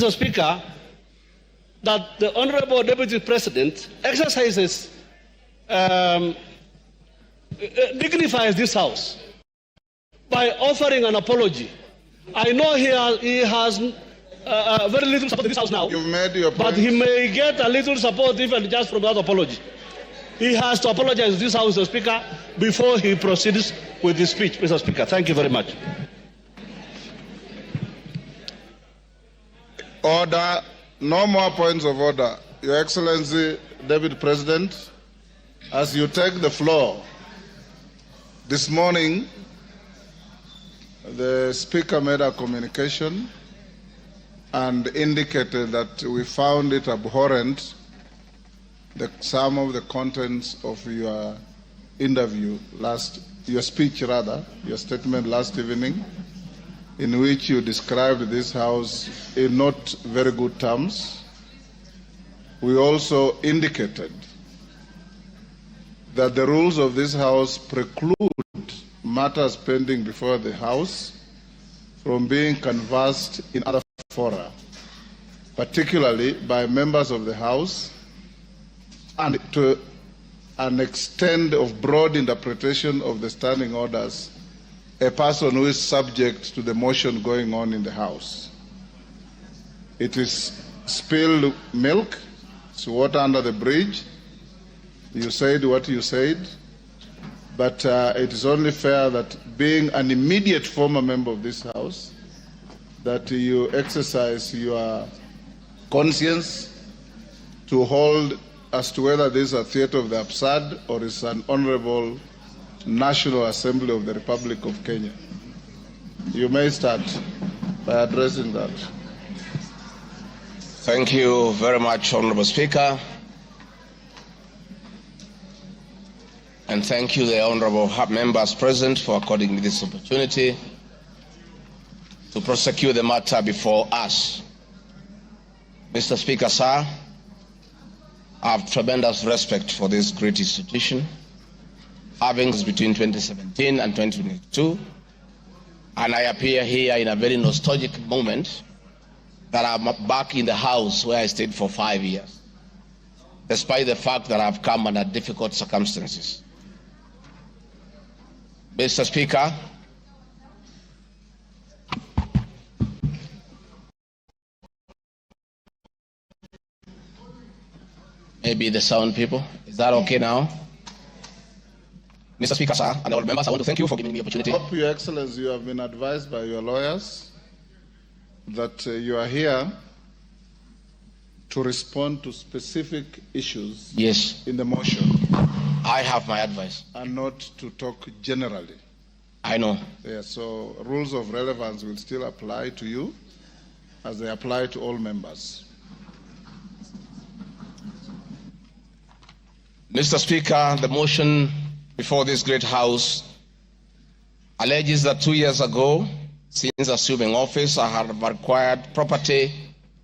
Mr. Speaker, that the Honorable Deputy President exercises, dignifies this House by offering an apology. I know he has very little support in this House now. You've made your point. But he may get a little support even just from that apology. He has to apologize to this House, Mr. Speaker, before he proceeds with his speech, Mr. Speaker. Thank you very much. Order. No more points of order. Your Excellency, Deputy President, as you take the floor, this morning, the Speaker made a communication and indicated that we found it abhorrent some of the contents of your your speech, your statement last evening, in which you described this House in not very good terms. We also indicated that the rules of this House preclude matters pending before the House from being canvassed in other fora, particularly by members of the House, and to an extent of broad interpretation of the standing orders, a person who is subject to the motion going on in the House. It is spilled milk, it's water under the bridge. You said what you said, but it is only fair that, being an immediate former member of this House, that you exercise your conscience to hold as to whether this is a theater of the absurd or is an honorable National Assembly of the Republic of Kenya. You may start by addressing that. Thank you very much, Honorable Speaker. And thank you, the honorable members present, for according me this opportunity to prosecute the matter before us. Mr. Speaker, sir, I have tremendous respect for this great institution, having between 2017 and 2022, and I appear here in a very nostalgic moment that I'm back in the House where I stayed for 5 years, despite the fact that I've come under difficult circumstances. Mr. Speaker, maybe the sound people, is that okay now? Mr. Speaker, sir, and all members, I want to thank you for giving me the opportunity. I hope, Your Excellency, you have been advised by your lawyers that you are here to respond to specific issues in the motion. I have my advice. And not to talk generally. I know. Yeah, so rules of relevance will still apply to you as they apply to all members. Mr. Speaker, the motion before this great House alleges that 2 years ago, since assuming office, I have acquired property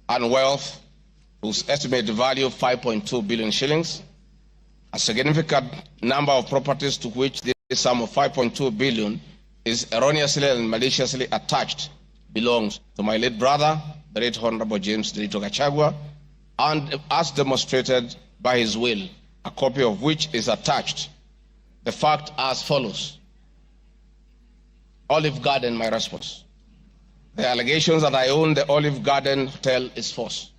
and wealth whose estimated value of 5.2 billion shillings. A significant number of properties to which this sum of 5.2 billion is erroneously and maliciously attached belongs to my late brother, the late Honorable James Gachagua, and as demonstrated by his will, a copy of which is attached. The fact as follows. Olive Garden, my response. The allegations that I own the Olive Garden Hotel is false.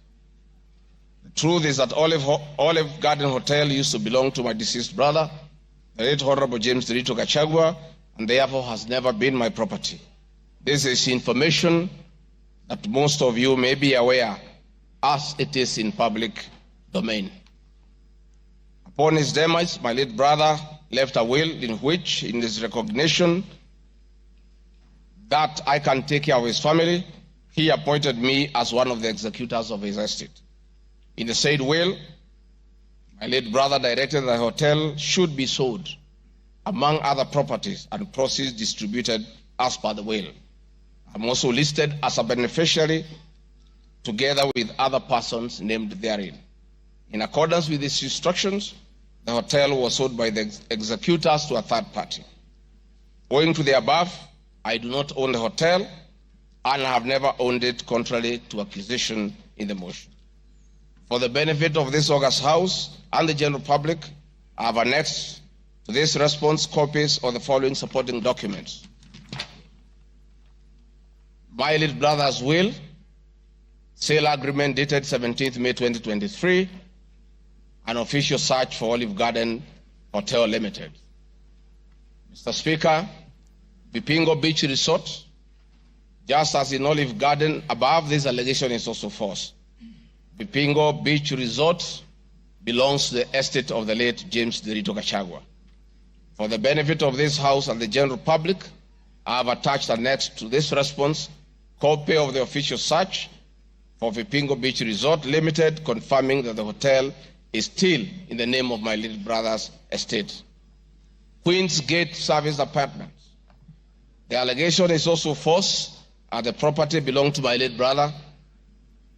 The truth is that Olive Garden Hotel used to belong to my deceased brother, the late Honorable James Gachagua, and therefore has never been my property. This is information that most of you may be aware, as it is in public domain. Upon his demise, my late brother left a will in which, in his recognition that I can take care of his family, he appointed me as one of the executors of his estate. In the said will, my late brother directed that the hotel should be sold, among other properties, and proceeds distributed as per the will. I'm also listed as a beneficiary together with other persons named therein. In accordance with these instructions, the hotel was sold by the executors to a third party. Owing to the above, I do not own the hotel and have never owned it contrary to accusation in the motion. For the benefit of this august House and the general public, I have annexed to this response copies of the following supporting documents: my late brother's will, sale agreement dated 17th May 2023, an official search for Olive Garden Hotel Limited. Mr. Speaker, Vipingo Beach Resort, just as in Olive Garden, above this allegation is also false. Vipingo Beach Resort belongs to the estate of the late James Derito Gachagua. For the benefit of this House and the general public, I have attached annexed to this response copy of the official search for Vipingo Beach Resort Limited, confirming that the hotel is still in the name of my little brother's estate. Queen's Gate Service Apartments. The allegation is also false, as the property belonged to my late brother.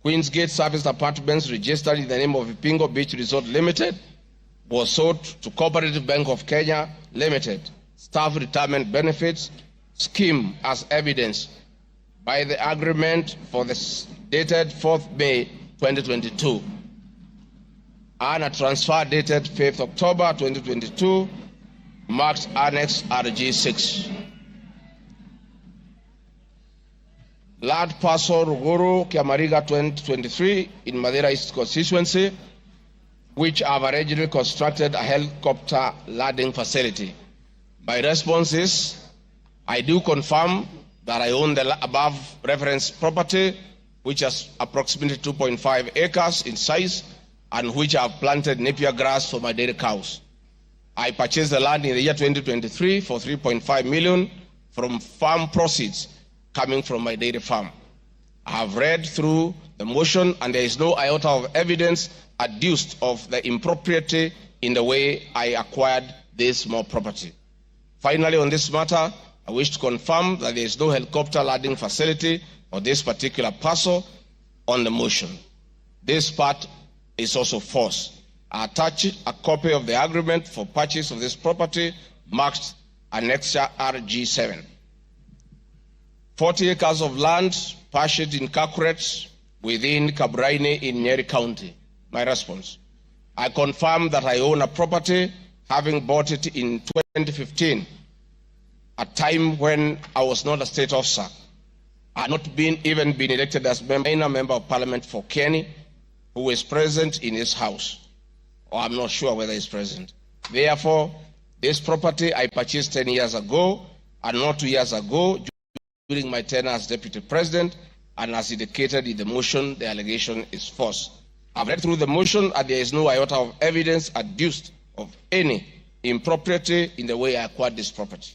Queen's Gate Service Apartments, registered in the name of Vipingo Beach Resort Limited, was sold to Cooperative Bank of Kenya Limited, Staff Retirement Benefits Scheme, as evidenced by the agreement for the dated 4th May 2022 and a transfer dated 5th October 2022, marked Annex RG 6. Land parcel Ruguru Kiamariga 2023 in Madeira East constituency, which have originally constructed a helicopter landing facility. My response is, I do confirm that I own the above referenced property, which has approximately 2.5 acres in size and which I have planted napier grass for my dairy cows. I purchased the land in the year 2023 for 3.5 million from farm proceeds coming from my dairy farm. I have read through the motion and there is no iota of evidence adduced of the impropriety in the way I acquired this small property. Finally, on this matter, I wish to confirm that there is no helicopter landing facility or this particular parcel on the motion. This part is also false. I attach a copy of the agreement for purchase of this property marked Annexure RG7. 40 acres of land purchased in Kakuret within Kabraine in Nyeri County. My response: I confirm that I own a property, having bought it in 2015, a time when I was not a state officer. I had not even been elected as member of parliament for Kenny, who is present in his house, or I'm not sure whether he's present. Therefore, this property I purchased 10 years ago, and not 2 years ago, during my tenure as deputy president, and as indicated in the motion, the allegation is false. I've read through the motion and there is no iota of evidence adduced of any impropriety in the way I acquired this property.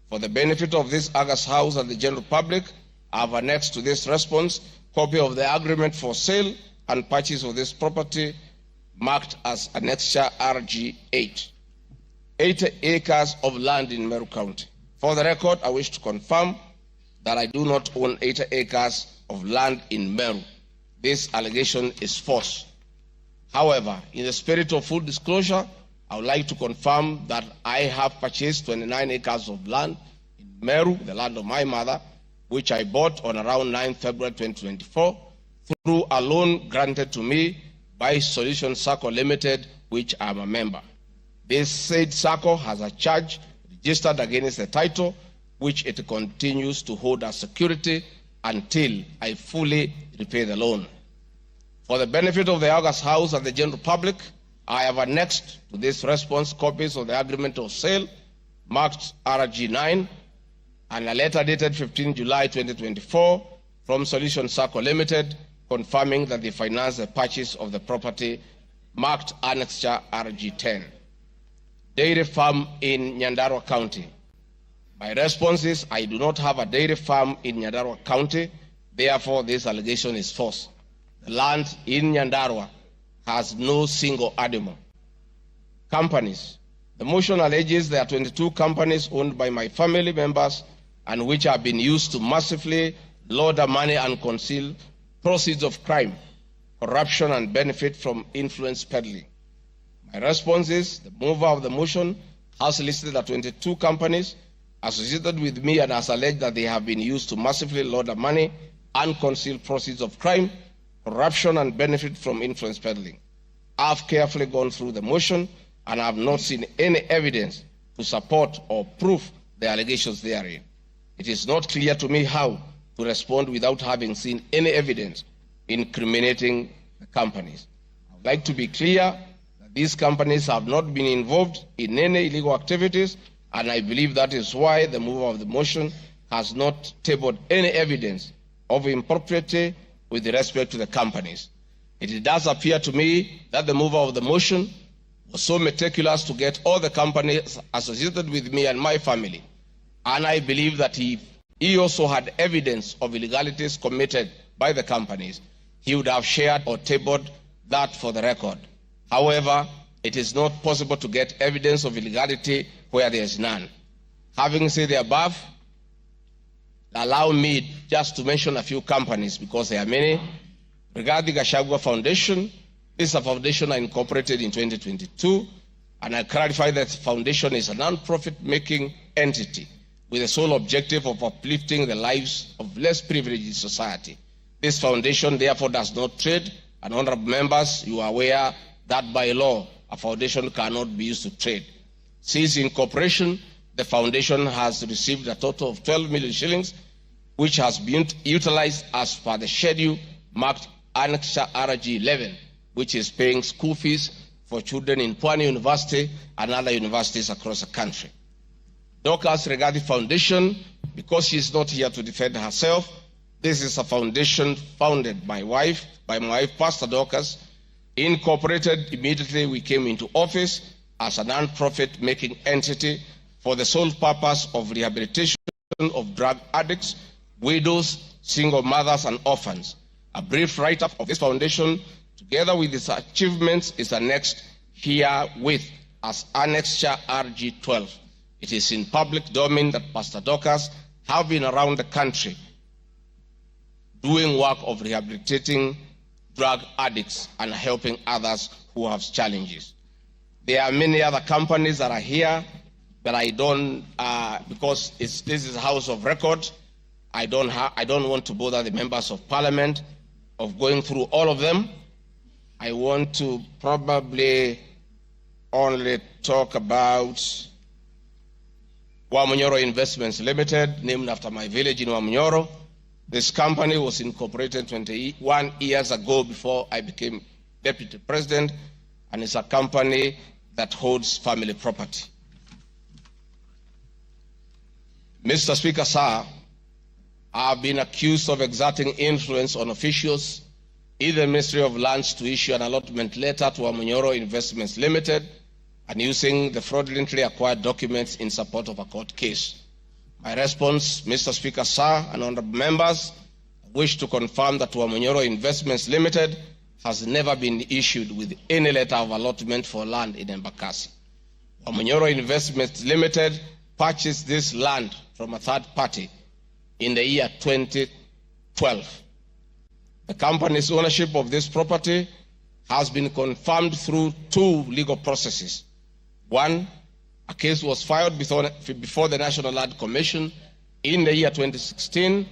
For the benefit of this august House and the general public, I have annexed to this response copy of the agreement for sale and purchase of this property marked as Annexure RG 8. 80 acres of land in Meru County. For the record, I wish to confirm that I do not own 80 acres of land in Meru. This allegation is false. However, in the spirit of full disclosure, I would like to confirm that I have purchased 29 acres of land in Meru, the land of my mother, which I bought on around 9 February 2024 through a loan granted to me by Solution Circle Limited, which I am a member. This said circle has a charge registered against the title, which it continues to hold as security until I fully repay the loan. For the benefit of the august House and the general public, I have annexed to this response copies of the agreement of sale marked RG 9 and a letter dated 15 July 2024 from Solution Circle Limited confirming that they financed the purchase of the property marked Annexure RG 10. Dairy farm in Nyandarua County. My response is I do not have a dairy farm in Nyandarua County, therefore this allegation is false. The land in Nyandarua has no single animal. Companies. The motion alleges there are 22 companies owned by my family members and which have been used to massively launder money and conceal proceeds of crime, corruption, and benefit from influence peddling. My response is the mover of the motion has listed the 22 companies associated with me and has alleged that they have been used to massively launder money and conceal proceeds of crime, corruption, and benefit from influence peddling. I've carefully gone through the motion and have not seen any evidence to support or prove the allegations therein. It is not clear to me how to respond without having seen any evidence incriminating the companies. I would like to be clear that these companies have not been involved in any illegal activities, and I believe that is why the mover of the motion has not tabled any evidence of impropriety with respect to the companies. It does appear to me that the mover of the motion was so meticulous to get all the companies associated with me and my family, and I believe that he also had evidence of illegalities committed by the companies, he would have shared or tabled that for the record. However, it is not possible to get evidence of illegality where there is none. Having said the above, allow me just to mention a few companies because there are many. Regarding Gachagua Foundation, this is a foundation incorporated in 2022, and I clarify that the foundation is a non-profit making entity with the sole objective of uplifting the lives of less privileged in society. This foundation therefore does not trade, and honorable members, you are aware that by law, a foundation cannot be used to trade. Since incorporation, the foundation has received a total of 12 million shillings, which has been utilized as per the schedule marked Annex RG 11, which is paying school fees for children in Pwani University and other universities across the country. Dorcas Regarding Foundation, because she is not here to defend herself, this is a foundation founded by my wife, Pastor Dorcas, incorporated immediately we came into office as a non-profit making entity for the sole purpose of rehabilitation of drug addicts, widows, single mothers, and orphans. A brief write-up of this foundation, together with its achievements, is annexed herewith as Annexure RG 12. It is in public domain that Pastor Dorcas have been around the country doing work of rehabilitating drug addicts and helping others who have challenges. There are many other companies that are here, but I don't, because this is a house of record, I don't want to bother the members of parliament of going through all of them. I want to probably only talk about Wamunyoro Investments Limited, named after my village in Wamunyoro. This company was incorporated 21 years ago before I became deputy president, and it's a company that holds family property. Mr. Speaker, sir, I have been accused of exerting influence on officials in the Ministry of Lands to issue an allotment letter to Wamunyoro Investments Limited and using the fraudulently acquired documents in support of a court case. My response, Mr. Speaker, sir, and honorable members, I wish to confirm that Wamunyoro Investments Limited has never been issued with any letter of allotment for land in Embakasi. Wamunyoro Investments Limited purchased this land from a third party in the year 2012. The company's ownership of this property has been confirmed through two legal processes. One, a case was filed before the National Land Commission in the year 2016,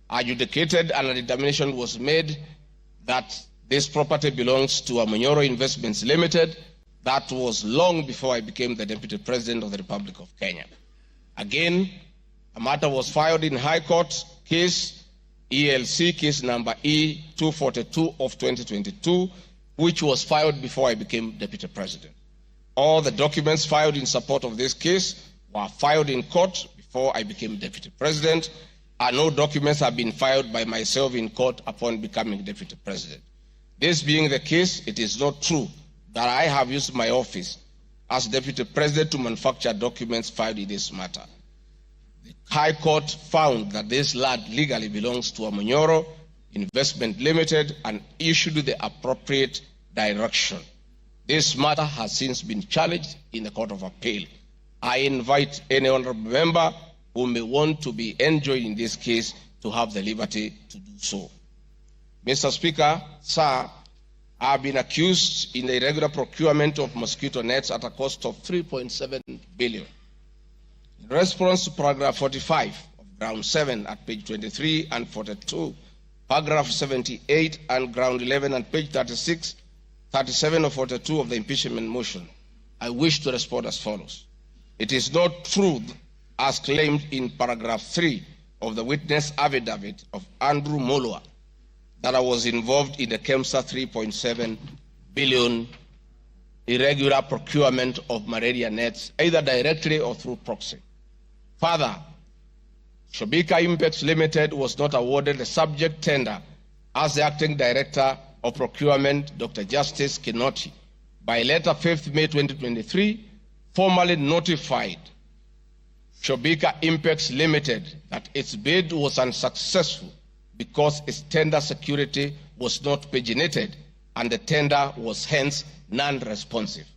adjudicated, and a determination was made that this property belongs to Wamunyoro Investments Limited. That was long before I became the Deputy President of the Republic of Kenya. Again, a matter was filed in High Court, case ELC, case number E242 of 2022, which was filed before I became Deputy President. All the documents filed in support of this case were filed in court before I became Deputy President, and no documents have been filed by myself in court upon becoming Deputy President. This being the case, it is not true that I have used my office as Deputy President to manufacture documents filed in this matter. The High Court found that this land legally belongs to Wamunyoro Investment Limited and issued the appropriate direction. This matter has since been challenged in the Court of Appeal. I invite any honorable member who may want to be enjoined in this case to have the liberty to do so. Mr. Speaker, sir, I have been accused in the irregular procurement of mosquito nets at a cost of 3.7 billion. In response to paragraph 45 of ground 7 at page 23 and 42, paragraph 78 and ground 11 at page 36, 37 or 42 of the impeachment motion, I wish to respond as follows. It is not true, as claimed in paragraph 3 of the witness affidavit of Andrew Mulwa, that I was involved in the KEMSA 3.7 billion irregular procurement of malaria nets, either directly or through proxy. Further, Shobika Impacts Limited was not awarded the subject tender as the acting director of procurement, Dr. Justice Kinoti, by letter 5th May 2023, formally notified Shobika Impacts Limited that its bid was unsuccessful because its tender security was not paginated and the tender was hence non-responsive.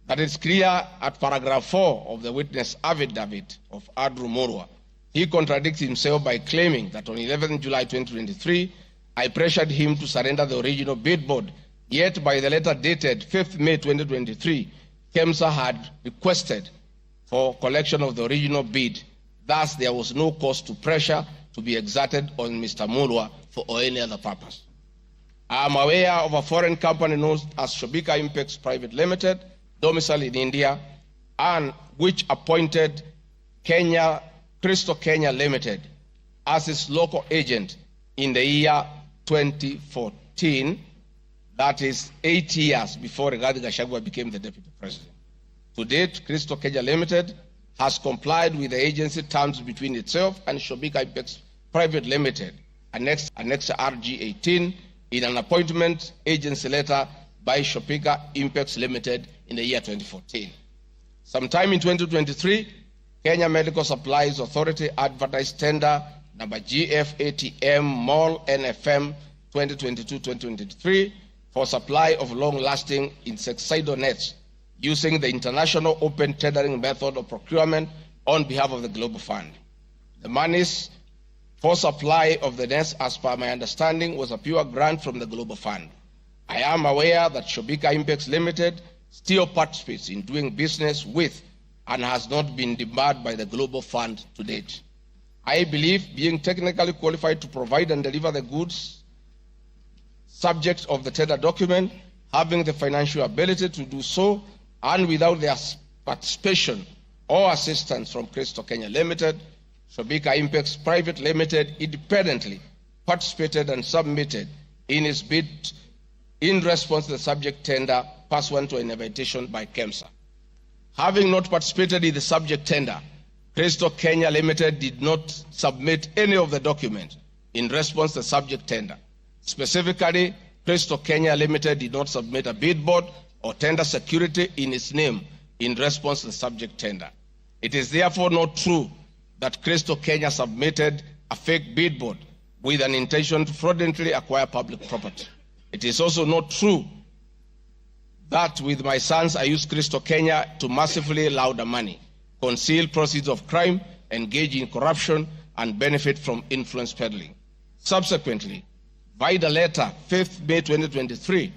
That is clear at paragraph 4 of the witness affidavit of Andrew Mulwa. He contradicts himself by claiming that on 11 July 2023, I pressured him to surrender the original bid board, yet by the letter dated 5th May 2023, KEMSA had requested for collection of the original bid. Thus, there was no cause to pressure to be exerted on Mr. Mulwa for any other purpose. I am aware of a foreign company known as Shobika Impacts Private Limited, domiciled in India, and which appointed Crystal Kenya Limited as its local agent in the year 2014, that is 8 years before Rigathi Gachagua became the deputy president. To date, Crystal Kenya Limited has complied with the agency terms between itself and Shobika Impacts Private Limited, annexed RG 18, in an appointment agency letter by Shobika Impacts Limited in the year 2014. Sometime in 2023, Kenya Medical Supplies Authority advertised tender number GF-ATM MOL NFM 2022-2023 for supply of long-lasting insecticidal nets using the international open tendering method of procurement on behalf of the Global Fund. The monies for supply of the nets, as per my understanding, was a pure grant from the Global Fund. I am aware that Shobika Impacts Limited still participates in doing business with and has not been debarred by the Global Fund to date. I believe being technically qualified to provide and deliver the goods subject of the tender document, having the financial ability to do so, and without their participation or assistance from Crystal Kenya Limited, Shobika Impacts Private Limited independently participated and submitted in its bid in response to the subject tender pursuant to an invitation by KEMSA. Having not participated in the subject tender, Crystal Kenya Limited did not submit any of the documents in response to the subject tender. Specifically, Crystal Kenya Limited did not submit a bid board or tender security in its name in response to the subject tender. It is therefore not true that Crystal Kenya submitted a fake bid board with an intention to fraudulently acquire public property. It is also not true that with my sons I used Crystal Kenya to massively launder money, conceal proceeds of crime, engage in corruption, and benefit from influence peddling. Subsequently, via the letter 5th May 2023,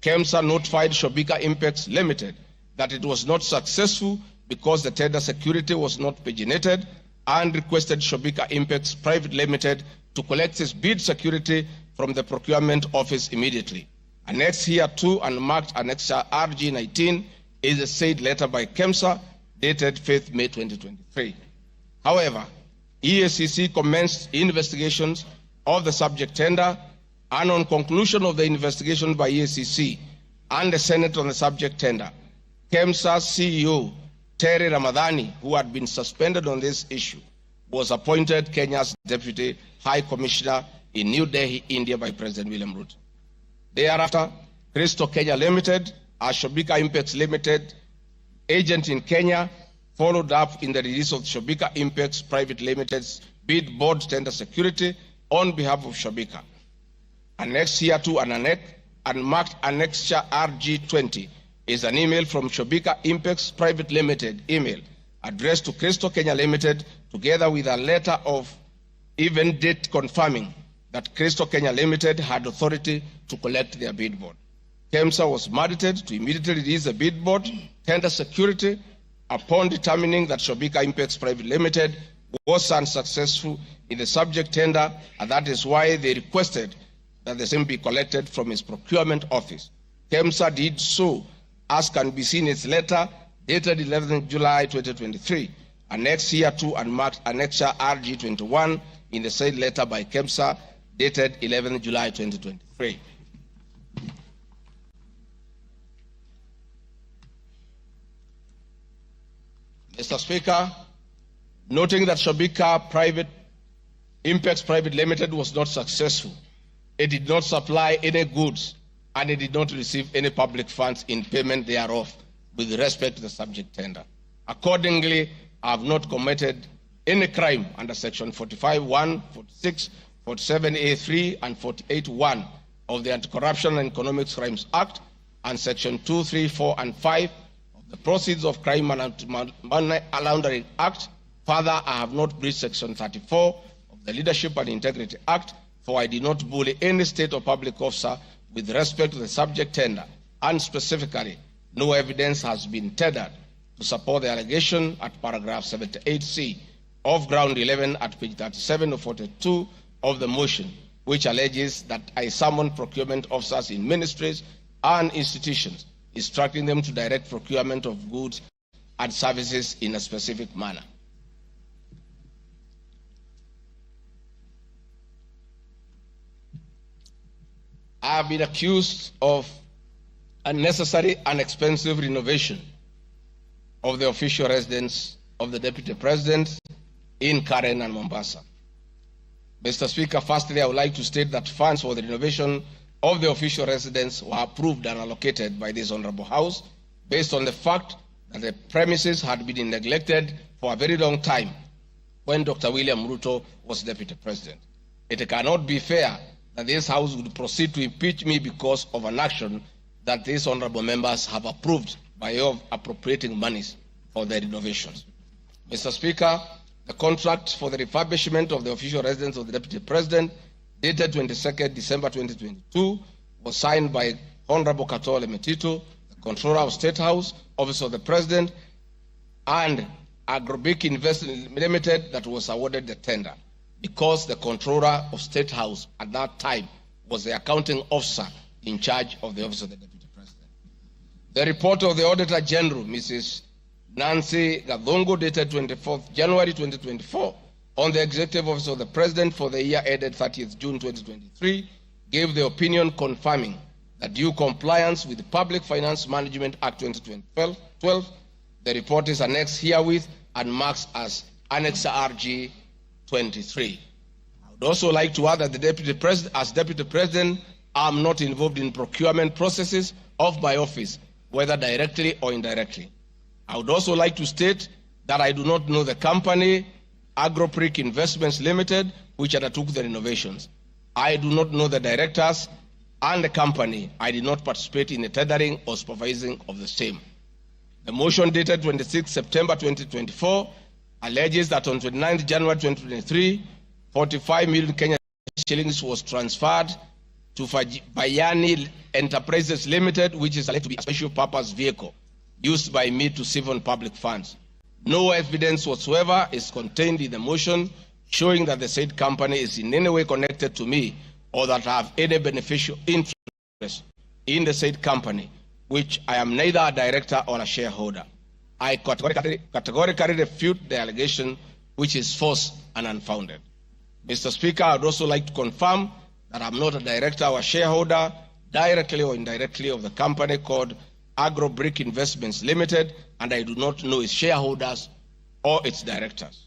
KEMSA notified Shobika Impacts Limited that it was not successful because the tender security was not paginated, and requested Shobika Impacts Private Limited to collect its bid security from the procurement office immediately. Annexed here to and marked Annexure RG 19 is a said letter by KEMSA dated 5th May 2023. However, EACC commenced investigations of the subject tender, and on conclusion of the investigation by EACC and the Senate on the subject tender, KEMSA's CEO, Terry Ramadhani, who had been suspended on this issue, was appointed Kenya's Deputy High Commissioner in New Delhi, India by President William Ruto. Thereafter, Crystal Kenya Limited, as Shobika Impacts Limited agent in Kenya, followed up in the release of Shobika Impacts Private Limited's bid board tender security on behalf of Shobika. Annexed here to and marked Annexure RG 20 is an email from Shobika Impacts Private Limited email addressed to Crystal Kenya Limited, together with a letter of even date confirming that Crystal Kenya Limited had authority to collect their bid board. KEMSA was mandated to immediately release the bid board, tender security, upon determining that Gachagua Impeachment Private Limited was unsuccessful in the subject tender, and that is why they requested that the same be collected from its procurement office. KEMSA did so, as can be seen in its letter dated 11 July 2023, annexed here to and marked Annexure RG21 in the said letter by KEMSA dated 11 July 2023. Mr. Speaker, noting that Gachagua Impeachment Private Limited was not successful, it did not supply any goods and it did not receive any public funds in payment thereof with respect to the subject tender. Accordingly, I have not committed any crime under Section 45(1), 46, 47(a)(3), and 48(1) of the Anti-Corruption and Economic Crimes Act and Section 2, 3, 4, and 5 of the Proceeds of Crime and Money Laundering Act. Further, I have not breached Section 34 of the Leadership and Integrity Act, for I did not bully any state or public officer with respect to the subject tender, and specifically, no evidence has been tendered to support the allegation at paragraph 78C of ground 11 at page 37 or 42 of the motion, which alleges that I summoned procurement officers in ministries and institutions, instructing them to direct procurement of goods and services in a specific manner. I have been accused of unnecessary and expensive renovation of the official residence of the Deputy President in Karen and Mombasa. Mr. Speaker, firstly, I would like to state that funds for the renovation of the official residence were approved and allocated by this Honorable House based on the fact that the premises had been neglected for a very long time when Dr. William Ruto was Deputy President. It cannot be fair that this House would proceed to impeach me because of an action that these honorable members have approved by way of appropriating monies for the renovations. Mr. Speaker, the contract for the refurbishment of the official residence of the Deputy President, dated 22nd December 2022, was signed by Honorable Katole Metito, the Controller of State House, Office of the President, and Agrobic Investment Limited that was awarded the tender, because the Controller of State House at that time was the accounting officer in charge of the Office of the Deputy President. The report of the Auditor General, Mrs. Nancy Gadongo, dated 24th January 2024, on the Executive Office of the President for the year ended 30th June 2023, gave the opinion confirming that due compliance with the Public Finance Management Act 2012, the report is annexed herewith and marks as Annex RG 23. I would also like to add that the Deputy President, as Deputy President, I am not involved in procurement processes of my office, whether directly or indirectly. I would also like to state that I do not know the company, Agropric Investments Limited, which undertook the renovations. I do not know the directors and the company. I did not participate in the tendering or supervising of the same. The motion dated 26 September 2024 alleges that on 29 January 2023, 45 million Kenya shillings was transferred to Bayani Enterprises Limited, which is alleged to be a special purpose vehicle used by me to siphon public funds. No evidence whatsoever is contained in the motion showing that the said company is in any way connected to me or that I have any beneficial interest in the said company, which I am neither a director or a shareholder. I categorically refute the allegation, which is false and unfounded. Mr. Speaker, I would also like to confirm that I'm not a director or a shareholder, directly or indirectly, of the company called Agrobrick Investments Limited, and I do not know its shareholders or its directors.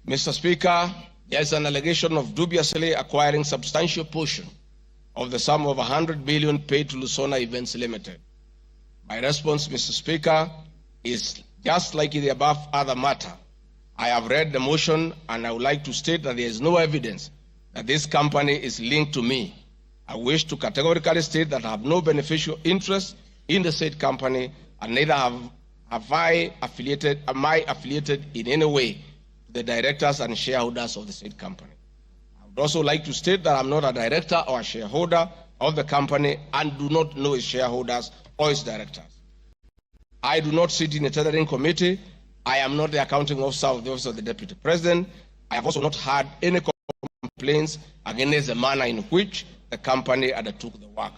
Mr. Speaker, there is an allegation of dubiously acquiring substantial portion of the sum of 100 billion paid to Lusona Events Limited. My response, Mr. Speaker, is just like in the above other matter. I have read the motion and I would like to state that there is no evidence that this company is linked to me. I wish to categorically state that I have no beneficial interest in the said company, and neither am I affiliated in any way to the directors and shareholders of the said company. I would also like to state that I'm not a director or a shareholder of the company and do not know its shareholders or its directors. I do not sit in a tendering committee. I am not the accounting officer of the Office of the Deputy President. I have also not had any complaints against the manner in which the company undertook the work.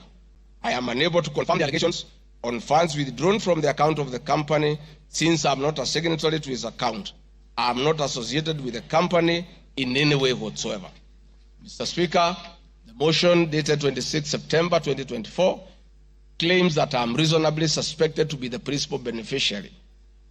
I am unable to confirm the allegations on funds withdrawn from the account of the company since I am not a signatory to his account. I am not associated with the company in any way whatsoever. Mr. Speaker, the motion dated 26 September 2024 claims that I am reasonably suspected to be the principal beneficiary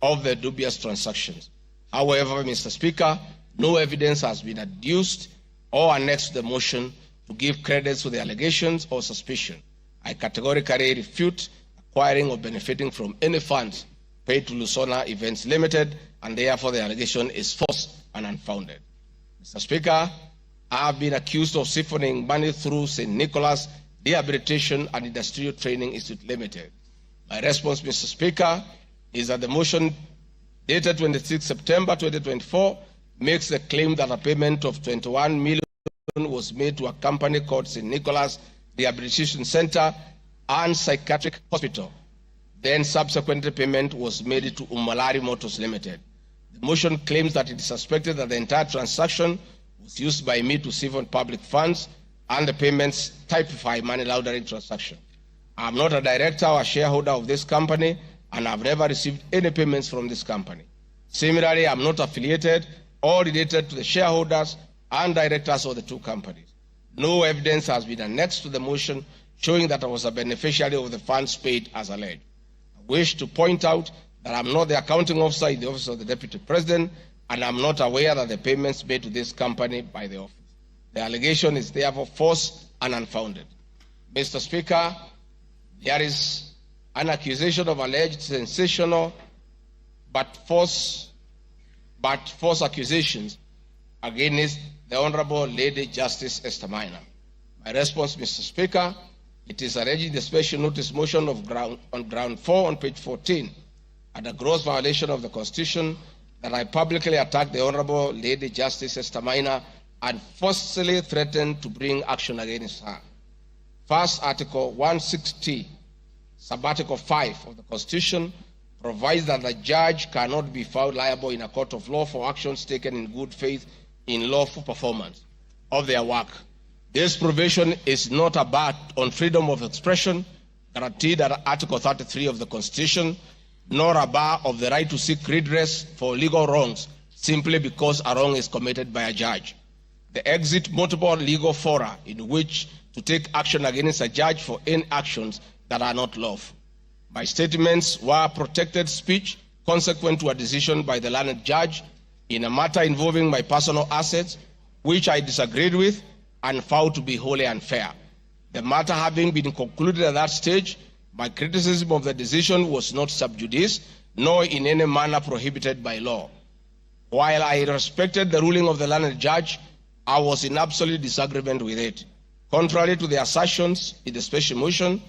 of the dubious transactions. However, Mr. Speaker, no evidence has been adduced or annexed to the motion to give credence to the allegations or suspicion. I categorically refute acquiring or benefiting from any funds paid to Lusona Events Limited, and therefore the allegation is false and unfounded. Mr. Speaker, I have been accused of siphoning money through St. Nicholas Rehabilitation and Industrial Training Institute Limited. My response, Mr. Speaker, is that the motion dated 26 September 2024 makes the claim that a payment of 21 million was made to a company called St. Nicholas Rehabilitation Center and Psychiatric Hospital. Then subsequently payment was made to Umalari Motors Limited. The motion claims that it is suspected that the entire transaction was used by me to siphon public funds and the payments typify money laundering transaction. I am not a director or a shareholder of this company and have never received any payments from this company. Similarly, I am not affiliated or related to the shareholders and directors of the two companies. No evidence has been annexed to the motion showing that I was a beneficiary of the funds paid as alleged. I wish to point out that I am not the accounting officer in the Office of the Deputy President, and I am not aware that the payments made to this company by the office. The allegation is therefore false and unfounded. Mr. Speaker, there is an accusation of alleged sensational but false accusations against the Honorable Lady Justice Esther Maina. My response, Mr. Speaker, it is alleged in the special notice motion on ground 4 on page 14 at a gross violation of the Constitution that I publicly attacked the Honorable Lady Justice Esther Maina and forcefully threatened to bring action against her. First, Article 160, Subarticle 5 of the Constitution provides that the judge cannot be found liable in a court of law for actions taken in good faith in lawful performance of their work. This provision is not a bar on freedom of expression guaranteed under Article 33 of the Constitution, nor a bar of the right to seek redress for legal wrongs simply because a wrong is committed by a judge. They exit multiple legal fora in which to take action against a judge for any actions that are not lawful. My statements were protected speech consequent to a decision by the learned judge in a matter involving my personal assets, which I disagreed with and found to be wholly unfair. The matter having been concluded at that stage, my criticism of the decision was not sub judice, nor in any manner prohibited by law. While I respected the ruling of the learned judge, I was in absolute disagreement with it. Contrary to the assertions in the special motion,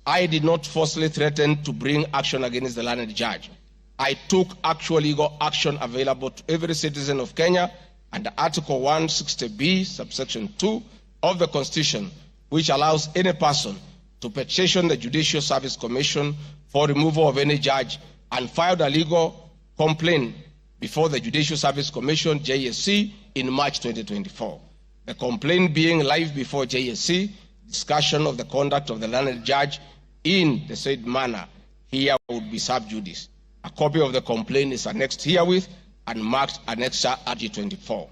I did not falsely threaten to bring action against the learned judge. I took actual legal action available to every citizen of Kenya under Article 160B, subsection 2 of the Constitution, which allows any person to petition the Judicial Service Commission for removal of any judge and filed a legal complaint before the Judicial Service Commission, JSC, in March 2024. The complaint being live before JSC, discussion of the conduct of the learned judge in the said manner here would be sub judice. A copy of the complaint is annexed herewith and marked Annexure RG 24.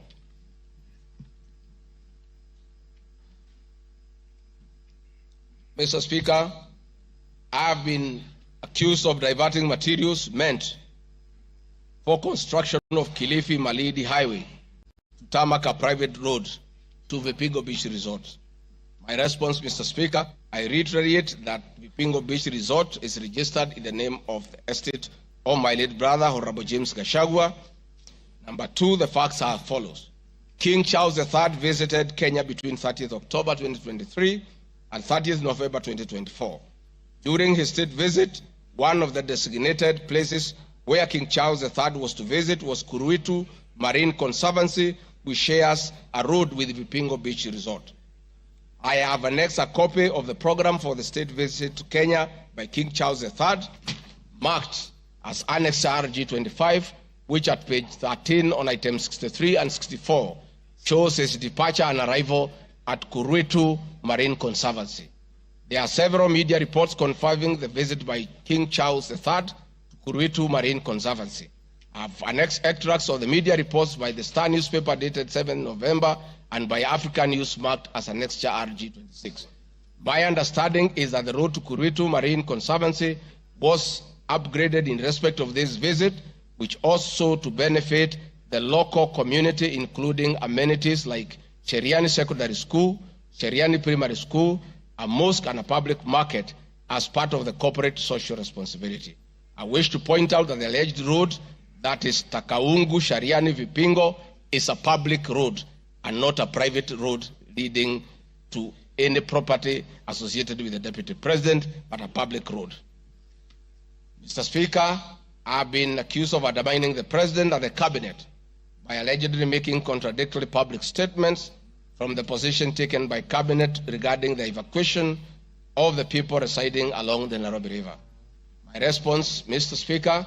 Mr. Speaker, I have been accused of diverting materials meant for construction of Kilifi Malindi Highway to tarmac a private road to Vipingo Beach Resort. My response, Mr. Speaker, I reiterate that Vipingo Beach Resort is registered in the name of the estate of my late brother, Honorable James Gachagua. Number two, the facts are as follows. King Charles III visited Kenya between 30th October 2023 and 30th November 2024. During his state visit, one of the designated places where King Charles III was to visit was Kuruitu Marine Conservancy, which shares a road with Vipingo Beach Resort. I have annexed a copy of the program for the state visit to Kenya by King Charles III, marked as Annex RG25, which at page 13 on items 63 and 64 shows his departure and arrival at Kuruitu Marine Conservancy. There are several media reports confirming the visit by King Charles III to Kuruitu Marine Conservancy. I have annexed extracts of the media reports by the Star newspaper dated 7 November and by African News marked as Annexure RG26. My understanding is that the road to Kuruitu Marine Conservancy was upgraded in respect of this visit, which also to benefit the local community, including amenities like Cheriani Secondary School, Cheriani Primary School, a mosque and a public market as part of the corporate social responsibility. I wish to point out that the alleged road, that is Takaungu Shariani Vipingo, is a public road and not a private road leading to any property associated with the Deputy President, but a public road. Mr. Speaker, I have been accused of undermining the President and the Cabinet by allegedly making contradictory public statements from the position taken by Cabinet regarding the evacuation of the people residing along the Nairobi River. My response, Mr. Speaker,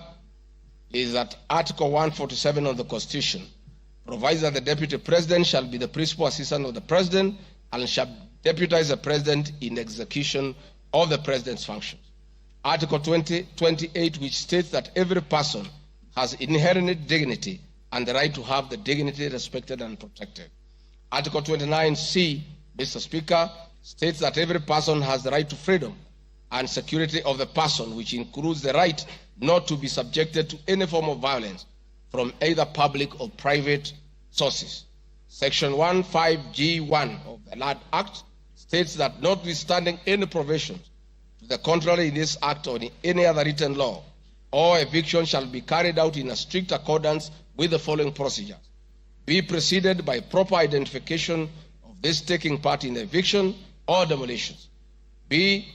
is that Article 147 of the Constitution provides that the Deputy President shall be the principal assistant of the President and shall deputize the President in execution of the President's functions. Article 28, which states that every person has inherent dignity and the right to have the dignity respected and protected. Article 29C, Mr. Speaker, states that every person has the right to freedom and security of the person, which includes the right not to be subjected to any form of violence from either public or private sources. Section 15G1 of the Land Act states that notwithstanding any provisions to the contrary in this act or in any other written law, all eviction shall be carried out in a strict accordance with the following procedures. Be preceded by proper identification of this taking part in eviction or demolitions. Be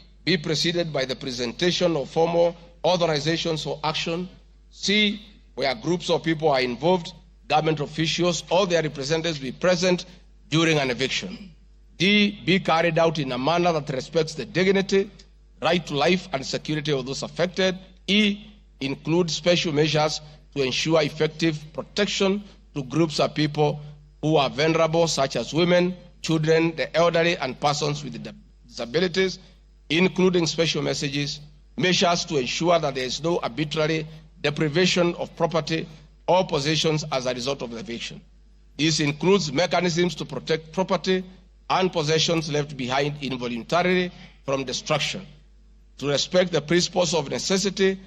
preceded by the presentation of formal authorizations for action. C, where groups of people are involved, government officials or their representatives be present during an eviction. D, be carried out in a manner that respects the dignity, right to life and security of those affected. E, include special measures to ensure effective protection to groups of people who are vulnerable, such as women, children, the elderly, and persons with disabilities, including special measures to ensure that there is no arbitrary deprivation of property or possessions as a result of the eviction. This includes mechanisms to protect property and possessions left behind involuntarily from destruction, to respect the principles of necessity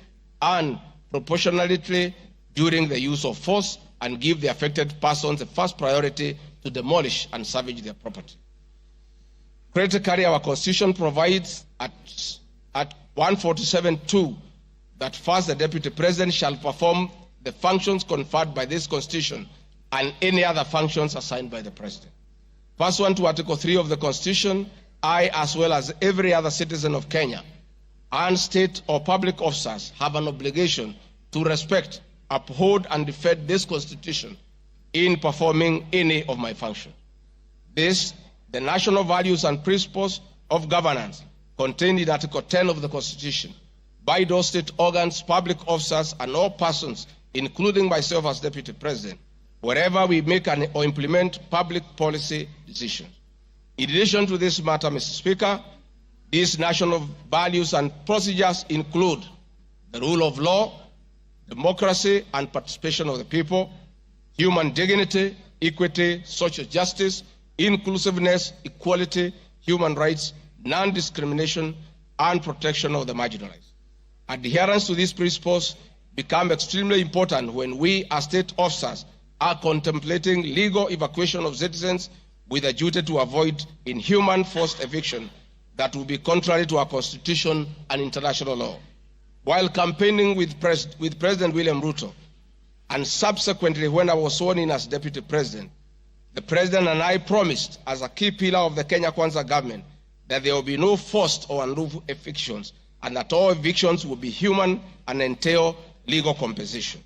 and proportionality during the use of force, and give the affected persons the first priority to demolish and salvage their property. Critically, our Constitution provides at 147(2) that first the Deputy President shall perform the functions conferred by this Constitution and any other functions assigned by the President. Pursuant to Article 3 of the Constitution, I, as well as every other citizen of Kenya, and state or public officers have an obligation to respect, uphold, and defend this Constitution in performing any of my functions. This, the national values and principles of governance contained in Article 10 of the Constitution, by those state organs, public officers, and all persons, including myself as Deputy President, wherever we make or implement public policy decisions. In addition to this matter, Mr. Speaker, these national values and procedures include the rule of law, democracy and participation of the people, human dignity, equity, social justice, inclusiveness, equality, human rights, non-discrimination, and protection of the marginalized. Adherence to these principles become extremely important when we as state officers are contemplating legal evacuation of citizens with a duty to avoid inhuman forced eviction that will be contrary to our Constitution and international law. While campaigning with President William Ruto, and subsequently when I was sworn in as Deputy President, the President and I promised as a key pillar of the Kenya Kwanza government that there will be no forced or unlawful evictions and that all evictions will be human and entail legal compensation.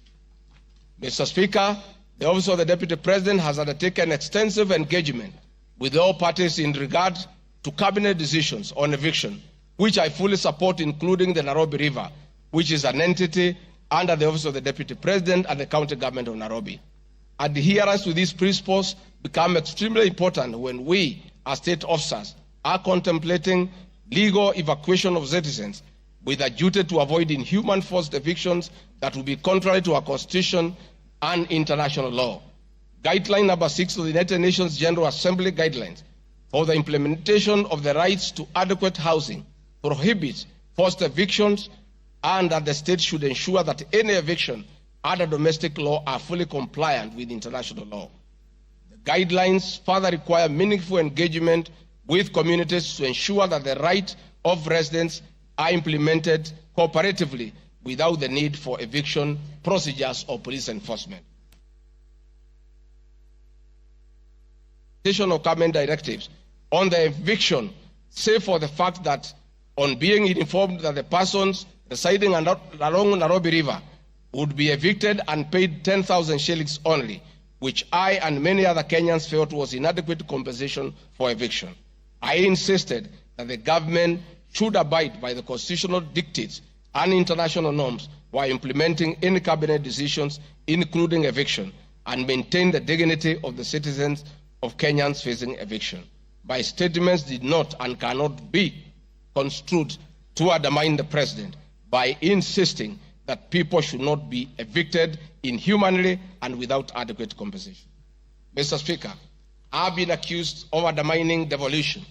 Mr. Speaker, the Office of the Deputy President has undertaken extensive engagement with all parties in regard to cabinet decisions on eviction, which I fully support, including the Nairobi River, which is an entity under the office of the Deputy President and the County Government of Nairobi. Adherence to these principles become extremely important when we, as state officers, are contemplating legal evacuation of citizens with a duty to avoid inhuman forced evictions that will be contrary to our Constitution and international law. Guideline number 6 of the United Nations General Assembly Guidelines for the implementation of the rights to adequate housing prohibits forced evictions, and that the state should ensure that any eviction under domestic law are fully compliant with international law. The guidelines further require meaningful engagement with communities to ensure that the rights of residents are implemented cooperatively without the need for eviction procedures or police enforcement. Of government directives on the eviction, save for the fact that on being informed that the persons residing along Nairobi River would be evicted and paid 10,000 shillings only, which I and many other Kenyans felt was inadequate compensation for eviction. I insisted that the government should abide by the constitutional dictates and international norms while implementing any cabinet decisions, including eviction, and maintain the dignity of the citizens of Kenyans facing eviction. My statements did not and cannot be construed to undermine the president by insisting that people should not be evicted inhumanly and without adequate compensation. Mr. Speaker, I've been accused of undermining devolution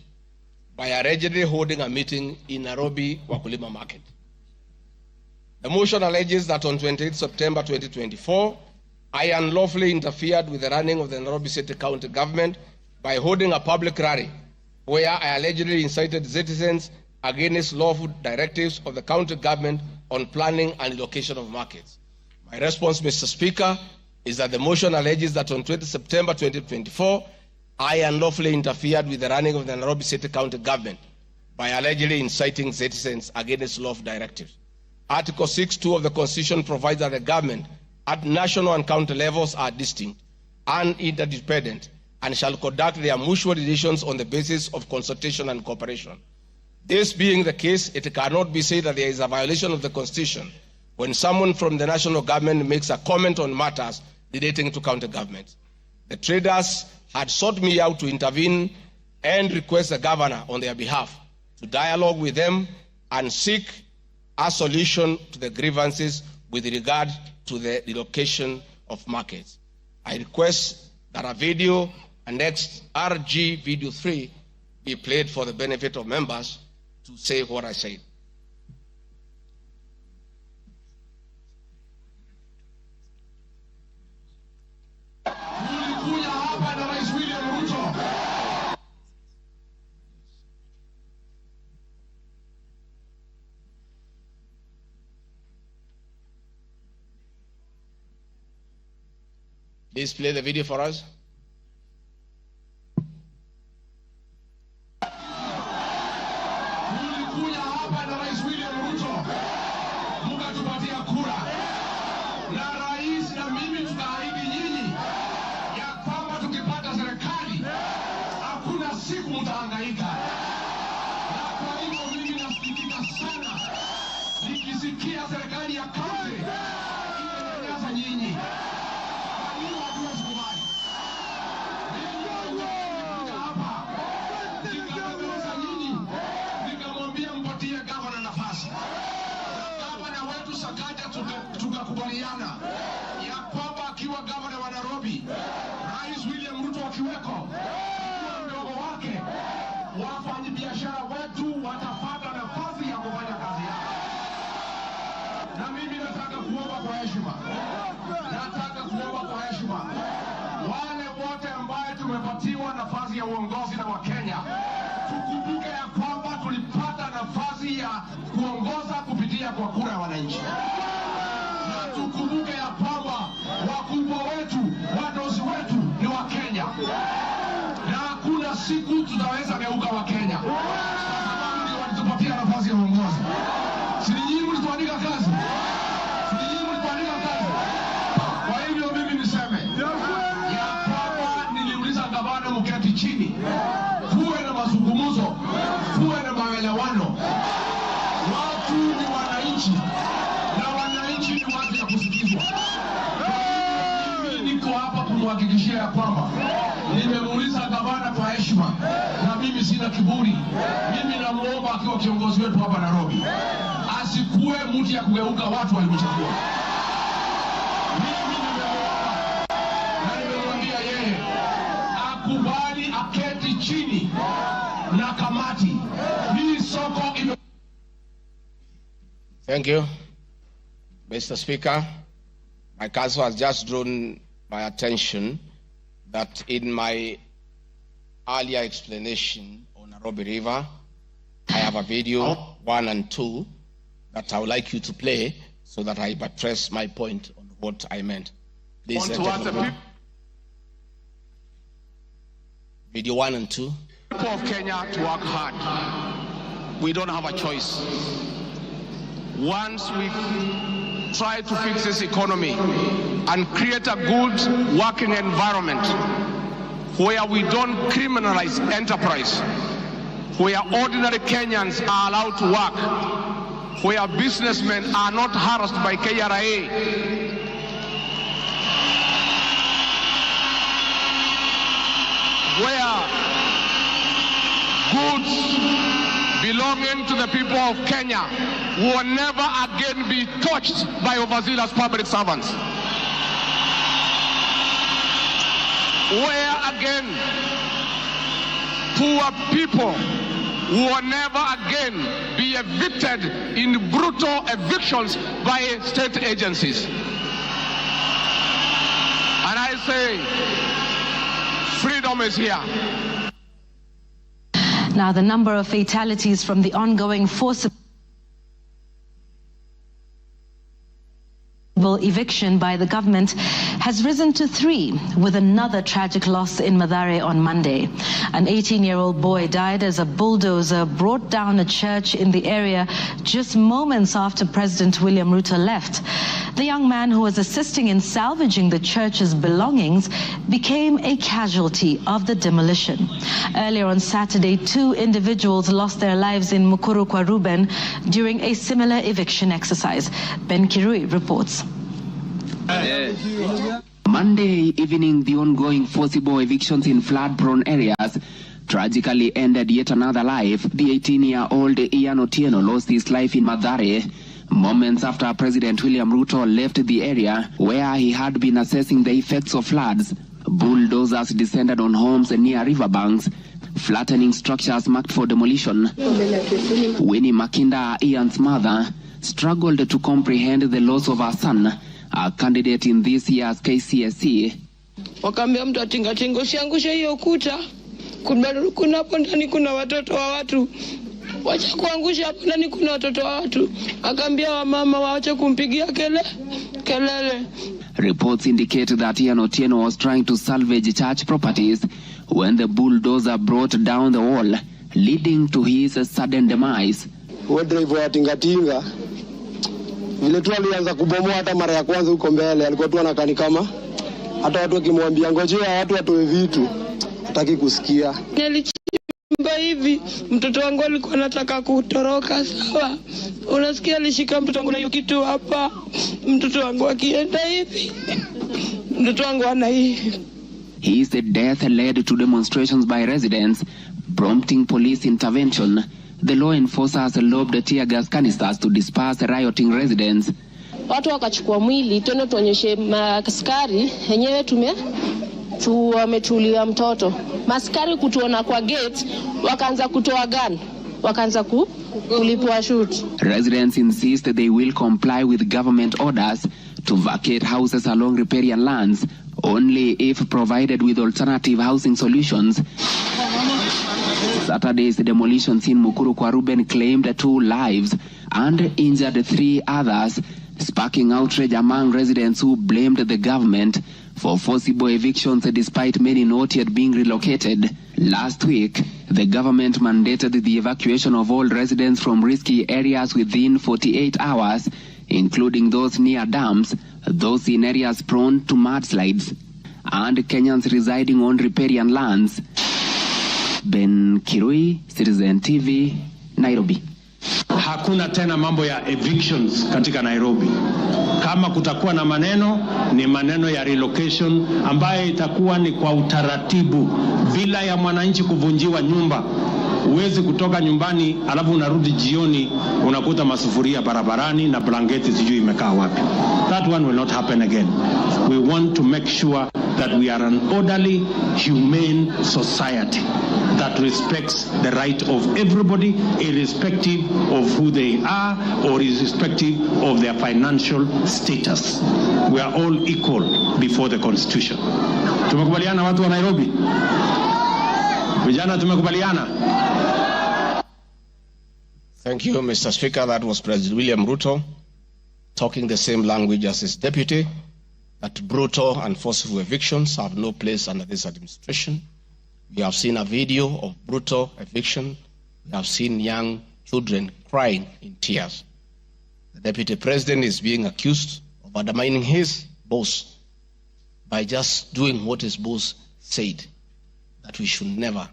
by allegedly holding a meeting in Nairobi Wakulima Market. The motion alleges that on 28 September 2024, I unlawfully interfered with the running of the Nairobi City County government by holding a public rally where I allegedly incited citizens against lawful directives of the county government on planning and allocation of markets. My response, Mr. Speaker, is that the motion alleges that on 20 September 2024, I unlawfully interfered with the running of the Nairobi City County government by allegedly inciting citizens against lawful directives. Article 6(2) of the Constitution provides that the government at national and county levels are distinct and interdependent and shall conduct their mutual relations on the basis of consultation and cooperation. This being the case, it cannot be said that there is a violation of the Constitution when someone from the national government makes a comment on matters relating to county government. The traders had sought me out to intervene and request the governor on their behalf to dialogue with them and seek a solution to the grievances with regard to the relocation of markets. I request that a video annexed RG Video 3 be played for the benefit of members to say what I said. Please play the video for us. Tukakubaliana ya kwamba akiwa gavana wa Nairobi, Rais William Ruto akiweko, mdogo wake, wafanyabiashara wetu watapata nafasi ya kufanya kazi yao. Na mimi nataka kuomba kwa heshima, wale wote ambao tumepatiwa nafasi ya uongozi na Wakenya, tukumbuke ya kwamba tulipata nafasi ya kuongoza kupitia kwa kura ya wananchi. Na tukumbuke ya kwamba wakubwa wetu, wadosi wetu ni Wakenya, na hakuna siku tutaweza geuka Wakenya kwa sababu ndio walitupatia nafasi ya uongozi. Si nyinyi mlituandika kazi? Kwa hivyo mimi niseme ya kwamba niliuliza gavana mketi chini, kuwe na mazungumzo, kuwe na maelewano. Watu ni wananchi, na wananchi chini watu ya kusikizwa. Mimi niko hapa kumhakikishia ya kwamba nimemuuliza gavana kwa heshima, na mimi sina kiburi. Mimi namuomba akiwa kiongozi wetu hapa Nairobi, asikuwe mtu ya kugeuka watu walimchagua. Mimi nimemuomba na nimemwambia yeye akubali aketi chini na kamati. Hii soko ime... Thank you, Mr. Speaker. My counsel has just drawn my attention that in my earlier explanation on Nairobi River, I have a video 1 and 2 that I would like you to play so that I buttress my point on what I meant. Please, video 1 and 2. People of Kenya to work hard. We don't have a choice. Once we try to fix this economy and create a good working environment where we don't criminalize enterprise, where ordinary Kenyans are allowed to work, where businessmen are not harassed by KRA, where goods belonging to the people of Kenya will never again be touched by overzealous public servants. Where again poor people will never again be evicted in brutal evictions by state agencies. And I say, freedom is here. Now, the number of fatalities from the ongoing forcible eviction by the government has risen to 3, with another tragic loss in Mathare on Monday. An 18-year-old boy died as a bulldozer brought down a church in the area just moments after President William Ruto left. The young man, who was assisting in salvaging the church's belongings, became a casualty of the demolition. Earlier on Saturday, 2 individuals lost their lives in Mukuru kwa Ruben during a similar eviction exercise. Ben Kirui reports. Monday evening, the ongoing forcible evictions in flood-prone areas tragically ended yet another life. The 18-year-old Ian Otieno lost his life in Mathare moments after President William Ruto left the area where he had been assessing the effects of floods. Bulldozers descended on homes near riverbanks, flattening structures marked for demolition. Winnie Makinda, Ian's mother, struggled to comprehend the loss of her son, a candidate in this year's KCSE. Wakaambia mtu atingatinga usiangushe hiyo kuta, kuna hapo ndani kuna watoto wa watu, wacha kuangusha hapo ndani kuna watoto wa watu. Akaambia wamama waache kumpigia kelele. Reports indicate that Ian Otieno was trying to salvage church properties when the bulldozer brought down the wall, leading to his sudden demise. Driver wa tingatinga vile tu alianza kubomoa, hata mara ya kwanza huko mbele alikuwa tu anakani kama hata watu wakimwambia ngojea watu watoe vitu hataki kusikia. Nilichimba hivi, mtoto wangu alikuwa anataka kutoroka, sawa, unasikia alishika mtoto wangu na hiyo kitu hapa, mtoto wangu akienda hivi, mtoto wangu ana hivi. His death led to demonstrations by residents, prompting police intervention. The law enforcers lobbed tear gas canisters to disperse rioting residents. Watu wakachukua mwili tena tuonyeshe maskari yenyewe wametulia mtoto. Maskari kutuona kwa gate wakaanza kutoa gun, wakaanza kulipua shoot. Residents insist they will comply with government orders to vacate houses along riparian lands only if provided with alternative housing solutions. Saturday's demolitions in Mukuru kwa Ruben claimed 2 lives and injured 3 others, sparking outrage among residents who blamed the government for forcible evictions despite many not yet being relocated. Last week, the government mandated the evacuation of all residents from risky areas within 48 hours, including those near dams, those in areas prone to mudslides, and Kenyans residing on riparian lands. Ben Kirui, Citizen TV, Nairobi. hakuna tena mambo ya evictions katika Nairobi. Kama kutakuwa na maneno, ni maneno ya relocation ambayo itakuwa ni kwa utaratibu, bila ya mwananchi kuvunjiwa nyumba. Huwezi kutoka nyumbani alafu unarudi jioni unakuta masufuria barabarani na blanketi sijui imekaa wapi. That one will not happen again. We want to make sure that we are an orderly, humane society that respects the right of everybody, irrespective of who they are or irrespective of their financial status. We are all equal before the Constitution. Tumekubaliana watu wa Nairobi? Vijana tumekubaliana? Thank you, Mr. Speaker. That was President William Ruto talking the same language as his deputy, that brutal and forceful evictions have no place under this administration. We have seen a video of brutal eviction. We have seen young children crying in tears. The Deputy President is being accused of undermining his boss by just doing what his boss said, that we should never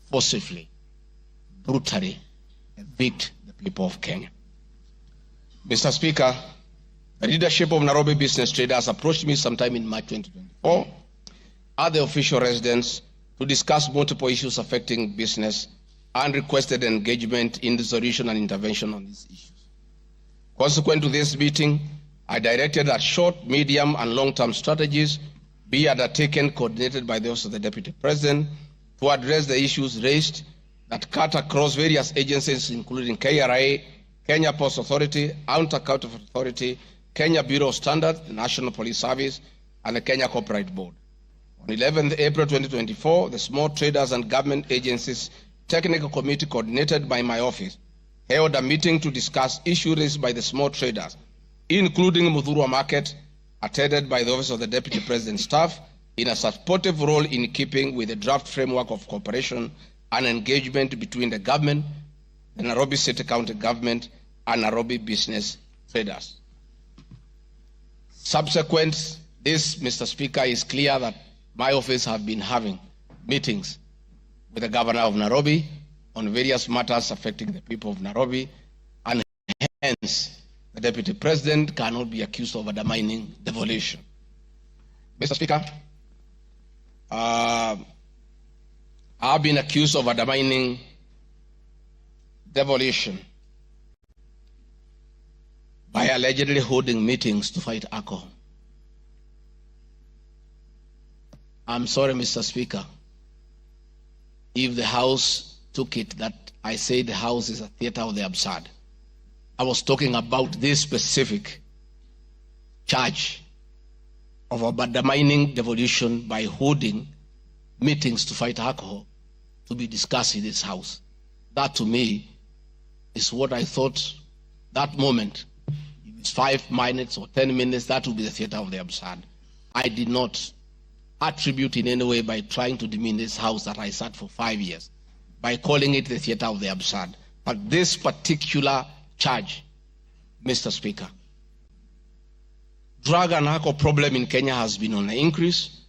forcibly, brutally evict the people of Kenya. Mr. Speaker, the leadership of Nairobi business traders approached me sometime in March 2024 at the official residence to discuss multiple issues affecting business and requested engagement in the solution and intervention on these issues. Consequent to this meeting, I directed that short, medium, and long-term strategies be undertaken, coordinated by the Office of the Deputy President, to address the issues raised that cut across various agencies, including KRA, Kenya Post Authority, Anti-Counterfeit Authority, Kenya Bureau of Standards, the National Police Service, and the Kenya Copyright Board. On 11th April 2024, the Small Traders and Government Agencies Technical Committee, coordinated by my office, held a meeting to discuss issues raised by the small traders, including Muthurwa Market, attended by the Office of the Deputy President staff, in a supportive role in keeping with the draft framework of cooperation and engagement between the government, the Nairobi City County Government, and Nairobi business traders. Subsequent this, Mr. Speaker, is clear that my office have been having meetings with the governor of Nairobi on various matters affecting the people of Nairobi, and hence the Deputy President cannot be accused of undermining devolution. Mr. Speaker, I've been accused of undermining devolution by allegedly holding meetings to fight alcohol. I'm sorry, Mr. Speaker, if the House took it that I say the House is a theater of the absurd. I was talking about this specific charge of undermining devolution by holding meetings to fight alcohol to be discussed in this House. That to me is what I thought that moment. If it's 5 minutes or 10 minutes, that would be the theater of the absurd. I did not attribute in any way by trying to demean this House that I sat for 5 years, by calling it the theater of the absurd. But this particular charge, Mr. Speaker, drug and alcohol problem in Kenya has been on the increase,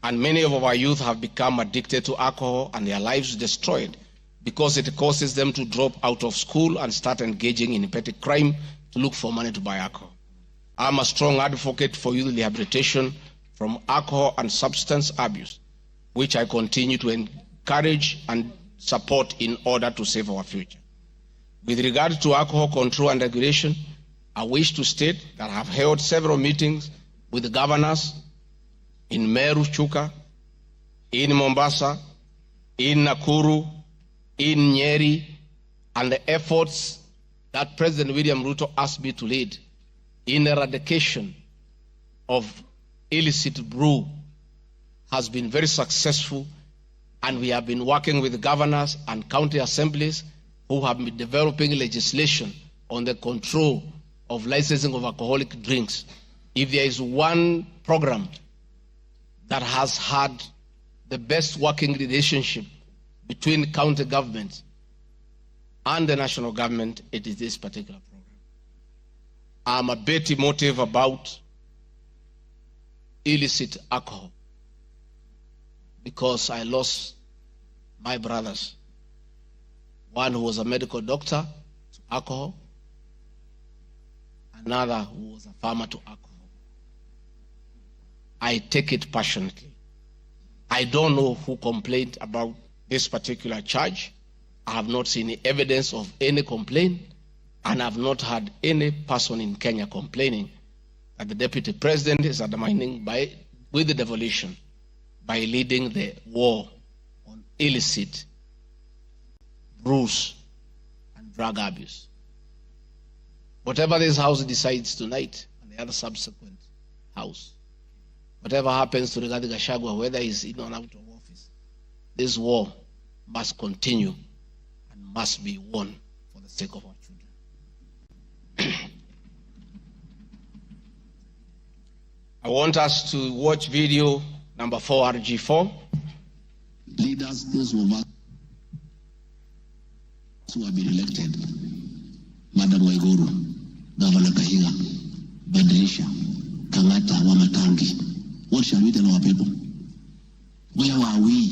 and many of our youth have become addicted to alcohol and their lives destroyed because it causes them to drop out of school and start engaging in petty crime to look for money to buy alcohol. I'm a strong advocate for youth rehabilitation from alcohol and substance abuse, which I continue to encourage and support in order to save our future. With regard to alcohol control and regulation, I wish to state that I have held several meetings with the governors in Meru, Chuka, in Mombasa, in Nakuru, in Nyeri, and the efforts that President William Ruto asked me to lead in eradication of illicit brew has been very successful, and we have been working with the governors and county assemblies who have been developing legislation on the control of licensing of alcoholic drinks. If there is one program that has had the best working relationship between county governments and the national government, it is this particular program. I'm a bit emotive about illicit alcohol because I lost my brothers. One who was a medical doctor to alcohol, another who was a farmer to alcohol. I take it passionately. I don't know who complained about this particular charge. I have not seen any evidence of any complaint, and I have not heard any person in Kenya complaining that the deputy president is undermining with the devolution by leading the war on illicit rules and drug abuse. Whatever this House decides tonight and the other subsequent House, whatever happens to Rigathi Gachagua, whether he's in or out of office, this war must continue and must be won for the sake of our children. I want us to watch video number 4, RG4. Leaders, those of us who have been elected, Madam Waiguru, Governor Kahiga, Badirisha, Kangata, Wamatangi, what shall we tell our people? Where are we?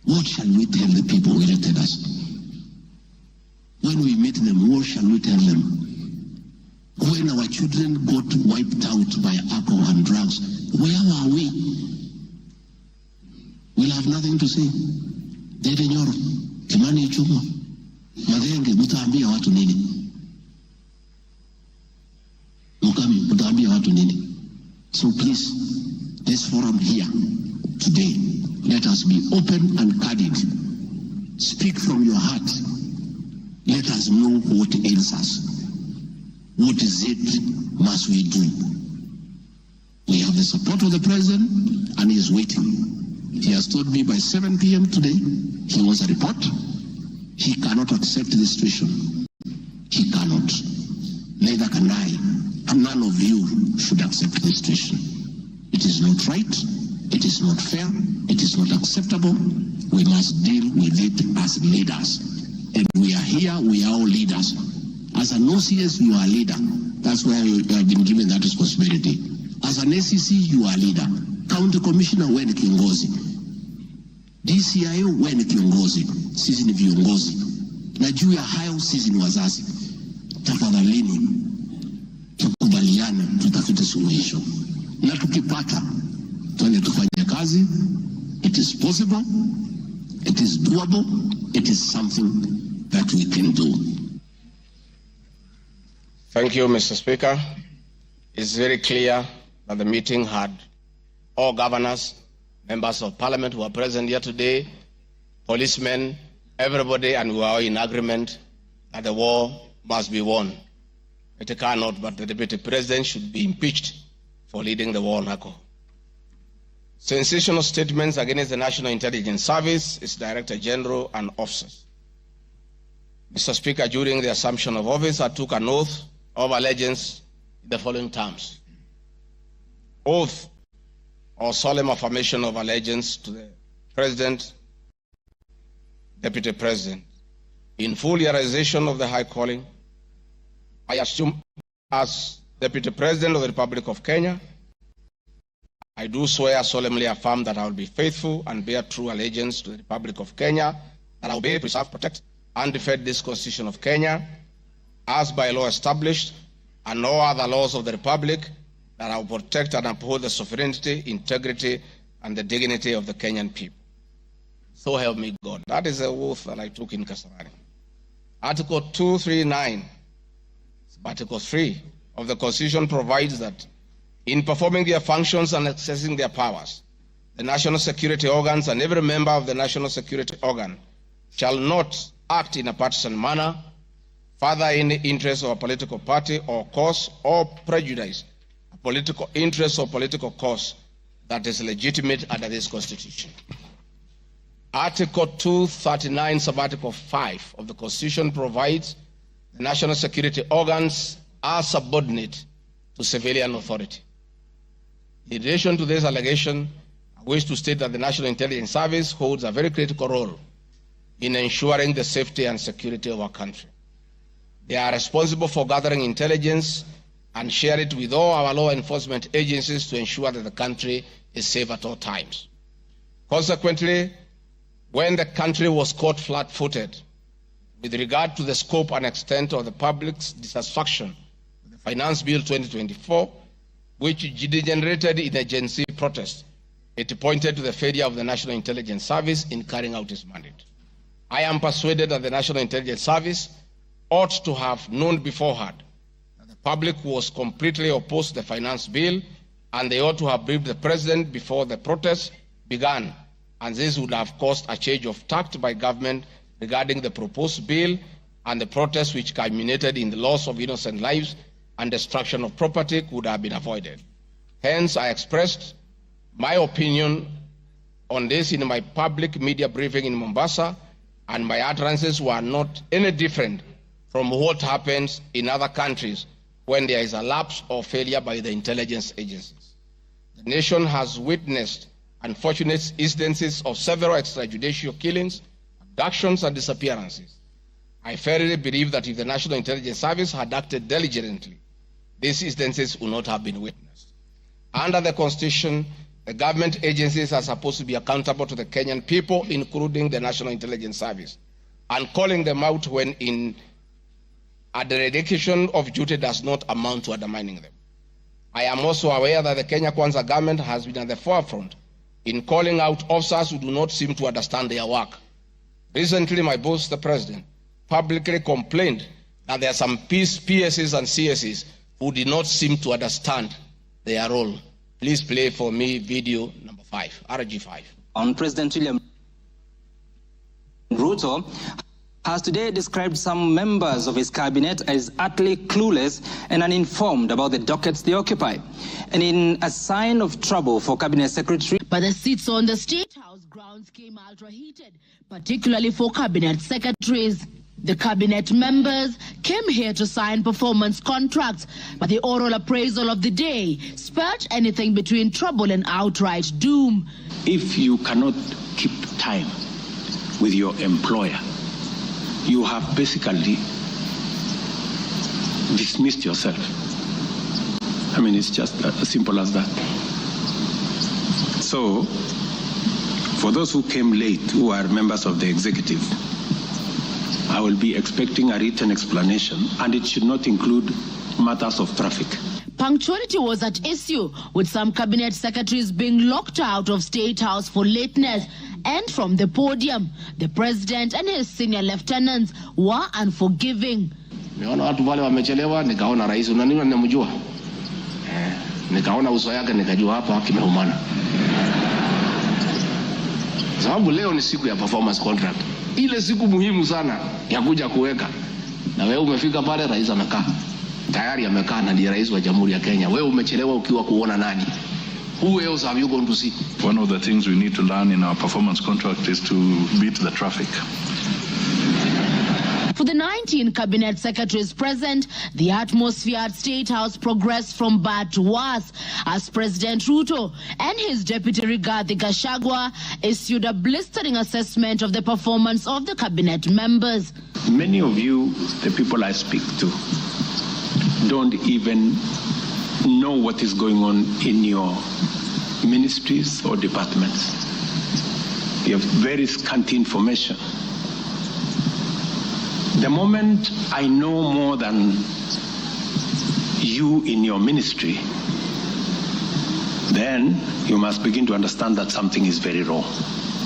What shall we tell the people who elected us? When we meet them, what shall we tell them? When our children got wiped out by alcohol and drugs, where are we? We'll have nothing to say. Dede Nyoro, Kimani Ichung'wa, Madenge, mutaambia watu nini? Mukami, mutaambia watu nini? So please, this forum here today, let us be open and candid. Speak from your heart. Let us know what ails us. What is it must we do? We have the support of the president and he is waiting. He has told me by 7 p.m. today, he wants a report. He cannot accept the situation. He cannot. Neither can I. And none of you should accept the situation. It is not right. It is not fair. It is not acceptable. We must deal with it as leaders. And we are here, we are all leaders. As an OCS, you are a leader. That's why you have been given that responsibility. As an ACC, you are a leader. County Commissioner, wewe ni kiongozi. DCIO, wewe ni kiongozi. Sisi ni viongozi. Na juu ya hayo, sisi ni wazazi. Tafadhalini, tukubaliane, tutafute suluhisho. Na tukipata, tuende tufanye kazi. It is possible. It is doable. It is something that we can do. Thank you, Mr. Speaker. It's very clear that the meeting had all governors, members of parliament who are present here today, policemen, everybody, and we are in agreement that the war must be won. It cannot, but the deputy president should be impeached for leading the war on alcohol. Sensational statements against the National Intelligence Service, its Director General, and officers. Mr. Speaker, during the assumption of office, I took an oath of allegiance in the following terms. Oath or solemn affirmation of allegiance to the President, Deputy President. In full realization of the high calling, I assume as Deputy President of the Republic of Kenya, I do swear solemnly affirm that I will be faithful and bear true allegiance to the Republic of Kenya, that I will obey, preserve, protect, and defend this Constitution of Kenya, as by law established, and no other laws of the Republic, that I will protect and uphold the sovereignty, integrity, and the dignity of the Kenyan people. So help me God. That is the oath that I took in Kasarani. Article 239, Article 3 of the Constitution provides that in performing their functions and accessing their powers, the national security organs and every member of the national security organ shall not act in a partisan manner, further any interest of a political party or cause, or prejudice a political interest or political cause that is legitimate under this Constitution. Article 239, Subarticle 5 of the Constitution provides the national security organs are subordinate to civilian authority. In addition to this allegation, I wish to state that the National Intelligence Service holds a very critical role in ensuring the safety and security of our country. They are responsible for gathering intelligence and share it with all our law enforcement agencies to ensure that the country is safe at all times. Consequently, when the country was caught flat-footed with regard to the scope and extent of the public's dissatisfaction Finance Bill 2024, which degenerated in a Gen Z protest. It pointed to the failure of the National Intelligence Service in carrying out its mandate. I am persuaded that the National Intelligence Service ought to have known beforehand that the public was completely opposed to the finance bill, and they ought to have briefed the president before the protest began, and this would have caused a change of tact by government regarding the proposed bill, and the protest which culminated in the loss of innocent lives and destruction of property would have been avoided. Hence, I expressed my opinion on this in my public media briefing in Mombasa, and my utterances were not any different from what happens in other countries when there is a lapse or failure by the intelligence agencies. The nation has witnessed unfortunate instances of several extrajudicial killings, abductions, and disappearances. I firmly believe that if the National Intelligence Service had acted diligently, these instances would not have been witnessed. Under the Constitution, the government agencies are supposed to be accountable to the Kenyan people, including the National Intelligence Service, and calling them out when a dereliction of duty does not amount to undermining them. I am also aware that the Kenya Kwanza government has been at the forefront in calling out officers who do not seem to understand their work. Recently, my boss, the president, publicly complained that there are some PSs and CSs who did not seem to understand their role. Please play for me video number 5, RG5. On President William Ruto has today described some members of his cabinet as utterly clueless and uninformed about the dockets they occupy. And in a sign of trouble for Cabinet Secretary... But the seats on the State House grounds came ultra-heated, particularly for Cabinet Secretaries. The Cabinet members came here to sign performance contracts, but the oral appraisal of the day spurred anything between trouble and outright doom. If you cannot keep time with your employer, you have basically dismissed yourself. I mean, it's just as simple as that. So, for those who came late, who are members of the executive, I will be expecting a written explanation, and it should not include matters of traffic. Punctuality was at issue, with some cabinet secretaries being locked out of State House for lateness. And from the podium, the president and his senior lieutenants were unforgiving. Niona watu wale wamechelewa, nikaona rais unaniona ninamjua. Nikaona uso yake nikajua hapa kimeumana. Sababu leo ni siku ya performance contract. Ile siku muhimu sana ya kuja kuweka. Na wewe umefika pale, rais amekaa. Tayari amekaa na ndiye rais wa Jamhuri ya Kenya. Wewe umechelewa ukiwa kuona nani? Who else have you gone to see? One of the things we need to learn in our performance contract is to beat the traffic. For the 19 cabinet secretaries present, the atmosphere at State House progressed from bad to worse as President Ruto and his deputy Rigathi Gachagua issued a blistering assessment of the performance of the cabinet members. Many of you, the people I speak to, don't even know what is going on in your ministries or departments. You have very scanty information. The moment I know more than you in your ministry, then you must begin to understand that something is very wrong.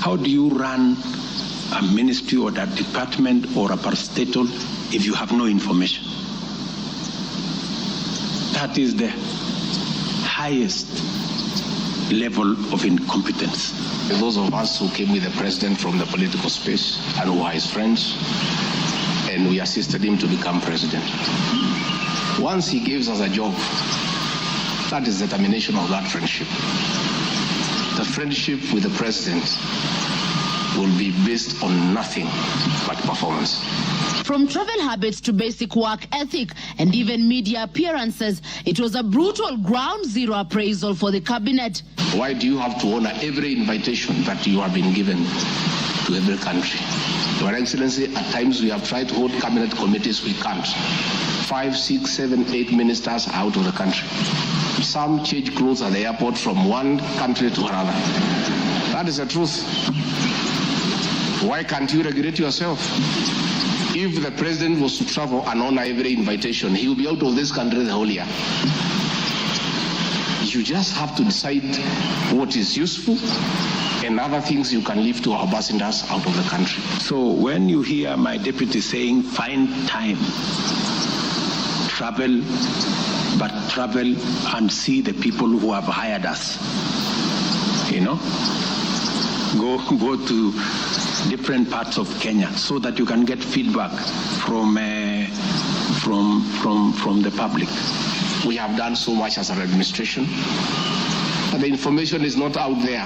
How do you run a ministry or a department or a parastatal if you have no information? That is the highest level of incompetence. Those of us who came with the president from the political space and who are his friends, and we assisted him to become president. Once he gives us a job, that is the termination of that friendship. The friendship with the president will be based on nothing but performance. From travel habits to basic work ethic and even media appearances, it was a brutal ground zero appraisal for the cabinet. Why do you have to honor every invitation that you have been given to every country? Your Excellency, at times we have tried to hold cabinet committees, we can't. 5, 6, 7, 8 ministers are out of the country. Some change clothes at the airport from one country to another. That is the truth. Why can't you regulate yourself? If if the president was to travel and honor every invitation, he will be out of this country the whole year. You just have to decide what is useful and other things you can leave to our ambassadors out of the country. So when you hear my deputy saying, find time, travel, but travel and see the people who have hired us, you know, go to different parts of Kenya so that you can get feedback from the public. We have done so much as an administration, but the information is not out there.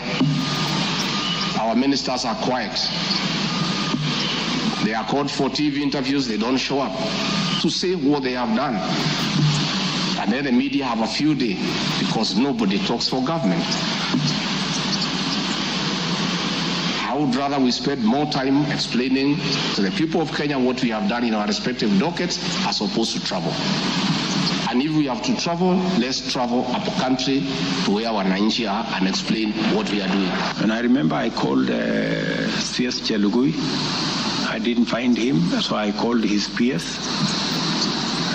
Our ministers are quiet. They are called for TV interviews, they don't show up to say what they have done. And then the media have a field day because nobody talks for government. I would rather we spend more time explaining to the people of Kenya what we have done in our respective dockets as opposed to travel. And if we have to travel, let's travel up country to where wananchi are and explain what we are doing. And I remember I called CS Chelugui. I didn't find him, so I called his PS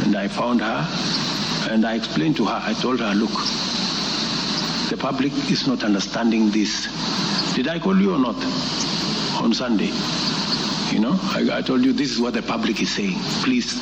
and I found her and I explained to her, I told her, look, the public is not understanding this. Did I call you or not on Sunday? You know, I told you this is what the public is saying. Please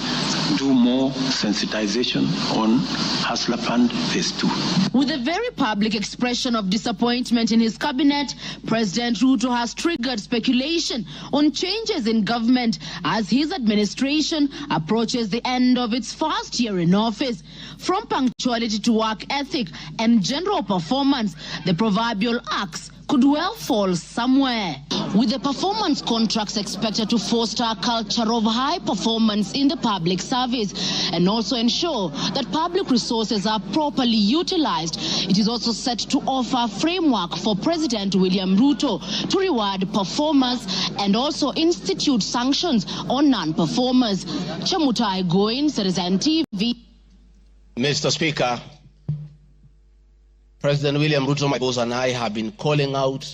do more sensitization on Hustler Fund Phase 2. With a very public expression of disappointment in his cabinet, President Ruto has triggered speculation on changes in government as his administration approaches the end of its first year in office. From punctuality to work ethic and general performance, the proverbial axe could well fall somewhere. With the performance contracts expected to foster a culture of high performance in the public service and also ensure that public resources are properly utilized, it is also set to offer a framework for President William Ruto to reward performers and also institute sanctions on non-performers. Chamutai Goin, Citizen TV. Mr. Speaker, President William Ruto, my boss, and I have been calling out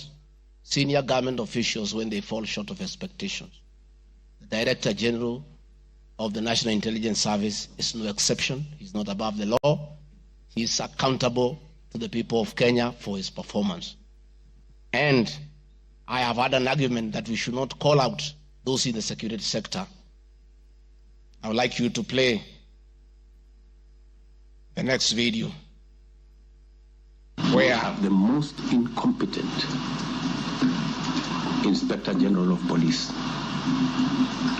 senior government officials when they fall short of expectations. The Director General of the National Intelligence Service is no exception. He's not above the law. He's accountable to the people of Kenya for his performance. And I have had an argument that we should not call out those in the security sector. I would like you to play the next video. We have the most incompetent Inspector General of Police,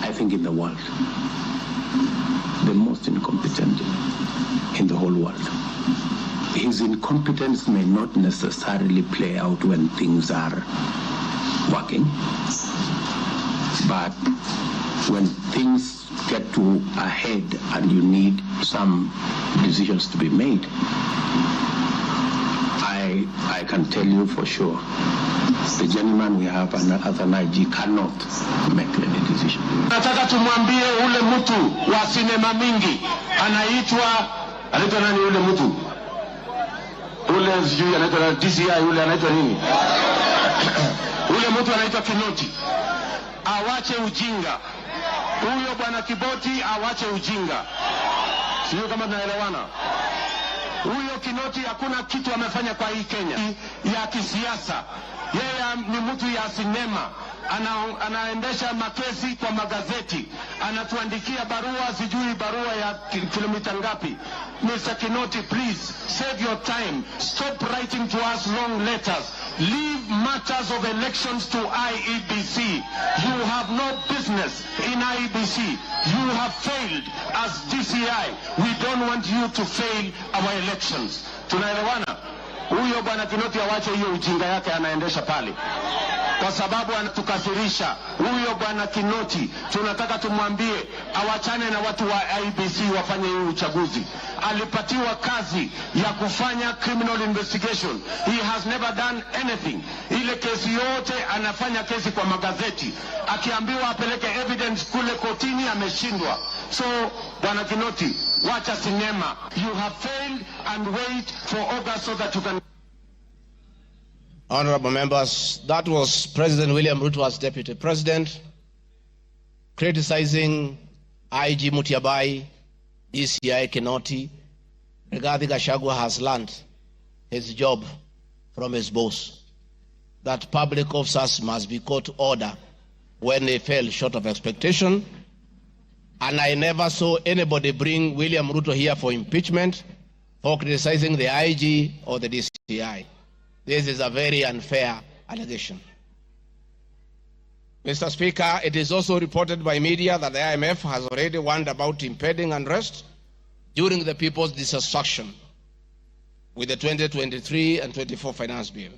I think, in the world. The most incompetent in the whole world. His incompetence may not necessarily play out when things are working, but when things get to a head and you need some decisions to be made, I can tell you for sure, the gentleman we have as an IG cannot make any decision. Nataka tumwambie ule mtu wa sinema mingi anaitwa nani ule mtu? Ule sijui anaitwa DCI, ule anaitwa nini? Ule mtu anaitwa Kinoti. Awache ujinga. Huyo bwana Kiboti awache ujinga. Sio kama tunaelewana. Huyo Kinoti hakuna kitu amefanya kwa hii Kenya ya kisiasa. Yeye ni mtu ya sinema. Anaendesha makesi kwa magazeti. Anatuandikia barua, sijui barua ya kilomita ngapi. Mr. Kinoti, please save your time. Stop writing to us long letters. Leave matters of elections to IEBC. You have no business in IEBC. You have failed as DCI. We don't want you to fail our elections. Tunaelewana? Huyo bwana Kinoti awache hiyo ujinga yake anaendesha pale, kwa sababu anatukasirisha. Huyo bwana Kinoti tunataka tumwambie awachane na watu wa IEBC wafanye hii uchaguzi. Alipatiwa kazi ya kufanya criminal investigation. He has never done anything. Ile kesi yote anafanya kesi kwa magazeti. Akiambiwa apeleke evidence kule kotini ameshindwa. So bwana Kinoti, wacha sinema. You have failed and wait for August so that you can. Honorable members, that was President William Ruto as Deputy President criticizing IG Mutiabai, DCI Kinoti. Rigathi Gachagua has learned his job from his boss, that public officers must be called to order when they fell short of expectation. And I never saw anybody bring William Ruto here for impeachment for criticizing the IG or the DCI. This is a very unfair allegation. Mr. Speaker, it is also reported by media that the IMF has already warned about impending unrest during the people's dissatisfaction with the 2023 and 24 finance bill.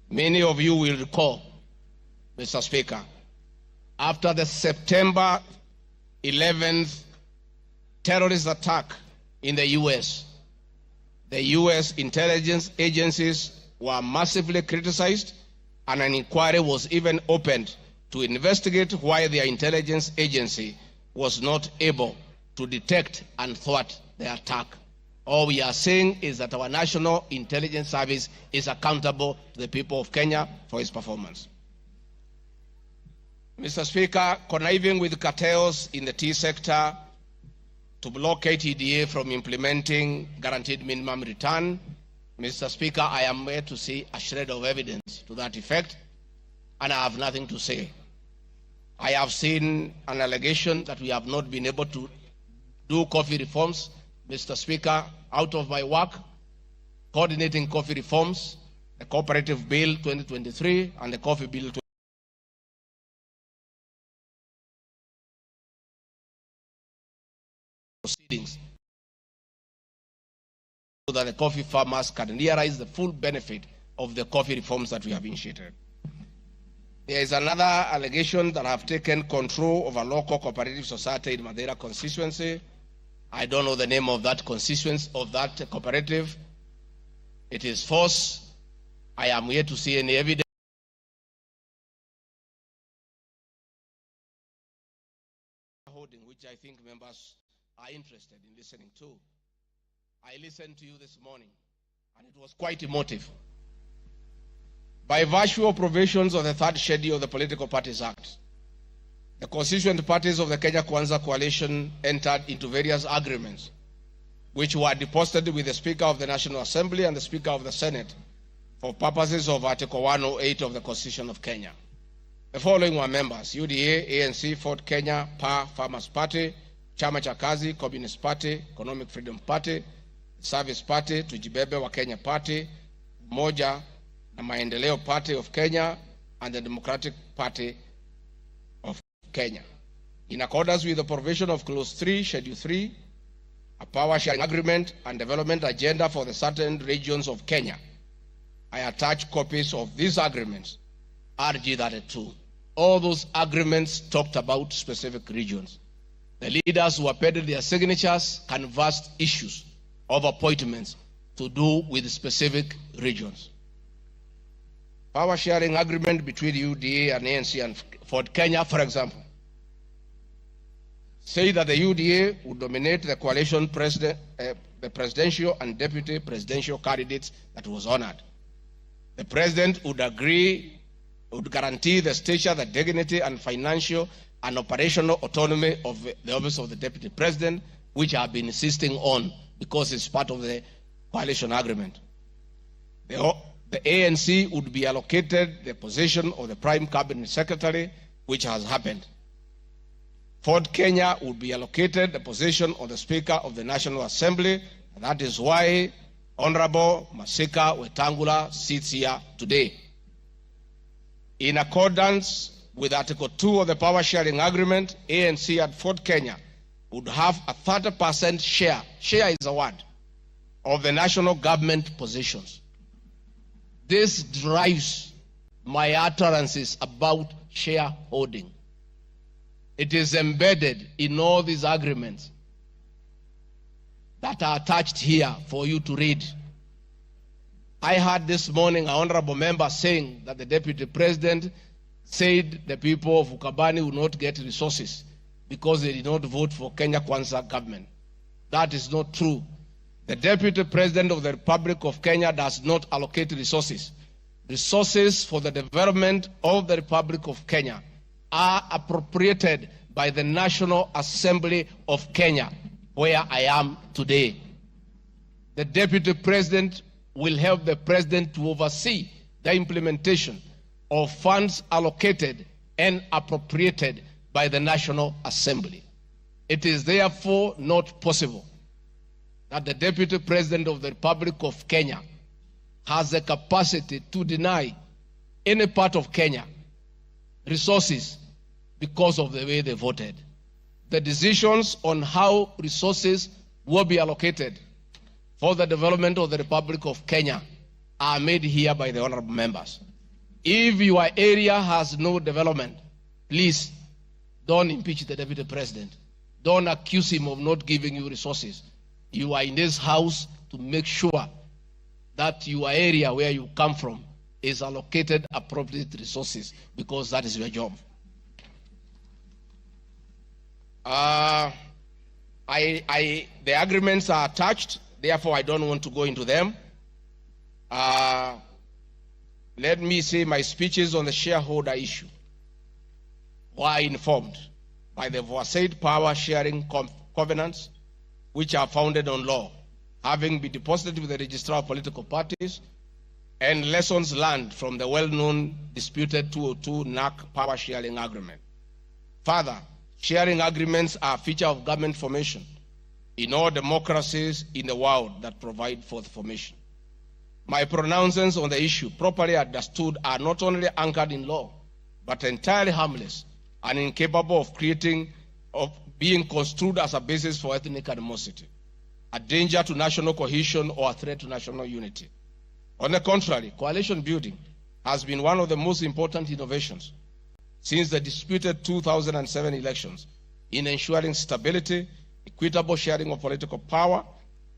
Many of you will recall, Mr. Speaker, after the September 11th terrorist attack in the US intelligence agencies were massively criticized, and an inquiry was even opened to investigate why their intelligence agency was not able to detect and thwart the attack. All we are saying is that our National Intelligence Service is accountable to the people of Kenya for its performance. Mr. Speaker, conniving with cartels in the tea sector to block KTDA from implementing guaranteed minimum return, Mr. Speaker, I am here to see a shred of evidence to that effect, and I have nothing to say. I have seen an allegation that we have not been able to do coffee reforms, Mr. Speaker, out of my work, coordinating coffee reforms, the Cooperative Bill 2023 and the Coffee Bill 2023. Proceedings so that the coffee farmers can realize the full benefit of the coffee reforms that we have initiated. There is another allegation that I have taken control of a local cooperative society in Madeira constituency. I don't know the name of that constituency, of that cooperative. It is false. I am here to see any evidence. Which I think members are interested in listening to. I listened to you this morning, and it was quite emotive. By virtue of provisions of the third schedule of the Political Parties Act, the constituent parties of the Kenya Kwanza coalition entered into various agreements, which were deposited with the Speaker of the National Assembly and the Speaker of the Senate for purposes of Article 108 of the Constitution of Kenya. The following were members: UDA, ANC, Ford Kenya, PA, Farmers Party, Chama cha Kazi, Communist Party, Economic Freedom Party, Service Party, Tujibebe wa Kenya Party, Umoja na Maendeleo Party of Kenya, and the Democratic Party of Kenya. In accordance with the provision of Clause 3, Schedule 3, a power sharing agreement and development agenda for the certain regions of Kenya, I attach copies of these agreements, RG 32. All those agreements talked about specific regions. The leaders who appended their signatures canvassed issues of appointments to do with specific regions. Power sharing agreement between UDA and ANC and Ford Kenya, for example, say that the UDA would nominate the coalition president, the presidential and deputy presidential candidates that was honored. The president would guarantee the stature, the dignity, and financial and operational autonomy of the office of the deputy president, which I have been insisting on because it's part of the coalition agreement. The ANC would be allocated the position of the prime cabinet secretary, which has happened. Ford Kenya would be allocated the position of the Speaker of the National Assembly, and that is why Honorable Masika Wetangula sits here today. In accordance with Article 2 of the Power Sharing Agreement, ANC at Ford Kenya would have a 30% share is a word, of the national government positions. This drives my utterances about shareholding. It is embedded in all these agreements that are attached here for you to read. I heard this morning an honorable member saying that the deputy president said the people of Ukabani will not get resources because they did not vote for Kenya Kwanza government. That is not true. The deputy president of the Republic of Kenya does not allocate resources. Resources for the development of the Republic of Kenya are appropriated by the National Assembly of Kenya, where I am today. The Deputy President will help the President to oversee the implementation of funds allocated and appropriated by the National Assembly. It is therefore not possible that the Deputy President of the Republic of Kenya has the capacity to deny any part of Kenya resources because of the way they voted. The decisions on how resources will be allocated for the development of the Republic of Kenya are made here by the honorable members. If your area has no development, please don't impeach the Deputy President. Don't accuse him of not giving you resources. You are in this house to make sure that your area where you come from is allocated appropriate resources, because that is your job. The agreements are attached, therefore I don't want to go into them. Let me say my speeches on the shareholder issue were informed by the aforesaid power sharing covenants, which are founded on law, having been deposited with the registrar of political parties, and lessons learned from the well-known disputed 202 NAC power sharing agreement. Further, sharing agreements are a feature of government formation in all democracies in the world that provide for the formation. My pronouncements on the issue, properly understood, are not only anchored in law, but entirely harmless and incapable of being construed as a basis for ethnic animosity, a danger to national cohesion, or a threat to national unity. On the contrary, coalition building has been one of the most important innovations since the disputed 2007 elections in ensuring stability, equitable sharing of political power,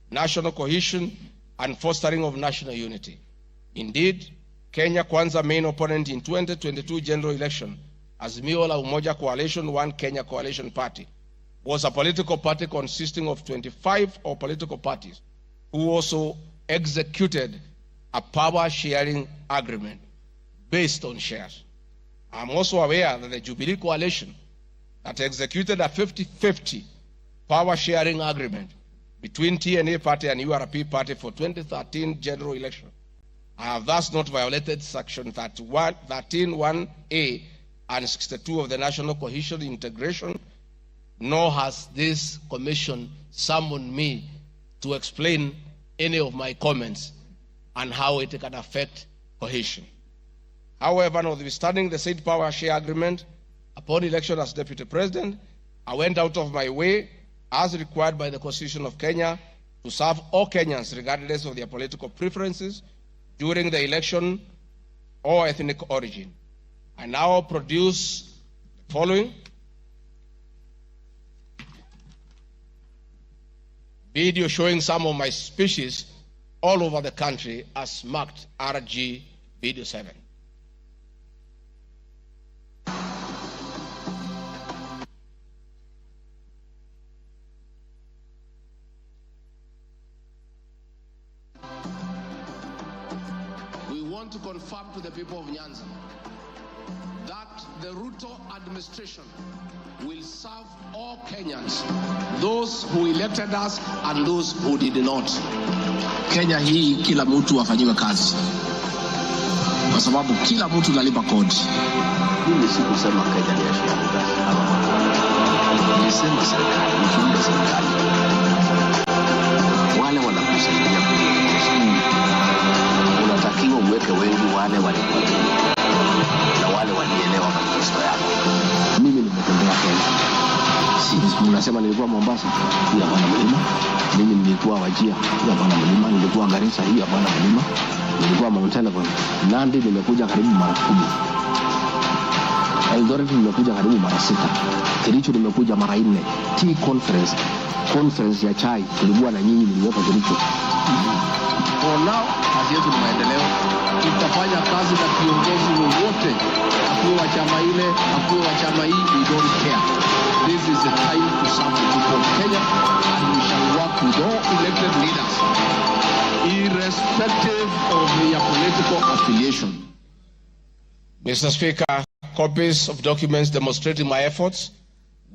national cohesion, and fostering of national unity. Indeed, Kenya Kwanza main opponent in 2022 general election, Azimio la Umoja Coalition, One Kenya Coalition Party, was a political party consisting of 25 political parties who also executed a power sharing agreement based on shares. I'm also aware that the Jubilee Coalition that executed a 50-50 power sharing agreement between TNA Party and URP Party for 2013 general election have thus not violated Section 13(1)(a) and 62 of the National Cohesion Integration, nor has this commission summoned me to explain any of my comments and how it can affect cohesion. However, notwithstanding the said power share agreement, upon election as Deputy President, I went out of my way, as required by the Constitution of Kenya, to serve all Kenyans regardless of their political preferences during the election or ethnic origin. I now produce the following video showing some of my speeches all over the country as marked RG Video 7. We want to confirm to the people of Nyanza that the Ruto administration will serve all Kenyans, those who elected us and those who did not. Kenya hii kila mtu afanyiwe kazi, kwa sababu kila mtu analipa kodi. Mimi sikusema Kenya ni ya shirika, nilisema serikali, nikiunda serikali wale wanakusaidia kuongoza, unatakiwa uweke wengi wale walikuwa na wale walielewa manifesto yako. Mimi nimetembea Kenya. Unasema nilikuwa Mombasa, hii hapana mlima. Mimi nilikuwa Wajir, hii hapana mlima. Nilikuwa Garissa, hii hapana mlima. Nilikuwa Mount Elgon. Nandi nimekuja karibu mara 10. Eldoret nimekuja karibu mara 6. Kericho nimekuja mara 4. Tea conference ya chai tulikuwa na nyinyi, niliweka Kericho. For now, kazi yetu ni maendeleo. Tutafanya kazi na kiongozi wowote, akuwe wa chama ile, akuwe wa chama hii, we don't care. This is the time to serve the people of Kenya, and we shall work with all elected leaders, irrespective of their political affiliation. Mr. Speaker, copies of documents demonstrating my efforts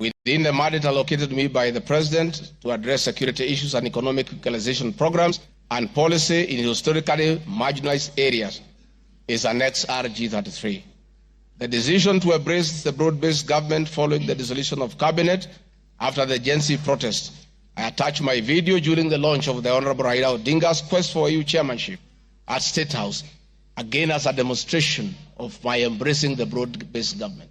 within the mandate allocated to me by the President to address security issues and economic equalization programs and policy in historically marginalized areas is Annex RG33. The decision to embrace the broad-based government following the dissolution of cabinet after the Gen Z protest. I attached my video during the launch of the Honorable Raila Odinga's quest for EU chairmanship at State House, again as a demonstration of my embracing the broad-based government.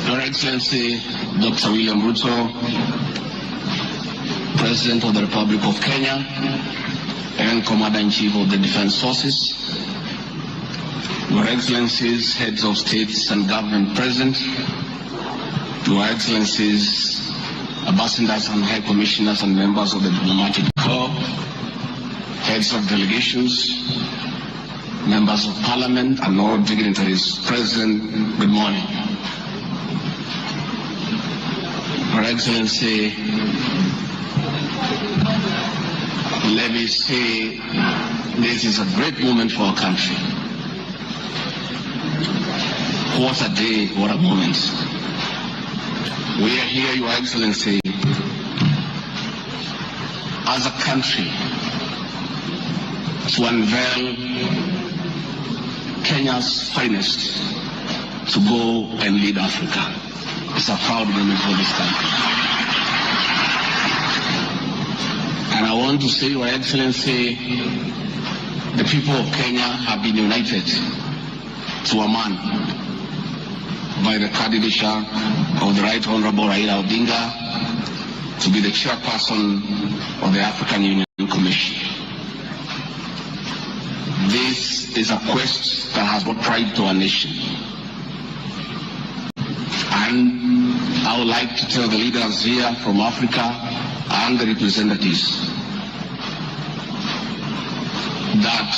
Your Excellency, Dr. William Ruto, President of the Republic of Kenya and Commander-in-Chief of the Defense Forces, Your Excellencies, Heads of States and Government present, Your Excellencies, Ambassadors and High Commissioners and members of the Diplomatic Corps, Heads of Delegations, Members of Parliament and all dignitaries present, good morning. Your Excellency, let me say this is a great moment for our country. What a day, what a moment. We are here, Your Excellency, as a country to unveil Kenya's finest to go and lead Africa. It's a proud moment for this country. And I want to say, Your Excellency, the people of Kenya have been united to a man by the candidature of the Right Honorable Raila Odinga to be the chairperson of the African Union Commission. This is a quest that has brought pride to our nation. And I would like to tell the leaders here from Africa and the representatives that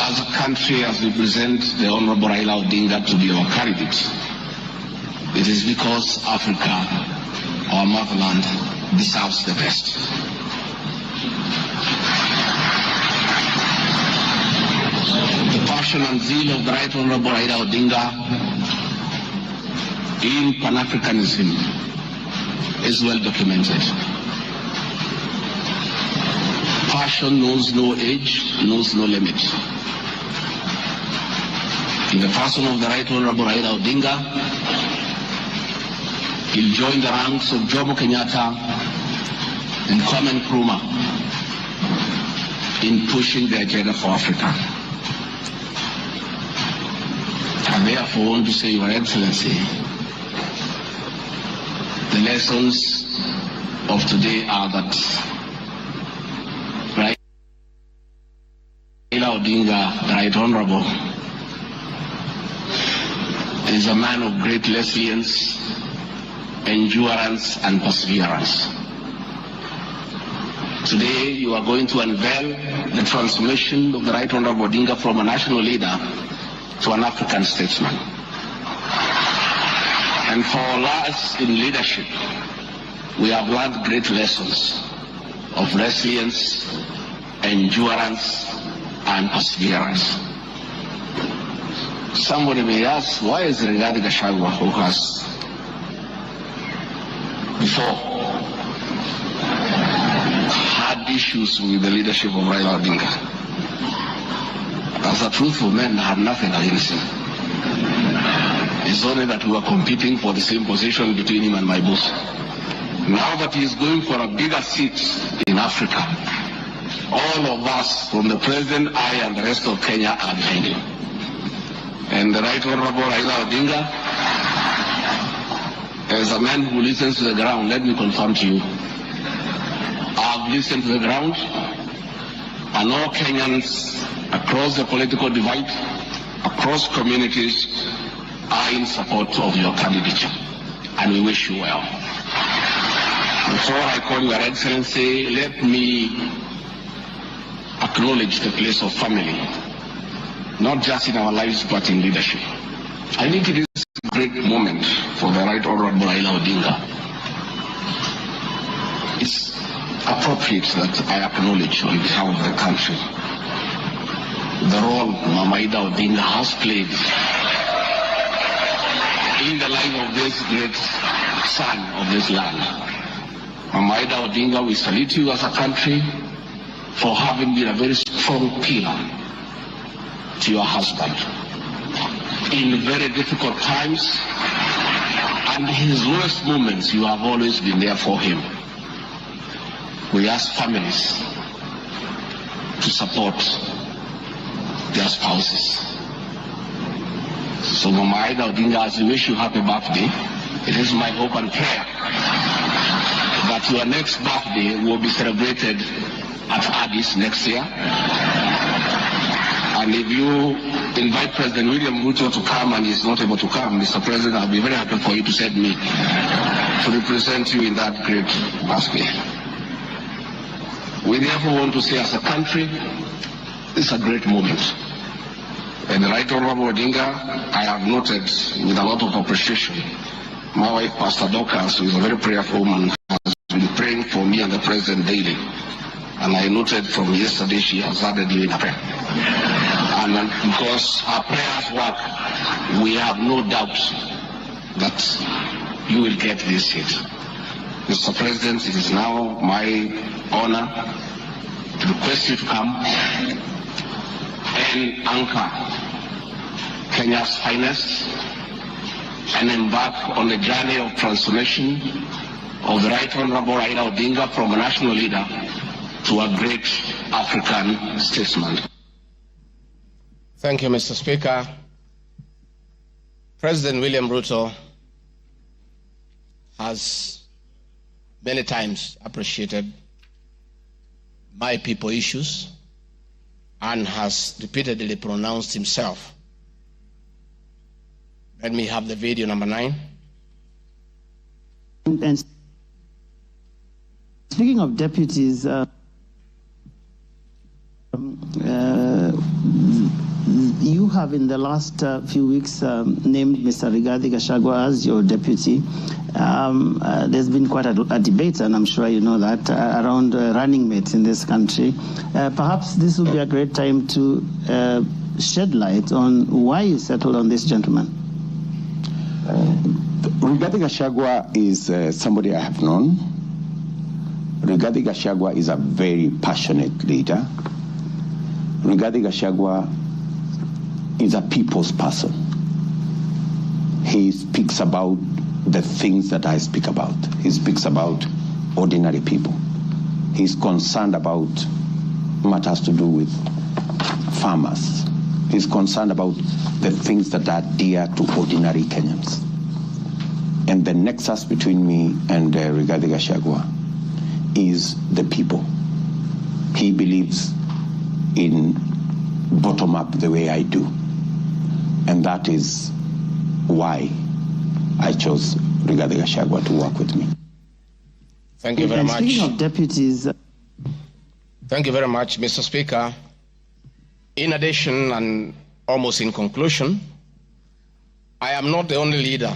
as a country, as we present the Honorable Raila Odinga to be our candidate, it is because Africa, our motherland, deserves the best. The passion and zeal of the Right Honorable Raila Odinga in Pan-Africanism is well documented. Passion knows no age, knows no limit. In the person of the Right Honorable Raila Odinga, he'll join the ranks of Jomo Kenyatta and Kwame Nkrumah in pushing the agenda for Africa. And therefore, I want to say, Your Excellency, the lessons of today are that Raila Odinga, the Right Honorable, is a man of great resilience, endurance, and perseverance. Today, you are going to unveil the transformation of the Right Honorable Odinga from a national leader to an African statesman. And for us in leadership, we have learned great lessons of resilience, endurance, and perseverance. Somebody may ask, why is Rigathi Gachagua, who has before had issues with the leadership of Raila Odinga? As a truthful man, I have nothing against him. It's only that we were competing for the same position between him and my boss. Now that he is going for a bigger seat in Africa, all of us, from the president, I, and the rest of Kenya, are behind him. And the Right Honorable Raila Odinga, as a man who listens to the ground, let me confirm to you, I've listened to the ground, and all Kenyans across the political divide, across communities, are in support of your candidature, and we wish you well. Before I call Your Excellency, let me acknowledge the place of family, not just in our lives but in leadership. I think it is a great moment for the Right Honorable Raila Odinga appropriate that I acknowledge on behalf of the country the role Mama Ida Odinga has played in the life of this great son of this land. Mama Ida Odinga, we salute you as a country for having been a very strong pillar to your husband in very difficult times, and his worst moments you have always been there for him. We ask families to support their spouses. So Mama Ida Odinga, as we wish you happy birthday, it is my hope and prayer that your next birthday will be celebrated at Addis next year. And if you invite President William Ruto to come and he's not able to come, Mr. President, I'll be very happy for you to send me to represent you in that great birthday. We therefore want to say as a country, it's a great moment. And the Right Honorable Odinga, I have noted with a lot of appreciation, my wife, Pastor Dorcas, who is a very prayerful woman, has been praying for me and the President daily. And I noted from yesterday she has added you in a prayer. And because our prayers work, we have no doubt that you will get this seat. Mr. President, it is now my honor to request you to come and anchor Kenya's finest and embark on the journey of transformation of the Right Honorable Raila Odinga from a national leader to a great African statesman. Thank you, Mr. Speaker. President William Ruto has many times appreciated my people issues and has repeatedly pronounced himself. Let me have the video number 9. And speaking of deputies, you have in the last few weeks named Mr. Rigathi Gachagua as your deputy. There's been quite a debate, and I'm sure you know that, around running mates in this country. Perhaps this would be a great time to shed light on why you settled on this gentleman. Rigathi Gachagua is somebody I have known. Rigathi Gachagua is a very passionate leader. Rigathi Gachagua is a people's person. He speaks about the things that I speak about. He speaks about ordinary people. He's concerned about matters to do with farmers. He's concerned about the things that are dear to ordinary Kenyans. And the nexus between me and Rigathi Gachagua is the people. He believes in bottom-up the way I do. And that is why I chose Rigathi Gachagua to work with me. Thank you very much. Speaking of deputies... Thank you very much, Mr. Speaker. In addition, and almost in conclusion, I am not the only leader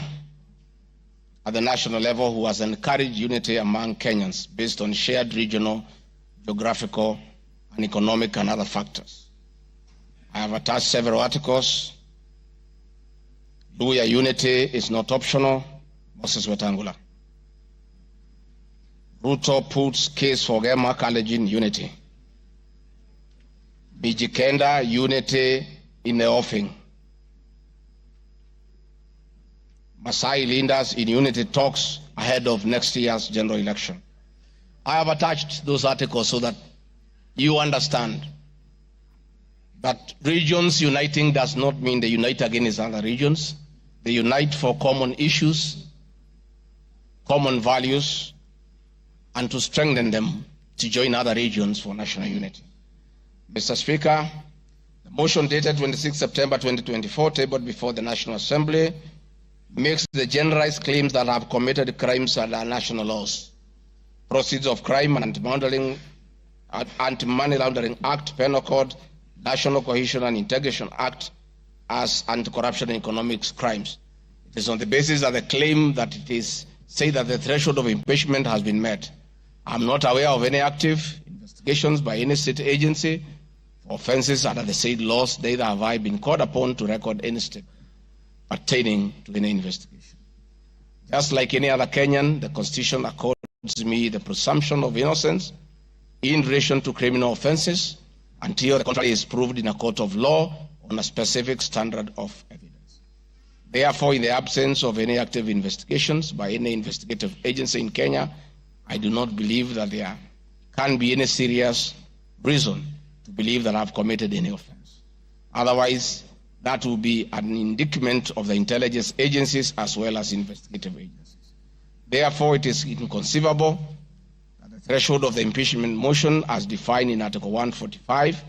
at the national level who has encouraged unity among Kenyans based on shared regional, geographical, and economic and other factors. I have attached several articles. Luya unity is not optional, Moses Wetangula. Ruto puts case for Gema College in unity. Bijikenda unity in the offing. Masai leaders in unity talks ahead of next year's general election. I have attached those articles so that you understand that regions uniting does not mean they unite against other regions. They unite for common issues, common values, and to strengthen them to join other regions for national unity. Mr. Speaker, the motion dated 26 September 2024, tabled before the National Assembly, makes the generalized claims that have committed crimes under national laws. Proceeds of crime and Anti-Money Laundering Act, Penal Code, National Cohesion and Integration Act as anti-corruption and economic crimes. It is on the basis of the claim that it is say that the threshold of impeachment has been met I'm not aware of any active investigations by any state agency for offenses under the said laws, neither have I been called upon to record any step pertaining to any investigation. Just like any other Kenyan, the Constitution accords me the presumption of innocence in relation to criminal offenses until the contrary is proved in a court of law on a specific standard of evidence. Therefore, in the absence of any active investigations by any investigative agency in Kenya, I do not believe that there can be any serious reason to believe that I've committed any offense. Otherwise, that will be an indictment of the intelligence agencies as well as investigative agencies. Therefore, it is inconceivable that the threshold of the impeachment motion as defined in Article 145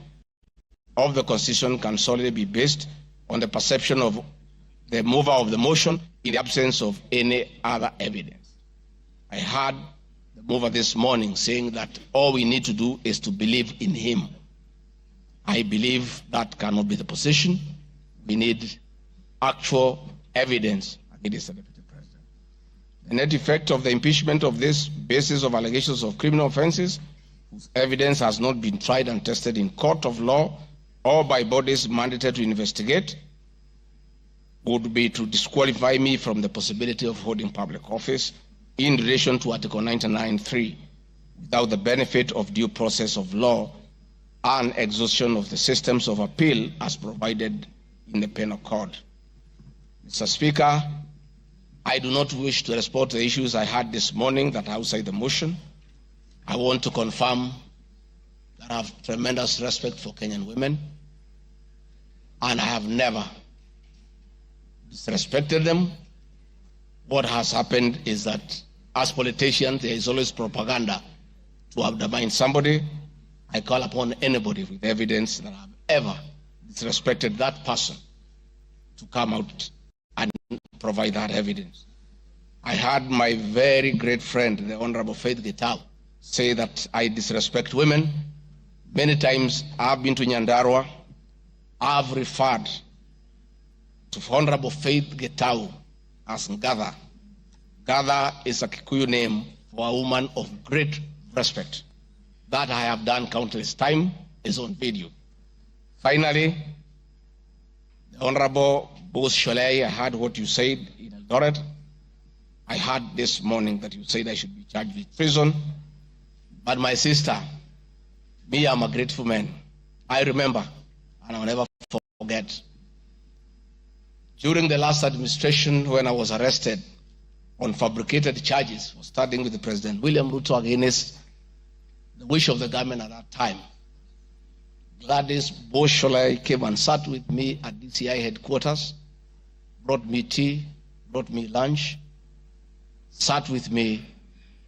of the Constitution can solely be based on the perception of the mover of the motion in the absence of any other evidence. I heard the mover this morning saying that all we need to do is to believe in him. I believe that cannot be the position. We need actual evidence against the Deputy President. The net effect of the impeachment of this basis of allegations of criminal offenses, whose evidence has not been tried and tested in court of law or by bodies mandated to investigate, would be to disqualify me from the possibility of holding public office in relation to Article 99(3) without the benefit of due process of law and exhaustion of the systems of appeal as provided in the Penal Code. Mr. Speaker, I do not wish to respond to the issues I had this morning that are outside the motion. I want to confirm that I have tremendous respect for Kenyan women, and I have never disrespected them. What has happened is that as politicians, there is always propaganda to undermine somebody. I call upon anybody with evidence that I have ever disrespected that person to come out and provide that evidence. I had my very great friend, the Honorable Faith Gitau, say that I disrespect women. Many times I've been to Nyandarua. I've referred to Honorable Faith Gitau as Ngatha. Ngatha is a Kikuyu name for a woman of great respect. That I have done countless times, is on video. Finally, the Honorable Bose Sholei, I heard what you said in Eldoret. I heard this morning that you said I should be charged with treason. But my sister, me, I'm a grateful man. I remember, and I'll never forget, during the last administration when I was arrested on fabricated charges for standing with the President William Ruto against the wish of the government at that time, Gladys Bosholai came and sat with me at DCI headquarters, brought me tea, brought me lunch, sat with me,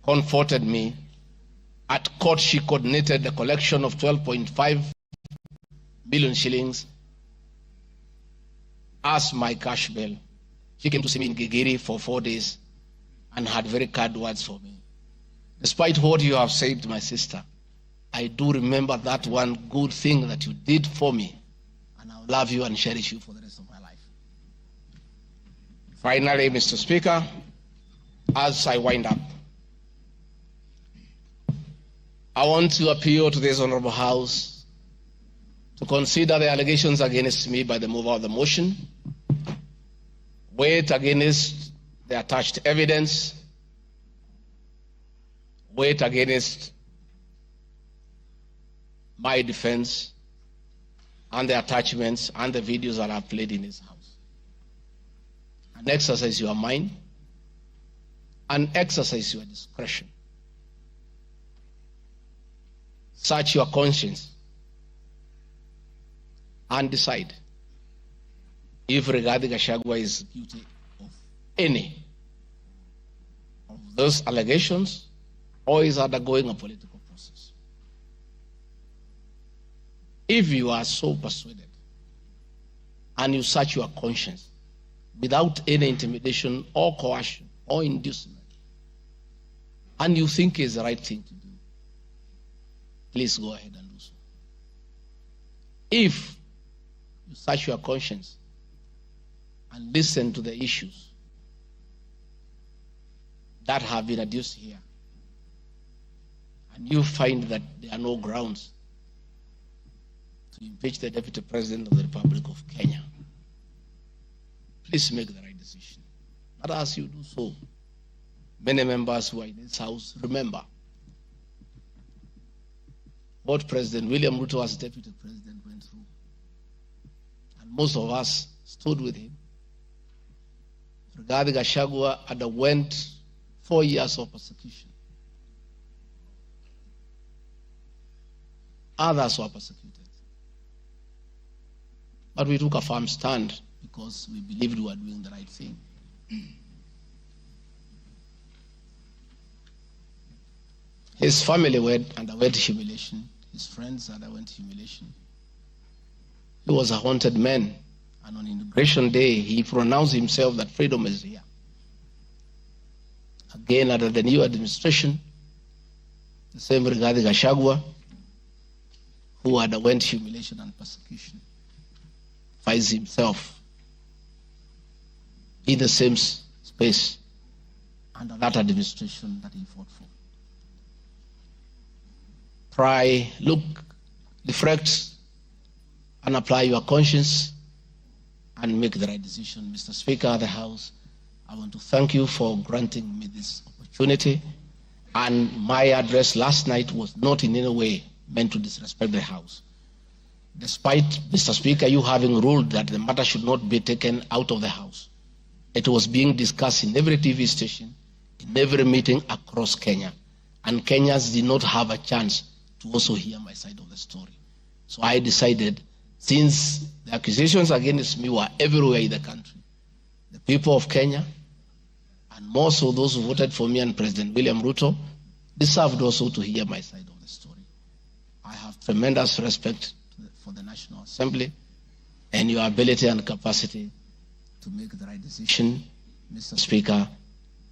comforted me. At court, she coordinated the collection of 12.5 million shillings as my cash bail. She came to see me in Gigiri for 4 days and had very kind words for me. Despite what you have said, my sister, I do remember that one good thing that you did for me, and I'll love you and cherish you for the rest of my life. Finally, Mr. Speaker, as I wind up, I want to appeal to this Honorable House to consider the allegations against me by the mover of the motion, weigh it against the attached evidence, weigh it against my defense and the attachments and the videos that I've played in this house. And exercise your mind and exercise your discretion. Search your conscience and decide if Rigathi Gachagua is guilty of any of those allegations or is undergoing a political process. If you are so persuaded and you search your conscience without any intimidation or coercion or inducement, and you think is the right thing to do, please go ahead and do so. If you search your conscience and listen to the issues that have been adduced here, and you find that there are no grounds to impeach the Deputy President of the Republic of Kenya, please make the right decision. But as you do so, many members who are in this House remember what President William Ruto as Deputy President went through. And most of us stood with him. Rigathi Gachagua underwent 4 years of persecution. Others were persecuted. But we took a firm stand because we believed we were doing the right thing. His family underwent humiliation. His friends underwent humiliation. He was a haunted man. And on Inauguration Day, he pronounced himself that freedom is here. Again, under the new administration, the same Rigathi Gachagua, who underwent humiliation and persecution, finds himself in the same space under that administration that he fought for. Try, look, reflect, and apply your conscience and make the right decision. Mr. Speaker of the House, I want to thank you for granting me this opportunity. And my address last night was not in any way meant to disrespect the House. Despite, Mr. Speaker, you having ruled that the matter should not be taken out of the House, it was being discussed in every TV station, in every meeting across Kenya. And Kenyans did not have a chance to also hear my side of the story. So I decided, since the accusations against me were everywhere in the country, the people of Kenya, and more so those who voted for me and President William Ruto, deserved also to hear my side of the story. I have tremendous respect for the National Assembly and your ability and capacity to make the right decision. Mr. Speaker,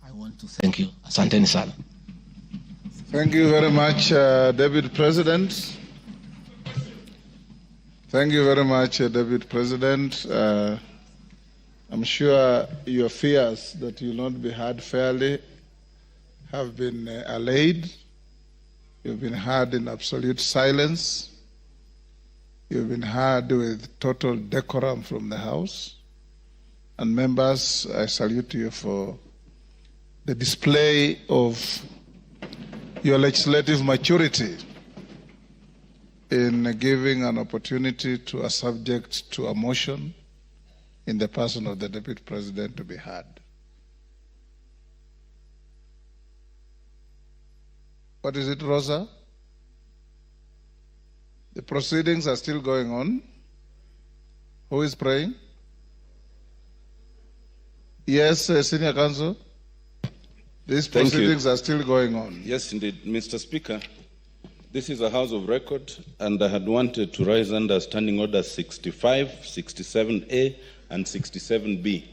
I want to thank you. Asanteni sana. Thank you very much, Deputy President. Thank you very much, Deputy President. I'm sure your fears that you will not be heard fairly have been allayed. You've been heard in absolute silence. You've been heard with total decorum from the House. And members, I salute you for the display of your legislative maturity in giving an opportunity to a subject to a motion in the person of the Deputy President to be heard. What is it, Rosa? The proceedings are still going on. Who is praying? Yes, Senior Counsel. These proceedings are still going on. Yes, indeed. Mr. Speaker, this is a House of Record, and I had wanted to rise under Standing Order 65, 67A, and 67B.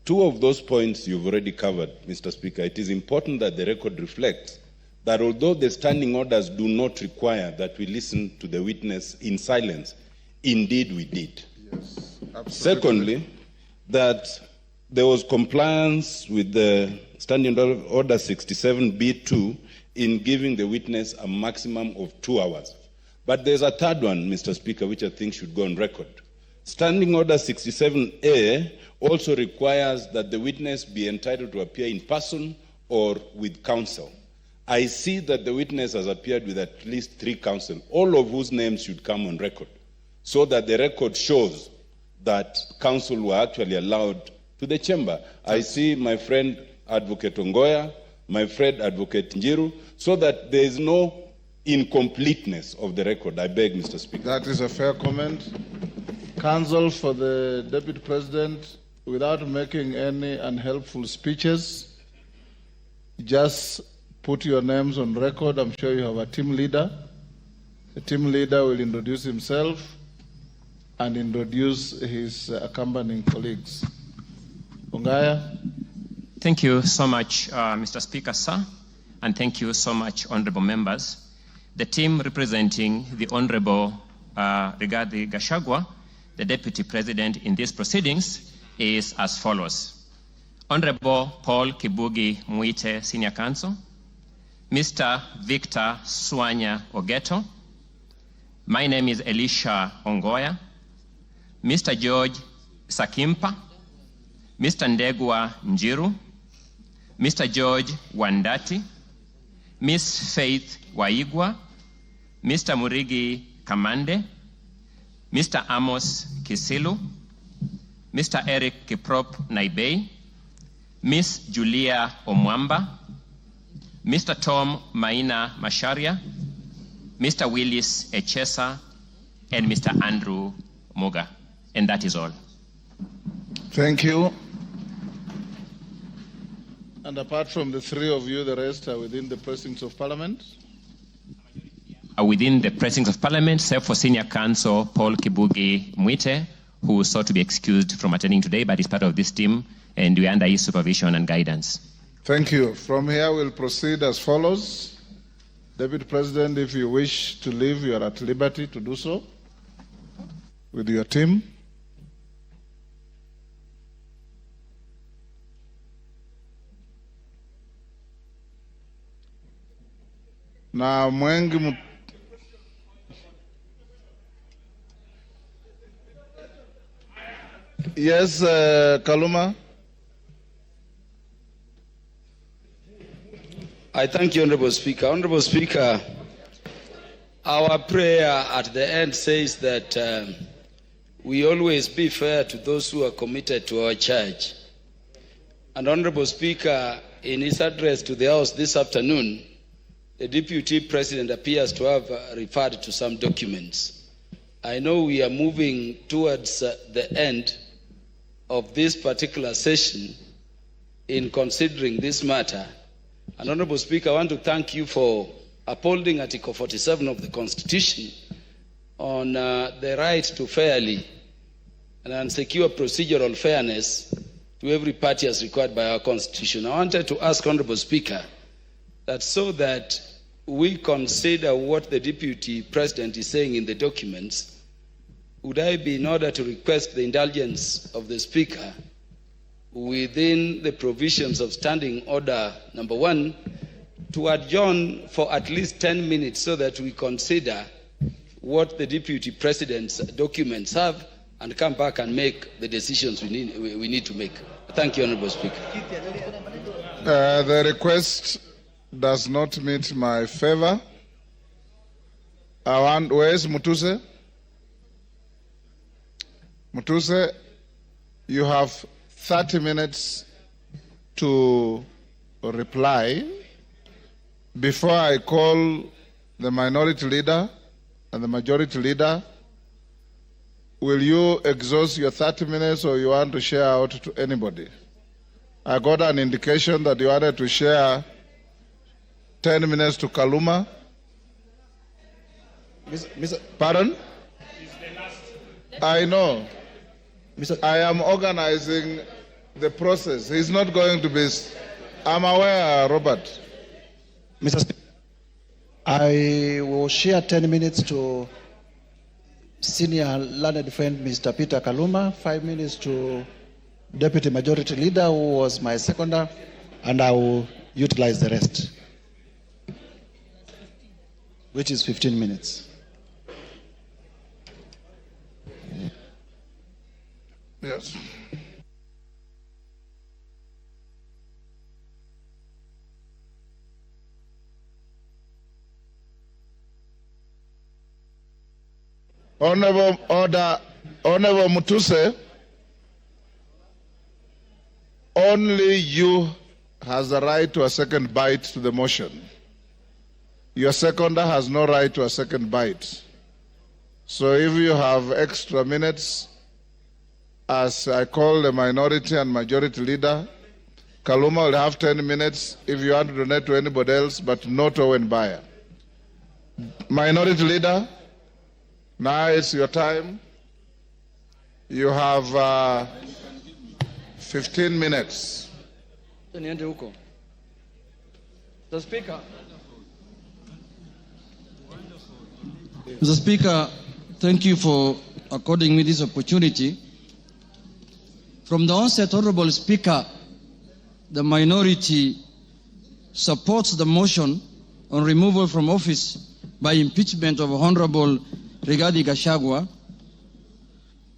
Two of those points you've already covered, Mr. Speaker. It is important that the record reflects that although the standing orders do not require that we listen to the witness in silence, indeed we did. Yes, absolutely. Secondly, that there was compliance with the Standing Order 67B2 in giving the witness a maximum of 2 hours. But there's a third one, Mr. Speaker, which I think should go on record. Standing Order 67A also requires that the witness be entitled to appear in person or with counsel. I see that the witness has appeared with at least 3 counsel, all of whose names should come on record, so that the record shows that counsel were actually allowed to the chamber. I see my friend Advocate Ongoya, my friend Advocate Njiru, so that there is no incompleteness of the record. I beg, Mr. Speaker. That is a fair comment. Counsel for the Deputy President, without making any unhelpful speeches, just put your names on record. I'm sure you have a team leader. The team leader will introduce himself and introduce his accompanying colleagues. Ongaya. Thank you so much, Mr. Speaker, sir, and thank you so much, honorable members. The team representing the Honorable Rigathi Gachagua, the Deputy President in these proceedings, is as follows. Honorable Paul Kibugi Muite, Senior Counsel, Mr. Victor Swanya Ogeto. My name is Elisha Ongoya. Mr. George Sakimpa. Mr. Ndegwa Njiru. Mr. George Wandati. Miss Faith Waigwa. Mr. Murigi Kamande. Mr. Amos Kisilu. Mr. Eric Kiprop Naibei. Miss Julia Omwamba. Mr. Tom Maina Masharia. Mr. Willis Echesa. And Mr. Andrew Moga. And that is all. Thank you. And apart from the three of you, the rest are within the precincts of Parliament? Within the precincts of Parliament, except for Senior Counsel Paul Kibugi Mwite, who sought to be excused from attending today, but is part of this team, and we are under his supervision and guidance. Thank you. From here, we'll proceed as follows. Deputy President, if you wish to leave, you are at liberty to do so with your team. Na mwengi Yes, Kaluma. I thank you, Honorable Speaker. Honorable Speaker, our prayer at the end says that we always be fair to those who are committed to our church. And Honorable Speaker, in his address to the House this afternoon, the Deputy President appears to have referred to some documents. I know we are moving towards the end of this particular session in considering this matter. And Honorable Speaker, I want to thank you for upholding Article 47 of the Constitution on the right to fairly and secure procedural fairness to every party as required by our Constitution. I wanted to ask Honorable Speaker that so that we consider what the Deputy President is saying in the documents, would I be in order to request the indulgence of the Speaker within the provisions of Standing Order number 1 to adjourn for at least 10 minutes so that we consider what the Deputy President's documents have and come back and make the decisions we need to make. Thank you, Honorable Speaker. The request does not meet my favor. Where's Mutuse? Mutuse, you have 30 minutes to reply before I call the minority leader and the majority leader. Will you exhaust your 30 minutes or you want to share out to anybody? I got an indication that you wanted to share 10 minutes to Kaluma. Pardon? I know. I am organizing the process. He's not going to be... I'm aware, Robert. Mr. Speaker, I will share 10 minutes to senior learned friend Mr. Peter Kaluma, 5 minutes to Deputy Majority Leader, who was my seconder, and I will utilize the rest, which is 15 minutes. Yes. Honorable Mutuse, only you has the right to a second bite to the motion. Your seconder has no right to a second bite. So if you have extra minutes, as I call the minority and majority leader, Kaluma will have 10 minutes if you want to donate to anybody else, but not Owen Bayer. Minority leader, now it's your time. You have 15 minutes. Mr. Speaker. Mr. Speaker, thank you for according me this opportunity. From the onset, Honorable Speaker, the minority supports the motion on removal from office by impeachment of Honorable Rigathi Gachagua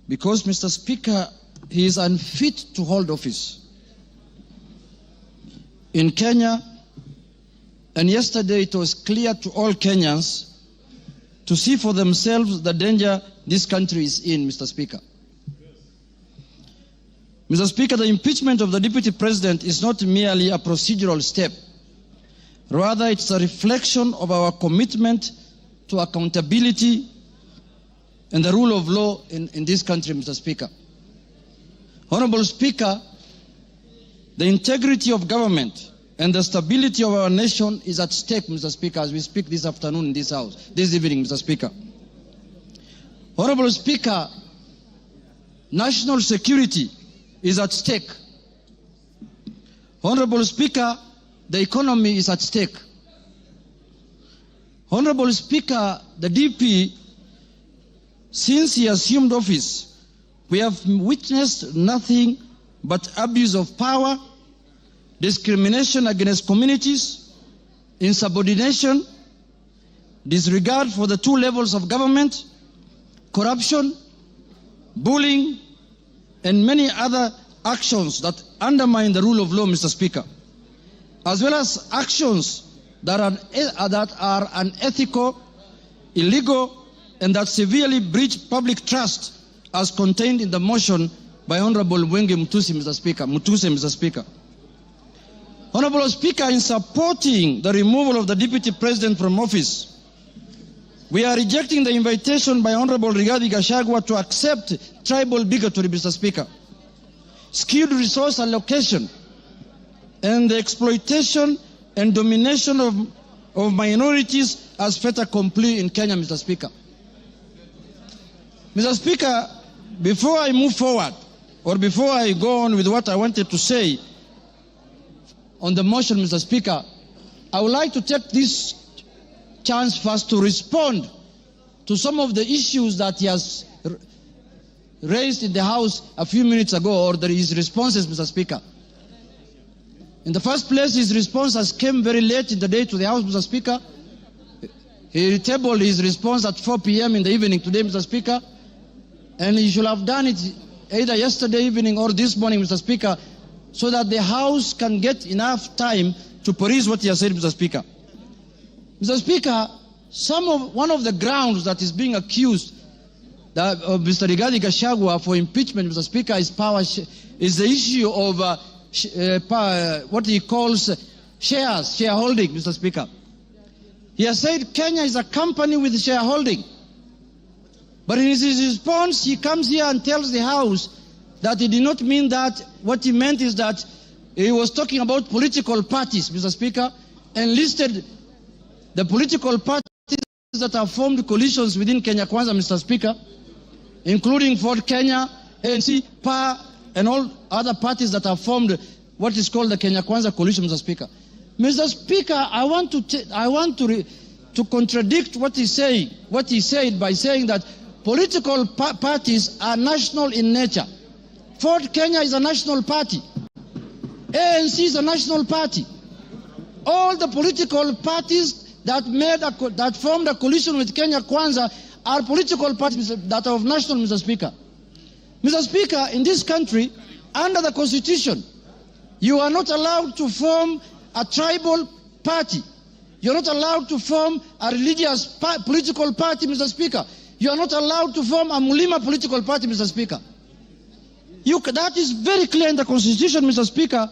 because, Mr. Speaker, he is unfit to hold office in Kenya, and yesterday it was clear to all Kenyans to see for themselves the danger this country is in, Mr. Speaker. Mr. Speaker, the impeachment of the Deputy President is not merely a procedural step. Rather, it's a reflection of our commitment to accountability and the rule of law in this country, Mr. Speaker. Honorable Speaker, the integrity of government and the stability of our nation is at stake, Mr. Speaker, as we speak this afternoon in this House, this evening, Mr. Speaker. Honorable Speaker, national security is at stake. Honorable Speaker, the economy is at stake. Honorable Speaker, the DP, since he assumed office, we have witnessed nothing but abuse of power, discrimination against communities, insubordination, disregard for the two levels of government, corruption, bullying, and many other actions that undermine the rule of law, Mr. Speaker, as well as actions that are unethical, illegal, and that severely breach public trust as contained in the motion by Honorable Wenge Mutuse, Mr. Speaker. Honorable Speaker, in supporting the removal of the Deputy President from office, we are rejecting the invitation by Honorable Rigathi Gachagua to accept tribal bigotry, Mr. Speaker, skewed resource allocation, and the exploitation and domination of minorities as fait accompli in Kenya, Mr. Speaker. Mr. Speaker, before I move forward, or before I go on with what I wanted to say on the motion, Mr. Speaker, I would like to take this chance first to respond to some of the issues that he has raised in the House a few minutes ago, or his responses, Mr. Speaker. In the first place, his response has come very late in the day to the House, Mr. Speaker. He tabled his response at 4 p.m. in the evening today, Mr. Speaker, and he should have done it either yesterday evening or this morning, Mr. Speaker, so that the House can get enough time to peruse what he has said, Mr. Speaker. Mr. Speaker, one of the grounds that is being accused of Mr. Rigathi Gachagua for impeachment, Mr. Speaker, is the issue of what he calls shareholding, Mr. Speaker. He has said Kenya is a company with shareholding. But in his response, he comes here and tells the House that he did not mean that. What he meant is that he was talking about political parties, Mr. Speaker, and listed the political parties that have formed coalitions within Kenya Kwanza, Mr. Speaker, including Ford Kenya, ANC, PA, and all other parties that have formed what is called the Kenya Kwanza coalition, Mr. Speaker. Mr. Speaker, I want to contradict what he said by saying that political parties are national in nature. Ford Kenya is a national party. ANC is a national party. All the political parties that formed a coalition with Kenya Kwanza are political parties that are of national, Mr. Speaker. Mr. Speaker, in this country, under the Constitution, you are not allowed to form a tribal party. You are not allowed to form a religious political party, Mr. Speaker. You are not allowed to form a Mulima political party, Mr. Speaker. That is very clear in the Constitution, Mr. Speaker.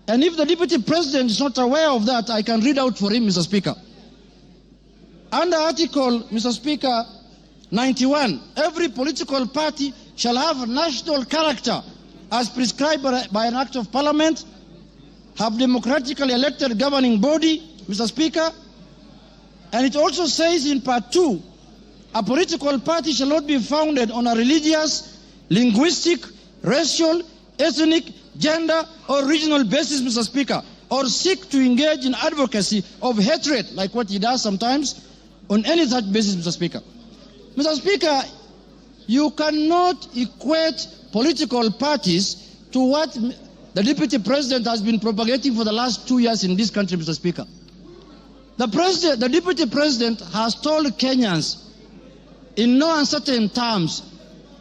And if the Deputy President is not aware of that, I can read out for him, Mr. Speaker. Under Article, Mr. Speaker, 91, every political party shall have a national character as prescribed by an act of parliament, have democratically elected governing body, Mr. Speaker. And it also says in Part 2, a political party shall not be founded on a religious, linguistic, racial, ethnic, gender, or regional basis, Mr. Speaker, or seek to engage in advocacy of hatred, like what he does sometimes, on any such basis, Mr. Speaker. Mr. Speaker, you cannot equate political parties to what the Deputy President has been propagating for the last 2 years in this country, Mr. Speaker. the deputy president has told Kenyans in no uncertain terms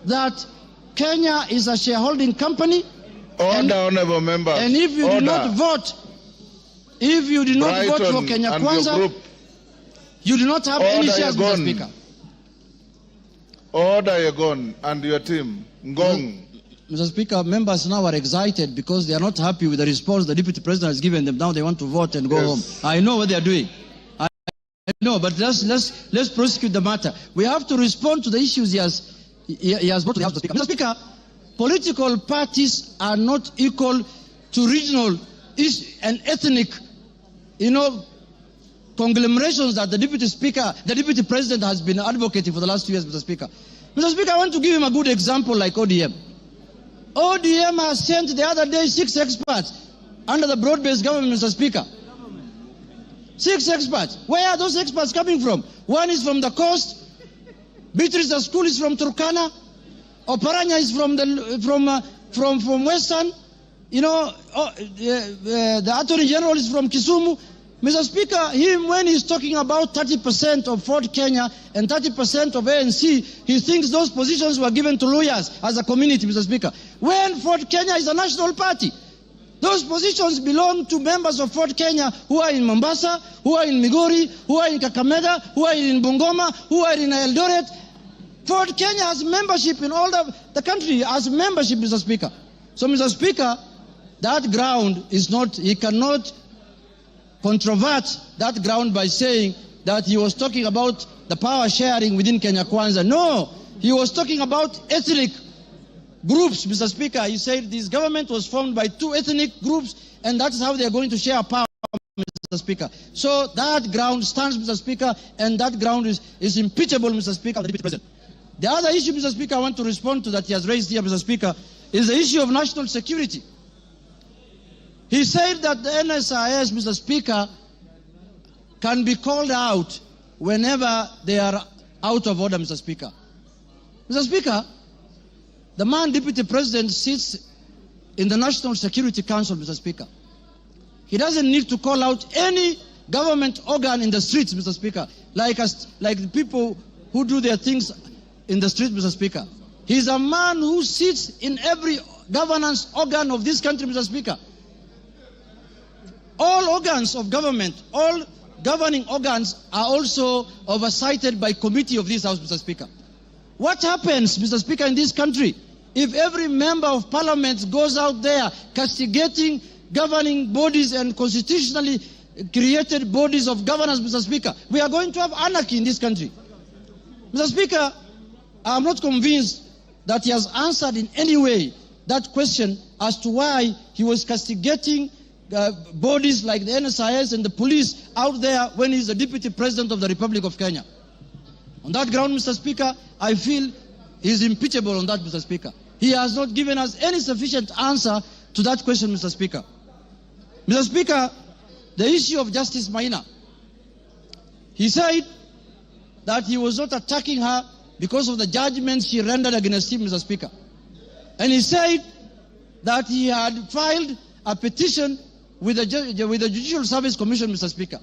that Kenya is a shareholding company. Order, honorable members. And if you do not vote, for Kenya Kwanza, you do not have any shares, Mr. Speaker. Order, Yegon, and your team. Ngong. Mr. Speaker, members now are excited because they are not happy with the response the deputy president has given them. Now they want to vote and go home. I know what they are doing. I know, but let's prosecute the matter. We have to respond to the issues he has brought to the House, Mr. Speaker. Mr. Speaker, political parties are not equal to regional and ethnic, conglomerations that the deputy president has been advocating for the last 2 years, Mr. Speaker. Mr. Speaker, I want to give him a good example like ODM. ODM has sent the other day 6 experts under the broad-based government, Mr. Speaker. 6 experts. Where are those experts coming from? One is from the coast. Beatrice School is from Turkana. Oparanya is from Western. The Attorney General is from Kisumu. Mr. Speaker, when he's talking about 30% of Ford Kenya and 30% of ANC, he thinks those positions were given to lawyers as a community, Mr. Speaker. When Ford Kenya is a national party, those positions belong to members of Ford Kenya who are in Mombasa, who are in Migori, who are in Kakamega, who are in Bungoma, who are in Eldoret. Ford Kenya has membership in all the country, has membership, Mr. Speaker. So, Mr. Speaker, that ground is not, he cannot controvert that ground by saying that he was talking about the power sharing within Kenya Kwanza. No, he was talking about ethnic groups, Mr. Speaker. He said this government was formed by 2 ethnic groups and that's how they are going to share power, Mr. Speaker. So that ground stands, Mr. Speaker, and that ground is impeachable, Mr. Speaker, of the Deputy President. The other issue, Mr. Speaker, I want to respond to that he has raised here, Mr. Speaker, is the issue of national security. He said that the NSIS, Mr. Speaker, can be called out whenever they are out of order, Mr. Speaker. Mr. Speaker, the man deputy president sits in the National Security Council, Mr. Speaker. He doesn't need to call out any government organ in the streets, Mr. Speaker, like the people who do their things in the streets, Mr. Speaker. He's a man who sits in every governance organ of this country, Mr. Speaker. All organs of government, all governing organs are also oversighted by committee of this House, Mr. Speaker. What happens, Mr. Speaker, in this country if every member of parliament goes out there castigating governing bodies and constitutionally created bodies of governance, Mr. Speaker? We are going to have anarchy in this country. Mr. Speaker, I am not convinced that he has answered in any way that question as to why he was castigating bodies like the NSIS and the police out there when he's the deputy president of the Republic of Kenya. On that ground, Mr. Speaker, I feel he's impeachable on that, Mr. Speaker. He has not given us any sufficient answer to that question, Mr. Speaker. Mr. Speaker, the issue of Justice Maina. He said that he was not attacking her because of the judgments she rendered against him, Mr. Speaker. And he said that he had filed a petition with the Judicial Service Commission, Mr. Speaker.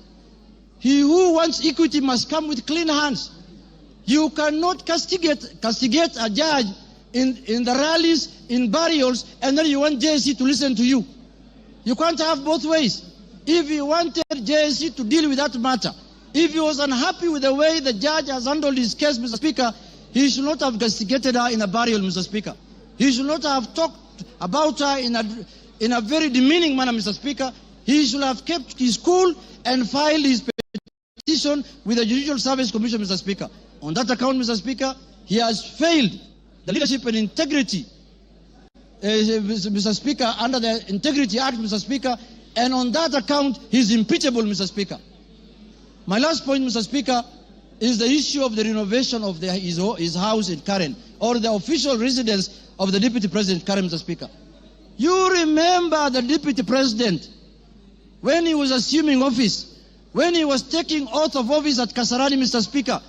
He who wants equity must come with clean hands. You cannot castigate a judge in the rallies, in burials, and then you want JSC to listen to you. You can't have both ways. If he wanted JSC to deal with that matter, if he was unhappy with the way the judge has handled his case, Mr. Speaker, he should not have castigated her in a burial, Mr. Speaker. He should not have talked about her in a very demeaning manner, Mr. Speaker. He should have kept his cool and filed his petition with the Judicial Service Commission, Mr. Speaker. On that account, Mr. Speaker, he has failed the leadership and integrity, Mr. Speaker, under the Integrity Act, Mr. Speaker, and on that account, he is impeachable, Mr. Speaker. My last point, Mr. Speaker, is the issue of the renovation of his house in Karen, or the official residence of the Deputy President Karen, Mr. Speaker. You remember the Deputy President, when he was assuming office, when he was taking oath of office at Kasarani, Mr. Speaker,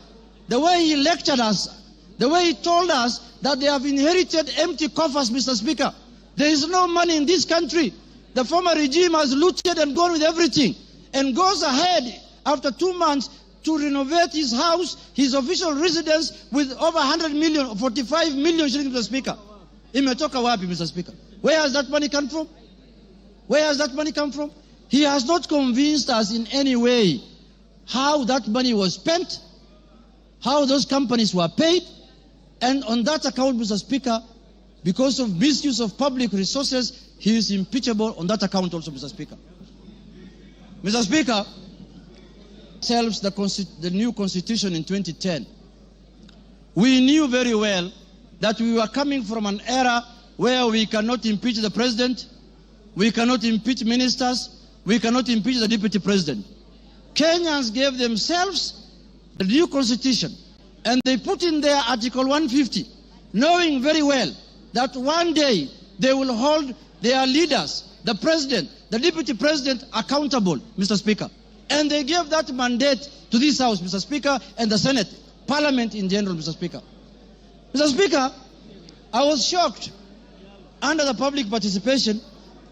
the way he lectured us, the way he told us that they have inherited empty coffers, Mr. Speaker. There is no money in this country. The former regime has looted and gone with everything, and goes ahead after 2 months to renovate his house, his official residence, with over 100 million, 45 million shillings, Mr. Speaker. Imetoka wapi, Mr. Speaker? Where has that money come from? Where has that money come from? He has not convinced us in any way how that money was spent, how those companies were paid, and on that account, Mr. Speaker, because of misuse of public resources, he is impeachable on that account also, Mr. Speaker. Mr. Speaker, selves the new constitution in 2010. We knew very well that we were coming from an era where we cannot impeach the president, we cannot impeach ministers, we cannot impeach the deputy president. Kenyans gave themselves the new constitution and they put in there Article 150, knowing very well that one day they will hold their leaders, the president, the deputy president, accountable, Mr. Speaker. And they gave that mandate to this House, Mr. Speaker, and the Senate, Parliament in general, Mr. Speaker. Mr. Speaker, I was shocked under the public participation,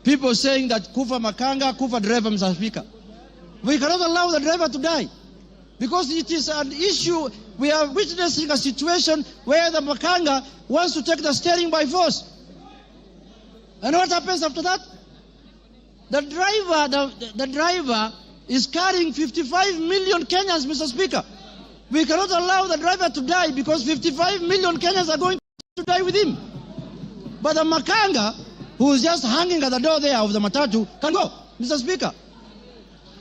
people saying that Kufa Makanga, Kufa driver, Mr. Speaker. We cannot allow the driver to die because it is an issue. We are witnessing a situation where the Makanga wants to take the steering by force. And what happens after that? The driver is carrying 55 million Kenyans, Mr. Speaker. We cannot allow the driver to die because 55 million Kenyans are going to die with him. But the Makanga, who is just hanging at the door there of the matatu, can go, Mr. Speaker.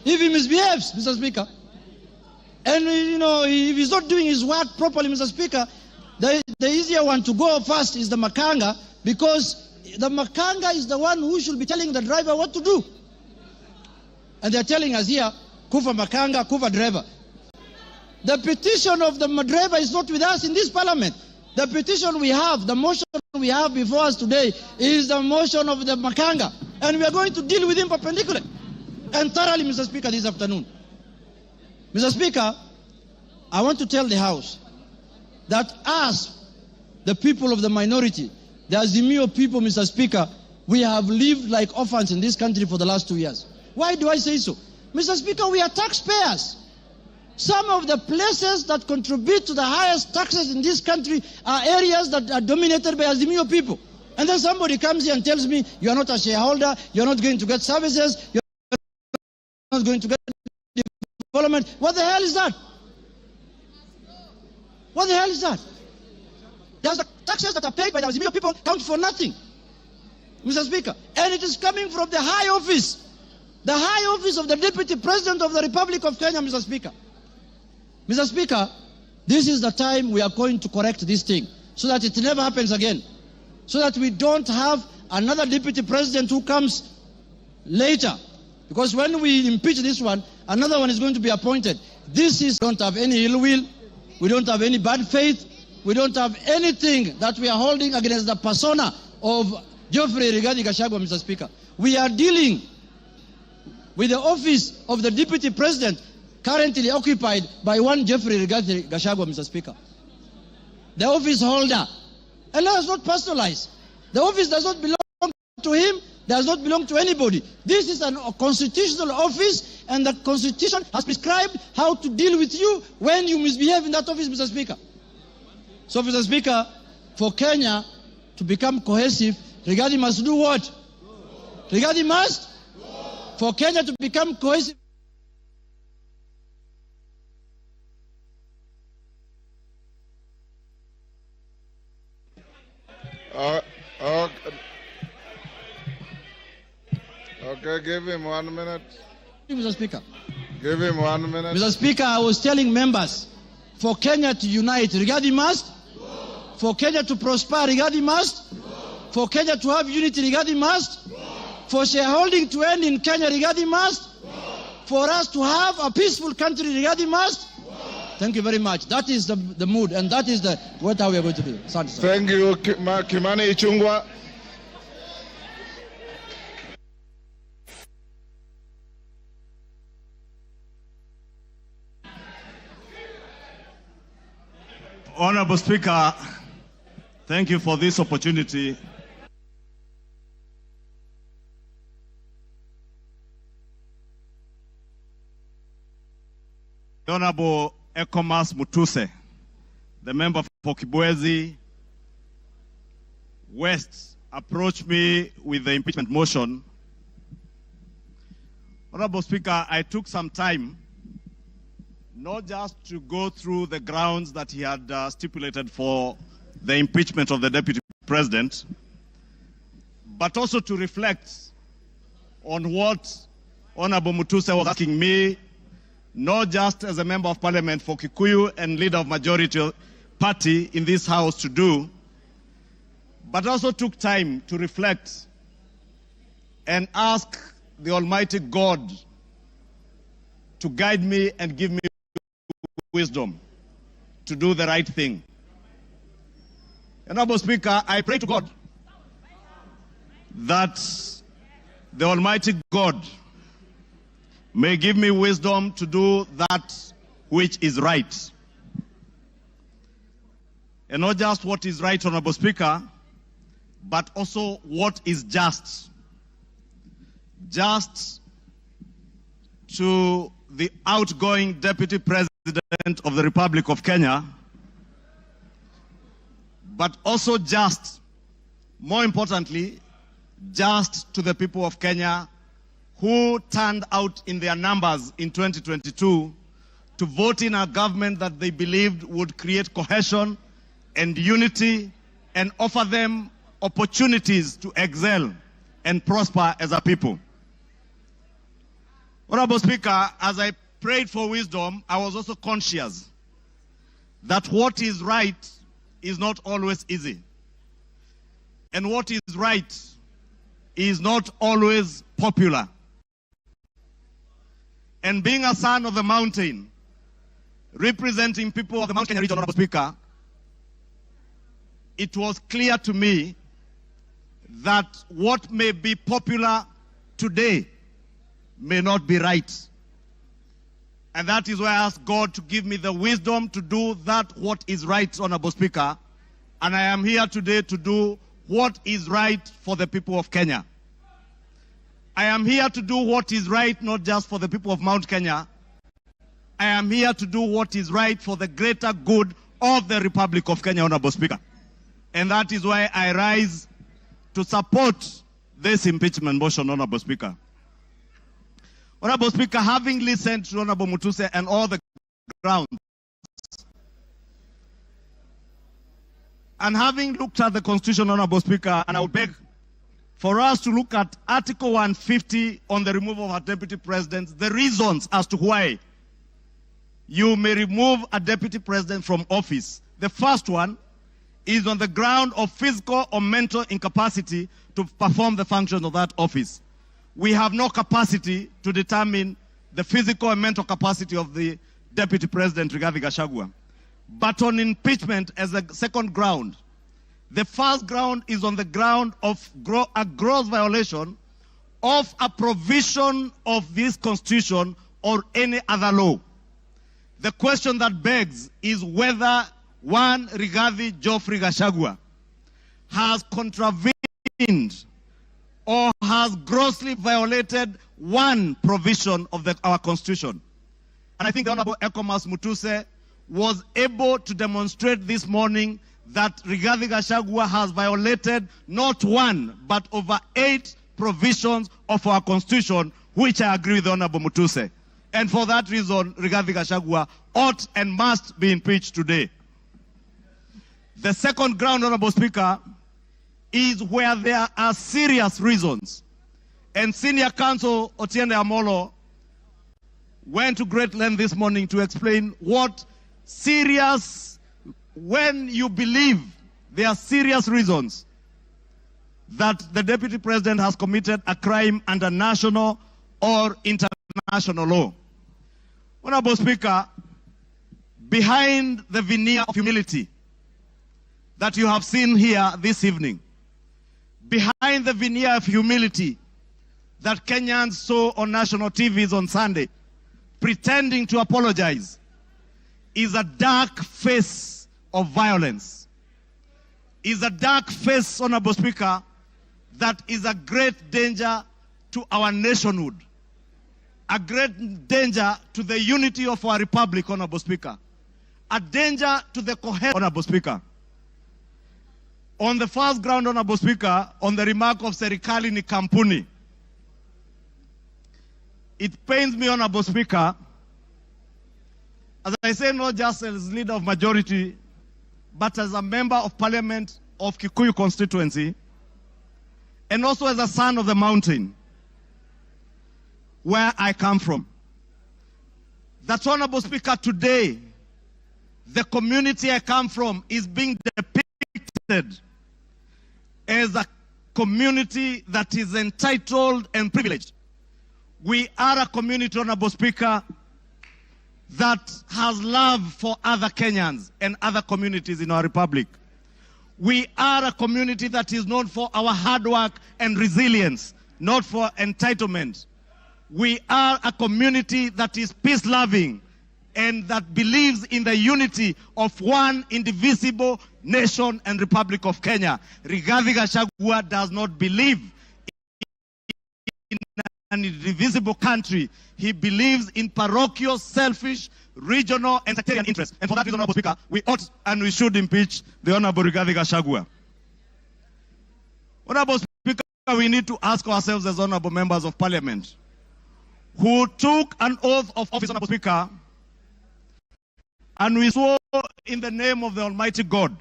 If he misbehaves, Mr. Speaker, and if he's not doing his work properly, Mr. Speaker, the easier one to go first is the Makanga, because the Makanga is the one who should be telling the driver what to do. And they're telling us here, Kufa Makanga, Kufa driver. The petition of the driver is not with us in this parliament. The petition we have, the motion we have before us today is the motion of the Makanga. And we are going to deal with him perpendicularly and thoroughly, Mr. Speaker, this afternoon. Mr. Speaker, I want to tell the House that us, the people of the minority, the Azimio people, Mr. Speaker, we have lived like orphans in this country for the last 2 years. Why do I say so? Mr. Speaker, we are taxpayers. Some of the places that contribute to the highest taxes in this country are areas that are dominated by Azimio people. And then somebody comes here and tells me, you are not a shareholder, you are not going to get services, you are not going to get development. What the hell is that? What the hell is that? There's the taxes that are paid by the Azimio people count for nothing, Mr. Speaker. And it is coming from the high office. The high office of the Deputy President of the Republic of Kenya, Mr. Speaker. Mr. Speaker, this is the time we are going to correct this thing so that it never happens again. So that we don't have another Deputy President who comes later. Because when we impeach this one, another one is going to be appointed. We don't have any ill will. We don't have any bad faith. We don't have anything that we are holding against the persona of Geoffrey Rigathi Gachagua, Mr. Speaker. We are dealing with the office of the Deputy President currently occupied by one Geoffrey Rigathi Gachagua, Mr. Speaker. The office holder. And let us not personalize. The office does not belong to him, does not belong to anybody. This is a constitutional office, and the Constitution has prescribed how to deal with you when you misbehave in that office, Mr. Speaker. So, Mr. Speaker, for Kenya to become cohesive, Rigathi must do what? Rigathi must? For Kenya to become cohesive. Okay, give him 1 minute. Mr. Speaker. Give him 1 minute. Mr. Speaker, I was telling members, for Kenya to unite, Rigathi must. For Kenya to prosper, Rigathi must. For Kenya to have unity, Rigathi must. For shareholding to end in Kenya, Rigathi must. For us to have a peaceful country, Rigathi must. Thank you very much. That is the mood, and that is what we are going to do. Thank you, Kimani Ichung'wah. Honorable Speaker, thank you for this opportunity. Honorable Ekomas Mutuse, the member for Kibwezi West, approached me with the impeachment motion. Honorable Speaker, I took some time not just to go through the grounds that he had stipulated for the impeachment of the Deputy President, but also to reflect on what Honorable Mutuse was asking me, not just as a member of parliament for Kikuyu and leader of majority party in this house to do, but also took time to reflect and ask the Almighty God to guide me and give me wisdom to do the right thing. Honorable Speaker, I pray to God that the Almighty God may give me wisdom to do that which is right. And not just what is right, Honorable Speaker, but also what is just. Just to the outgoing Deputy President of the Republic of Kenya, but also just, more importantly, just to the people of Kenya who turned out in their numbers in 2022 to vote in a government that they believed would create cohesion and unity and offer them opportunities to excel and prosper as a people. Honorable Speaker, as I prayed for wisdom, I was also conscious that what is right is not always easy. And what is right is not always popular. And being a son of the mountain, representing people of the mountain region, Honorable Speaker, it was clear to me that what may be popular today may not be right. And that is why I asked God to give me the wisdom to do that what is right, Honorable Speaker. And I am here today to do what is right for the people of Kenya. I am here to do what is right, not just for the people of Mount Kenya. I am here to do what is right for the greater good of the Republic of Kenya, Honorable Speaker. And that is why I rise to support this impeachment motion, Honorable Speaker. Honorable Speaker, having listened to Honorable Mutuse and all the grounds, and having looked at the Constitution, Honorable Speaker, and I would beg for us to look at Article 150 on the removal of a Deputy President, the reasons as to why you may remove a Deputy President from office. The first one is on the ground of physical or mental incapacity to perform the functions of that office. We have no capacity to determine the physical and mental capacity of the Deputy President, Rigathi Gachagua. But on impeachment as a second ground, the first ground is on the ground of a gross violation of a provision of this Constitution or any other law. The question that begs is whether one Rigathi Geoffrey Gachagua has contravened or has grossly violated one provision of our Constitution. And I think the Honorable Ekomas Mutuse was able to demonstrate this morning that Rigathi Gachagua has violated not one, but over 8 provisions of our Constitution, which I agree with the Honorable Mutuse. And for that reason, Rigathi Gachagua ought and must be impeached today. The second ground, Honorable Speaker, is where there are serious reasons. And Senior Counsel Otiende Amolo went to great length this morning to explain what serious, when you believe there are serious reasons that the Deputy President has committed a crime under national or international law. Honorable Speaker, behind the veneer of humility that you have seen here this evening, behind the veneer of humility that Kenyans saw on national TVs on Sunday, pretending to apologize, is a dark face of violence. Is a dark face, Honorable Speaker, that is a great danger to our nationhood. a great danger to the unity of our republic, Honorable Speaker. A danger to the cohesion, Honorable Speaker. On the first ground, Honorable Speaker, on the remark of serikali ni kampuni, it pains me, Honorable Speaker, as I say, not just as leader of majority, but as a member of parliament of Kikuyu constituency, and also as a son of the mountain, where I come from. That, Honorable Speaker, today, the community I come from is being depicted as a community that is entitled and privileged. We are a community, Honorable Speaker, that has love for other Kenyans and other communities in our republic. We are a community that is known for our hard work and resilience, not for entitlement. We are a community that is peace-loving and that believes in the unity of one indivisible nation and Republic of Kenya. Rigathi Gachagua does not believe in an indivisible country. He believes in parochial, selfish, regional, and sectarian interests. And for that reason, Honorable Speaker, we ought and we should impeach the Honorable Rigathi Gachagua. Honorable Speaker, we need to ask ourselves as honorable members of parliament, who took an oath of office, Honorable Speaker, and we swore in the name of the Almighty God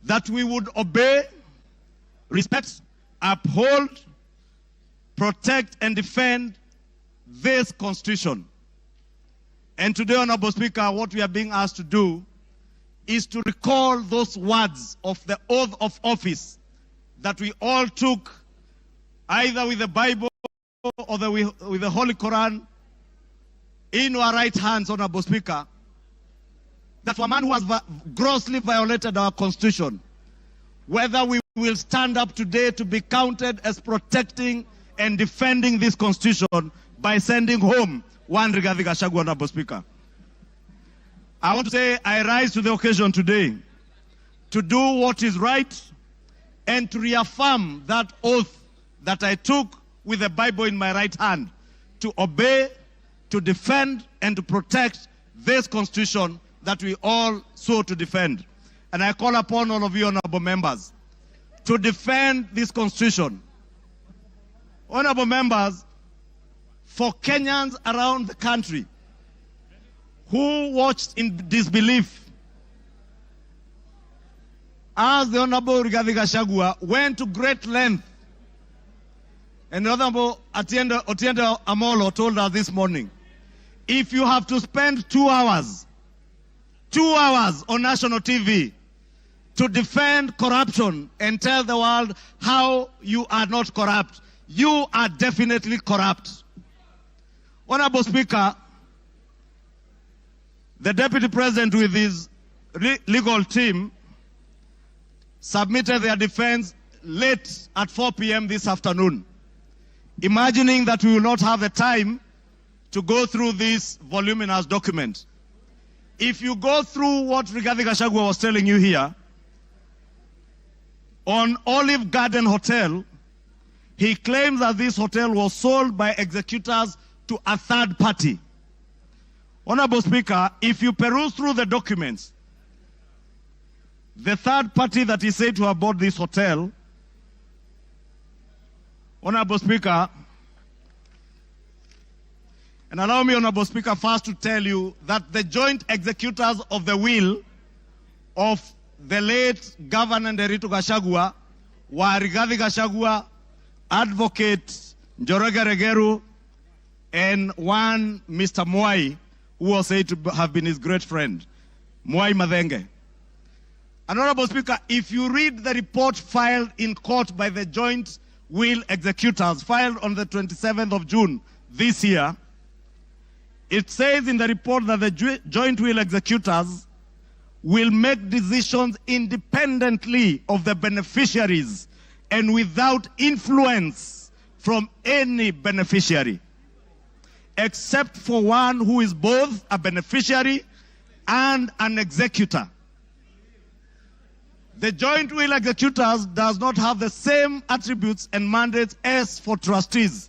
that we would obey, respect, uphold, protect, and defend this Constitution. And today, Honorable Speaker, what we are being asked to do is to recall those words of the oath of office that we all took, either with the Bible or with the Holy Quran in our right hands, Honorable Speaker, that for a man who has grossly violated our Constitution, whether we will stand up today to be counted as protecting and defending this Constitution by sending home one Rigathi Gachagua, Honorable Speaker. I want to say I rise to the occasion today to do what is right and to reaffirm that oath that I took with the Bible in my right hand, to obey, to defend, and to protect this Constitution that we all sought to defend. And I call upon all of you, honorable members, to defend this Constitution. Honorable members, for Kenyans around the country who watched in disbelief as the Honorable Rigathi Gachagua went to great length, and the Honorable Otiende Amolo told us this morning, if you have to spend 2 hours on national TV to defend corruption and tell the world how you are not corrupt, you are definitely corrupt. Honorable Speaker, the Deputy President with his legal team submitted their defense late at 4 p.m. this afternoon, imagining that we will not have the time to go through this voluminous document. If you go through what Rigathi Gachagua was telling you here, on Olive Garden Hotel, he claims that this hotel was sold by executors to a third party. Honorable Speaker, if you peruse through the documents, the third party that is said to have bought this hotel, Honorable Speaker, and allow me, Honorable Speaker, first to tell you that the joint executors of the will of the late Governor Nderitu Gachagua were Rigathi Gachagua, Advocate Njoroge Regeru, and one Mr. Mwai, who was said to have been his great friend, Mwai Madhenge. And Honorable Speaker, if you read the report filed in court by the joint will executors, filed on the 27th of June this year, it says in the report that the joint will executors will make decisions independently of the beneficiaries and without influence from any beneficiary, except for one who is both a beneficiary and an executor. The joint will executors does not have the same attributes and mandates as for trustees.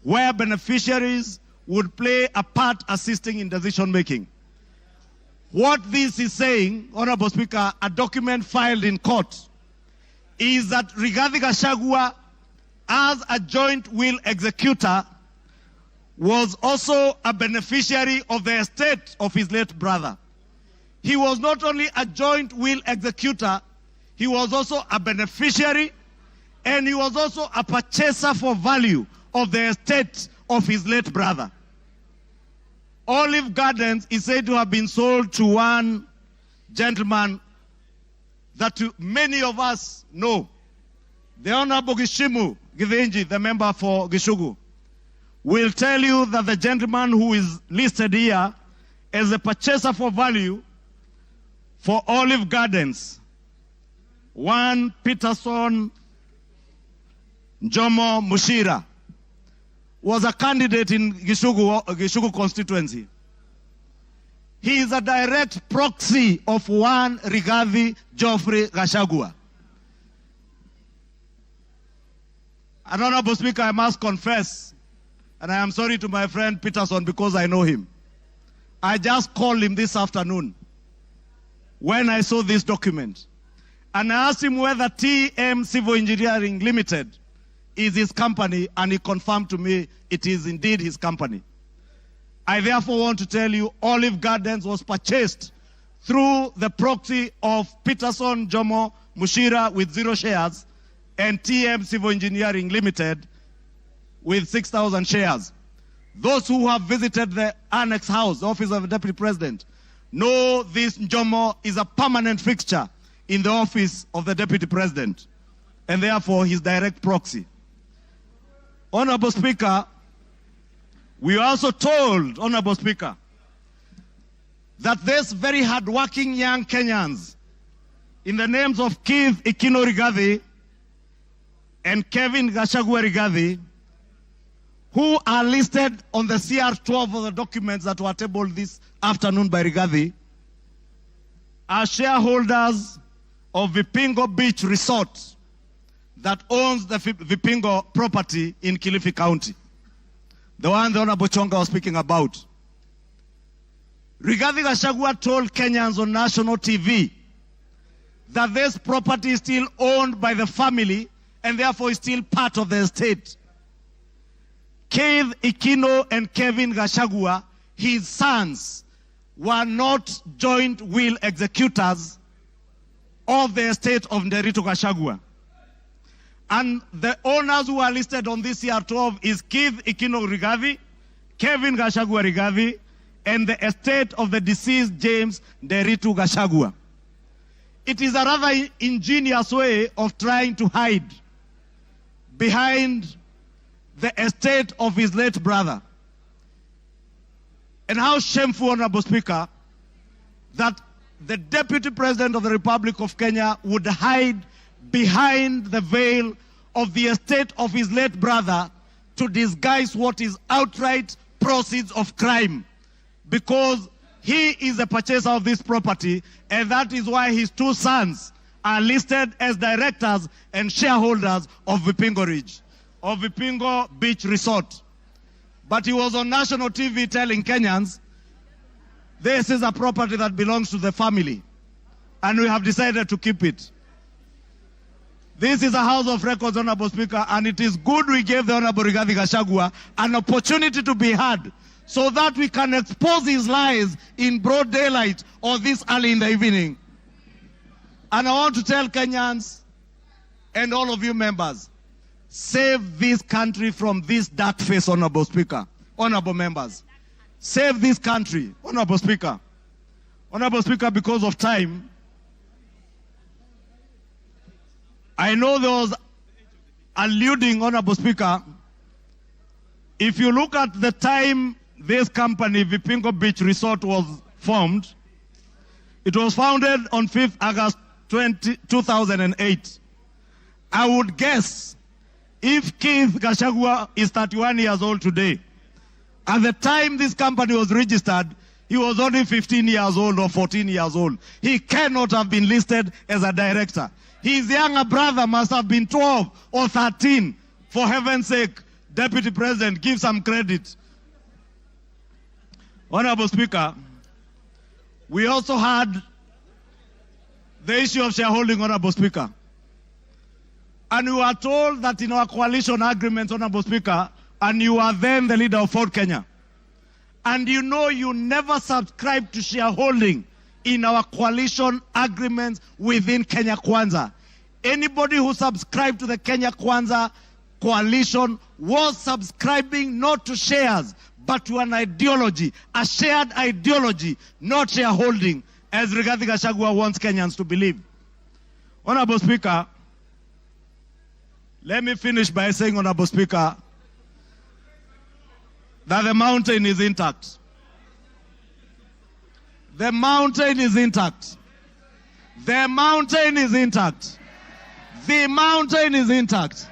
where beneficiaries would play a part assisting in decision making. What this is saying, Honorable Speaker, a document filed in court, is that Rigathi Gachagua, as a joint will executor, was also a beneficiary of the estate of his late brother. He was not only a joint will executor, he was also a beneficiary, and he was also a purchaser for value of the estate of his late brother. Olive Gardens is said to have been sold to one gentleman that many of us know, the Honorable Gishimu Githinji, the member for Gishugu, will tell you that the gentleman who is listed here as a purchaser for value for Olive Gardens, one Peterson Jomo Mushira, was a candidate in Gishugu constituency. He is a direct proxy of one Rigathi Geoffrey Gachagua. And Honorable Speaker, I must confess, and I am sorry to my friend Peterson because I know him. I just called him this afternoon when I saw this document. And I asked him whether TM Civil Engineering Limited is his company, and he confirmed to me it is indeed his company. I therefore want to tell you Olive Gardens was purchased through the proxy of Peterson Jomo Mushira with 0 shares and TM Civil Engineering Limited with 6,000 shares. Those who have visited the Annex House, the office of the Deputy President, know this Jomo is a permanent fixture in the office of the Deputy President, and therefore his direct proxy. Honorable Speaker, we are also told, Honorable Speaker, that these very hardworking young Kenyans, in the names of Keith Ikino Rigathi and Kevin Gachagua Rigathi, who are listed on the CR12 of the documents that were tabled this afternoon by Rigathi, are shareholders of Vipingo Beach Resort that owns the Vipingo property in Kilifi County, the one the Honorable Chonga was speaking about. Rigathi Gachagua told Kenyans on national TV that this property is still owned by the family and therefore is still part of the estate. Keith Ikino and Kevin Gachagua, his sons, were not joint will executors of the estate of Nderitu Gachagua. And the owners who are listed on this CR12 is Keith Ikino Rigathi, Kevin Gachagua Rigathi, and the estate of the deceased James Nderitu Gachagua. It is a rather ingenious way of trying to hide behind the estate of his late brother. And how shameful, Honorable Speaker, that the Deputy President of the Republic of Kenya would hide behind the veil of the estate of his late brother to disguise what is outright proceeds of crime, because he is a purchaser of this property, and that is why his 2 sons are listed as directors and shareholders of Vipingo Beach Resort. But he was on national TV telling Kenyans, this is a property that belongs to the family, and we have decided to keep it. This is a House of Records, Honorable Speaker, and it is good we gave the Honorable Rigathi Gachagua an opportunity to be heard so that we can expose his lies in broad daylight or this early in the evening. And I want to tell Kenyans and all of you members, save this country from this dark face, Honorable Speaker, honorable members. Save this country, Honorable Speaker. Honorable Speaker, because of time, I know there was alluding, Honorable Speaker, if you look at the time this company, Vipingo Beach Resort, was formed, it was founded on 5th August 2008. I would guess if Keith Gachagua is 31 years old today, at the time this company was registered, he was only 15 years old or 14 years old. He cannot have been listed as a director. His younger brother must have been 12 or 13. For heaven's sake, Deputy President give some credit. Honorable Speaker, we also had the issue of shareholding, Honorable Speaker. And we were told that in our coalition agreement, Honorable Speaker, and you are then the leader of Ford Kenya, and you know you never subscribed to shareholding in our coalition agreements within Kenya Kwanza. Anybody who subscribed to the Kenya Kwanza coalition was subscribing not to shares, but to an ideology, a shared ideology, not shareholding, as Rigathi Gachagua wants Kenyans to believe. Honorable Speaker, let me finish by saying, Honorable Speaker, that the mountain is intact. The mountain is intact. The mountain is intact. The mountain is intact.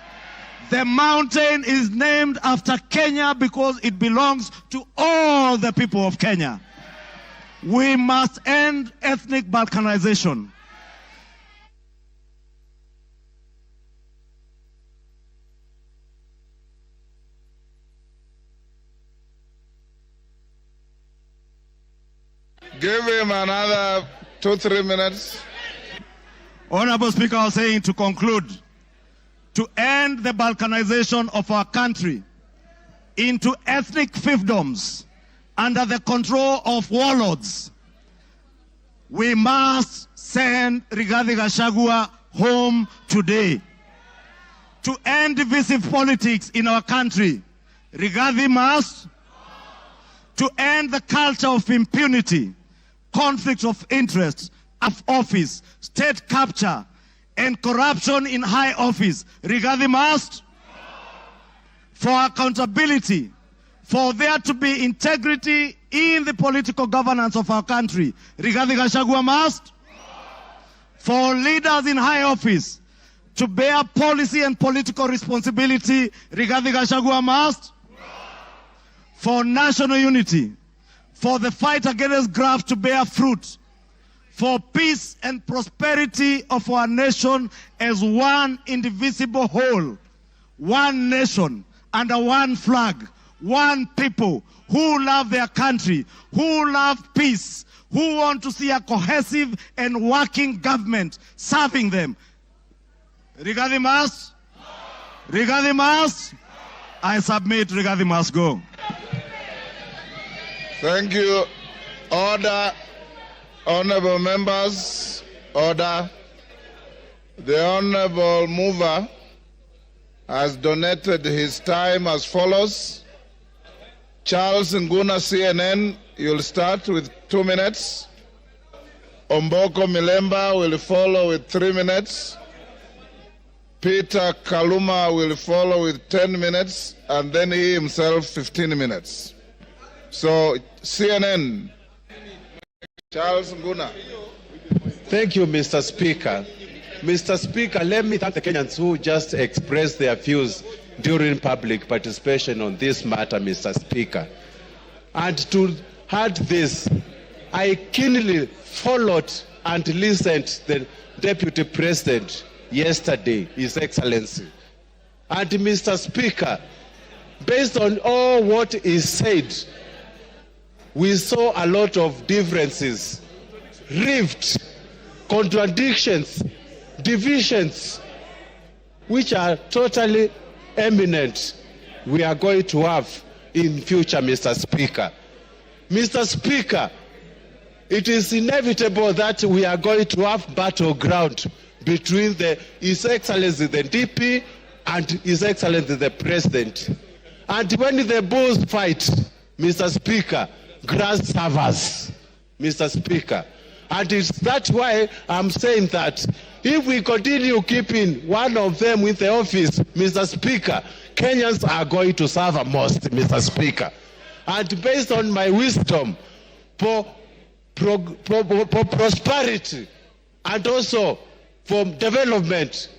The mountain is named after Kenya because it belongs to all the people of Kenya. We must end ethnic balkanization. Give him another 2-3 minutes. Honorable Speaker, I was saying to conclude, to end the balkanization of our country into ethnic fiefdoms under the control of warlords, we must send Rigathi Gachagua home today. To end divisive politics in our country, Rigathi must. To end the culture of impunity, conflicts of interest, of office, state capture, and corruption in high office, Rigathi must. For accountability, for there to be integrity in the political governance of our country, Rigathi Gachagua must. For leaders in high office to bear policy and political responsibility, Rigathi Gachagua must. For national unity, for the fight against graft to bear fruit, for peace and prosperity of our nation as one indivisible whole, one nation under one flag, one people who love their country, who love peace, who want to see a cohesive and working government serving them. Rigathi must. Rigathi must. I submit, Rigathi must go. Thank you. Order. Honorable members, order. The honorable mover has donated his time as follows. Charles Nguna, CNN, you'll start with 2 minutes. Omboko Milemba will follow with 3 minutes. Peter Kaluma will follow with 10 minutes, and then he himself 15 minutes. So, CNN, Charles Nguna. Thank you, Mr. Speaker. Mr. Speaker, let me thank the Kenyans who just expressed their views during public participation on this matter, Mr. Speaker. And to add this, I keenly followed and listened to the Deputy President yesterday, His Excellency. And Mr. Speaker, based on all what is said, we saw a lot of differences, rift, contradictions, divisions, which are totally eminent we are going to have in future, Mr. Speaker. Mr. Speaker, it is inevitable that we are going to have battleground between His Excellency the DP and His Excellency the President. And when the bulls fight, Mr. Speaker, grass suffers, Mr. Speaker. And it's that's why I'm saying that if we continue keeping one of them with the office, Mr. Speaker, Kenyans are going to suffer most, Mr. Speaker. And based on my wisdom, for prosperity and also for development,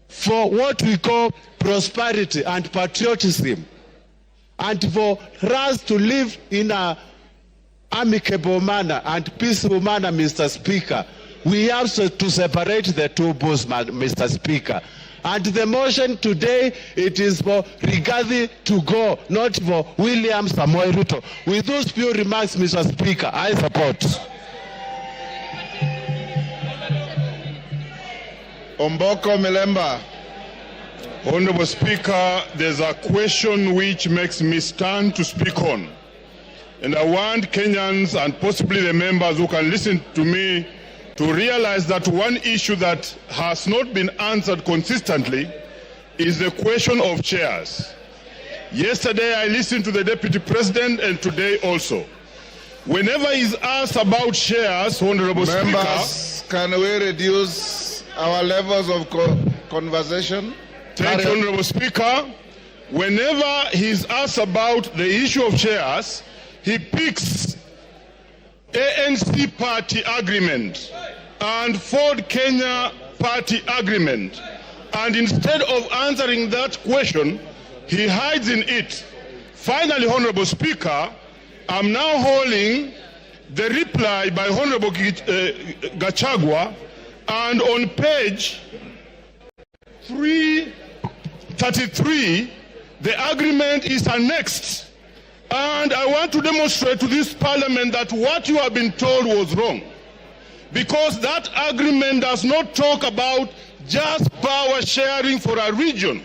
for what we call prosperity and patriotism, and for us to live in an amicable manner and peaceful manner, Mr. Speaker, we have to separate the two bulls, Mr. Speaker. And the motion today, it is for Rigathi to go, not for William Samoei Ruto. With those few remarks, Mr. Speaker, I support. Omboko Milemba. Honorable Speaker, there's a question which makes me stand to speak on. And I want Kenyans and possibly the members who can listen to me to realize that one issue that has not been answered consistently is the question of chairs. Yesterday I listened to the Deputy President and today also. Whenever he's asked about chairs, Honorable Members, Speaker, can we reduce our levels of conversation? Thank you, Honorable Speaker. Whenever he's asked about the issue of chairs, he picks ANC party agreement and Ford Kenya party agreement. And instead of answering that question, he hides in it. Finally, Honorable Speaker, I'm now holding the reply by Honorable Gachagua, and on page 333, the agreement is annexed. And I want to demonstrate to this parliament that what you have been told was wrong. Because that agreement does not talk about just power sharing for a region.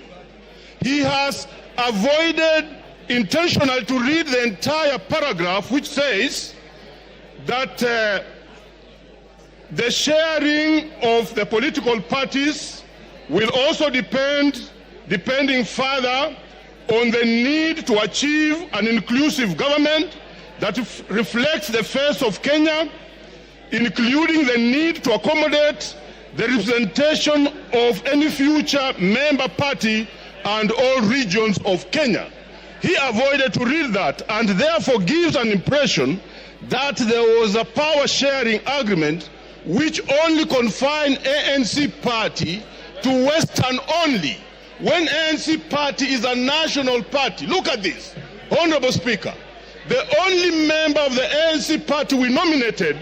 He has avoided intentionally to read the entire paragraph, which says that the sharing of the political parties will also depending further on the need to achieve an inclusive government that reflects the face of Kenya, including the need to accommodate the representation of any future member party and all regions of Kenya. He avoided to read that and therefore gives an impression that there was a power sharing agreement which only confined ANC party to Western only, when ANC party is a national party. Look at this, Honorable Speaker. The only member of the ANC party we nominated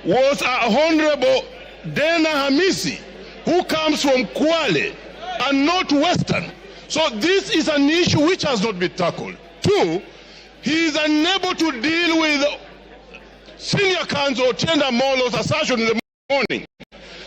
was Honorable Dena Hamisi, who comes from Kwale and not Western. So this is an issue which has not been tackled. Two, he is unable to deal with Senior Counsel Tienda Molo's assertion in the morning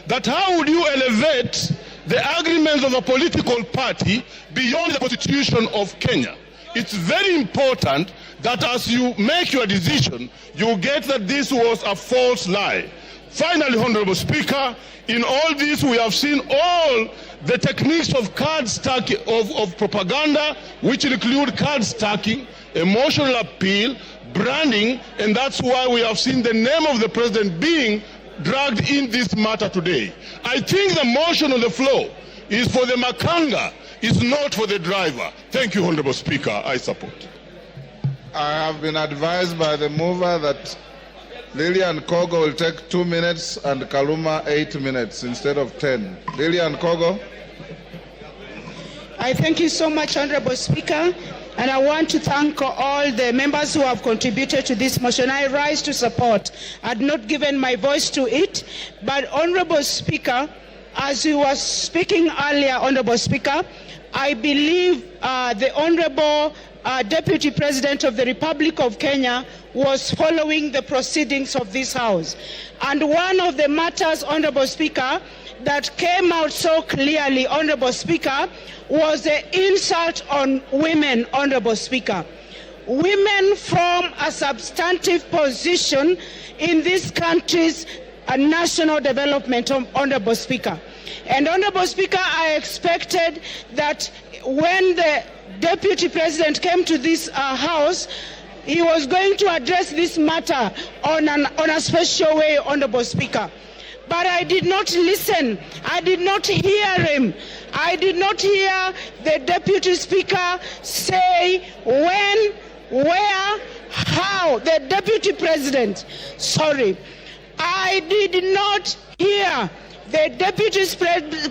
that how would you elevate the agreements of a political party beyond the Constitution of Kenya. It's very important that as you make your decision, you get that this was a false lie. Finally, Honorable Speaker, in all this we have seen all the techniques of card stacking, of propaganda, which include card stacking, emotional appeal, branding, and that's why we have seen the name of the president being dragged in this matter today. I think the motion on the floor is for the makanga, is not for the driver. Thank you, Honorable Speaker. I support. I have been advised by the mover that Lilian Kogo will take 2 minutes and Kaluma 8 minutes instead of 10. Lilian Kogo. I thank you so much, Honorable Speaker. And I want to thank all the members who have contributed to this motion. I rise to support. I had not given my voice to it, but Honorable Speaker, as you were speaking earlier, Honorable Speaker, I believe the Honorable Deputy President of the Republic of Kenya was following the proceedings of this House. And one of the matters, Honorable Speaker, that came out so clearly, Honorable Speaker, was the insult on women, Honorable Speaker. Women form a substantive position in this country's national development, Honorable Speaker. And Honorable Speaker, I expected that when the Deputy President came to this House, he was going to address this matter on a special way, Honorable Speaker. But I did not listen. I did not hear him. I did not hear the Deputy Speaker say when, where, how. The Deputy President, sorry. I did not hear the Deputy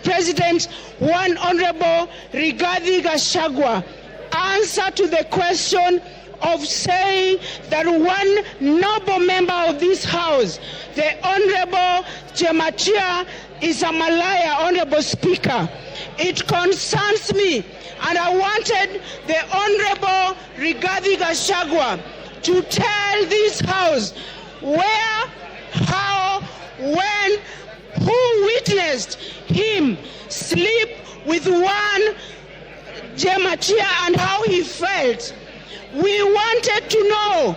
President, one Honorable Rigathi Gachagua, answer to the question of saying that one noble member of this House, the Honorable Jemachia, is a Malaya, Honorable Speaker. It concerns me, and I wanted the Honorable Rigathi Gachagua to tell this House where, how, when, who witnessed him sleep with one Jemachia and how he felt. We wanted to know,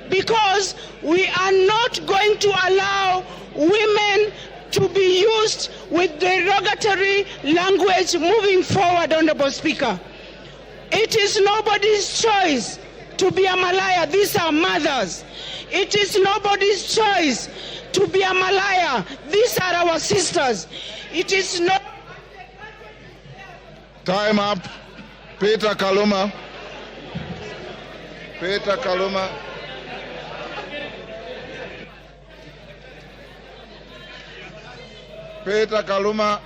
because we are not going to allow women to be used with derogatory language moving forward, Honorable Speaker. It is nobody's choice to be a Malaya. These are mothers. It is nobody's choice to be a Malaya. These are our sisters. It is not... Time up. Peter Kaluma. Peter Kaluma. Peter Kaluma.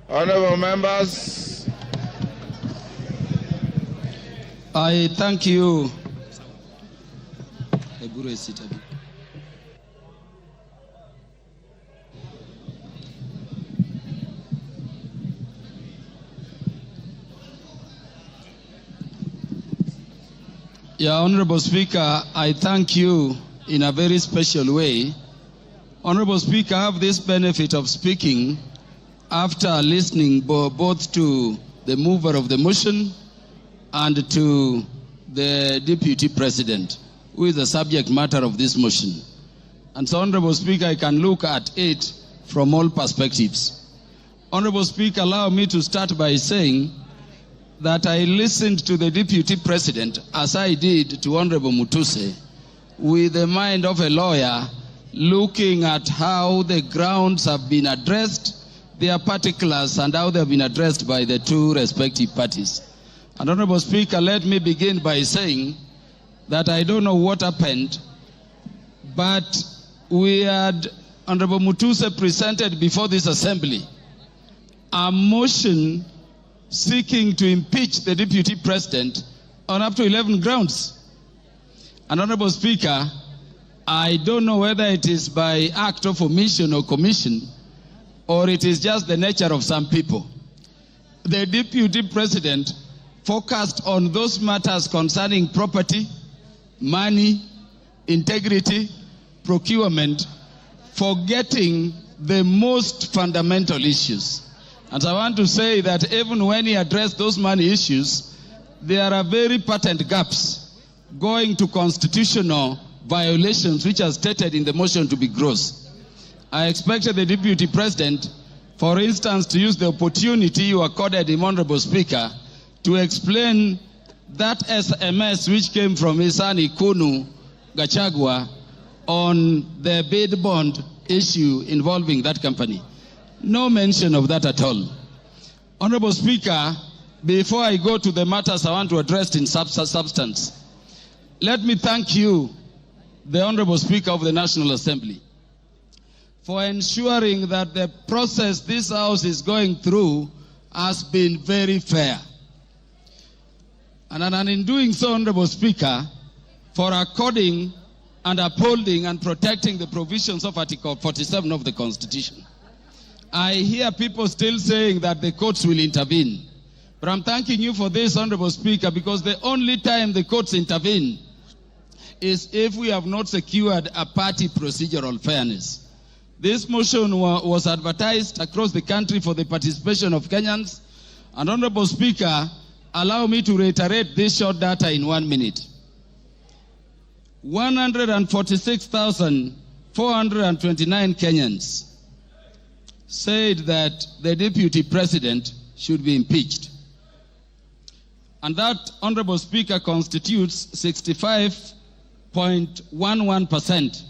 Honorable members. I thank you. Yeah, Honorable Speaker, I thank you in a very special way. Honorable Speaker, I have this benefit of speaking after listening both to the mover of the motion and to the Deputy President, who is the subject matter of this motion. And so, Honorable Speaker, I can look at it from all perspectives. Honorable Speaker, allow me to start by saying that I listened to the Deputy President, as I did to Honorable Mutuse, with the mind of a lawyer, looking at how the grounds have been addressed, their particulars, and how they have been addressed by the two respective parties. And Honorable Speaker, let me begin by saying that I don't know what happened, but we had Honorable Mutuse presented before this assembly a motion seeking to impeach the Deputy President on up to 11 grounds. And Honorable Speaker, I don't know whether it is by act of omission or commission, or it is just the nature of some people. The Deputy President focused on those matters concerning property, money, integrity, procurement, forgetting the most fundamental issues. And I want to say that even when he addressed those money issues, there are very patent gaps going to constitutional violations which are stated in the motion to be gross. I expected the Deputy President, for instance, to use the opportunity you accorded him, Honorable Speaker, to explain that SMS which came from his son Ikunu Gachagua on the bid bond issue involving that company. No mention of that at all. Honorable Speaker, before I go to the matters I want to address in substance, let me thank you, the Honorable Speaker of the National Assembly, for ensuring that the process this House is going through has been very fair. And in doing so, Honorable Speaker, for according and upholding and protecting the provisions of Article 47 of the Constitution. I hear people still saying that the courts will intervene. But I'm thanking you for this, Honorable Speaker, because the only time the courts intervene is if we have not secured a party procedural fairness. This motion was advertised across the country for the participation of Kenyans. And Honorable Speaker, allow me to reiterate this short data in 1 minute. 146,429 Kenyans said that the Deputy President should be impeached. And that, Honorable Speaker, constitutes 65.11%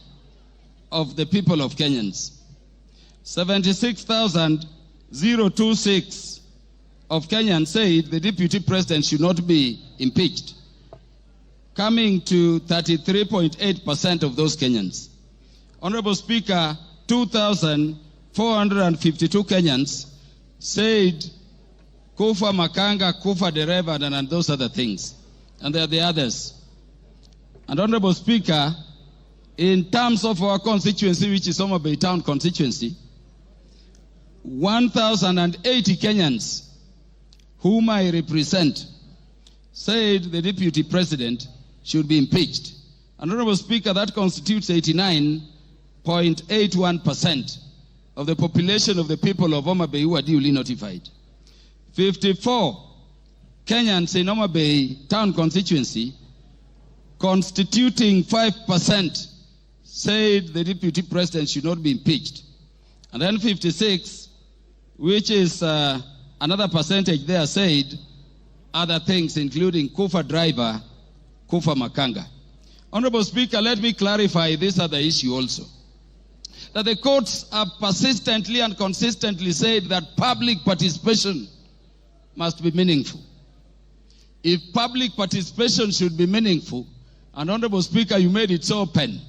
of the people of Kenyans. 76,026 of Kenyans said the Deputy President should not be impeached, coming to 33.8% of those Kenyans. Honorable Speaker, 2,452 Kenyans said Kufa Makanga, Kufa Dereva, and those other things. And there are the others. And Honorable Speaker, in terms of our constituency, which is Homa Bay Town constituency, 1,080 Kenyans whom I represent said the Deputy President should be impeached. And Honorable Speaker, that constitutes 89.81% of the population of the people of Homa Bay who are duly notified. 54 Kenyans in Homa Bay Town constituency, constituting 5%, said the Deputy President should not be impeached. And then 56, which is another percentage there, said other things, including Kufa driver, Kufa Makanga. Honorable Speaker, let me clarify this other issue also. That the courts have persistently and consistently said that public participation must be meaningful. If public participation should be meaningful, and Honorable Speaker, you made it so open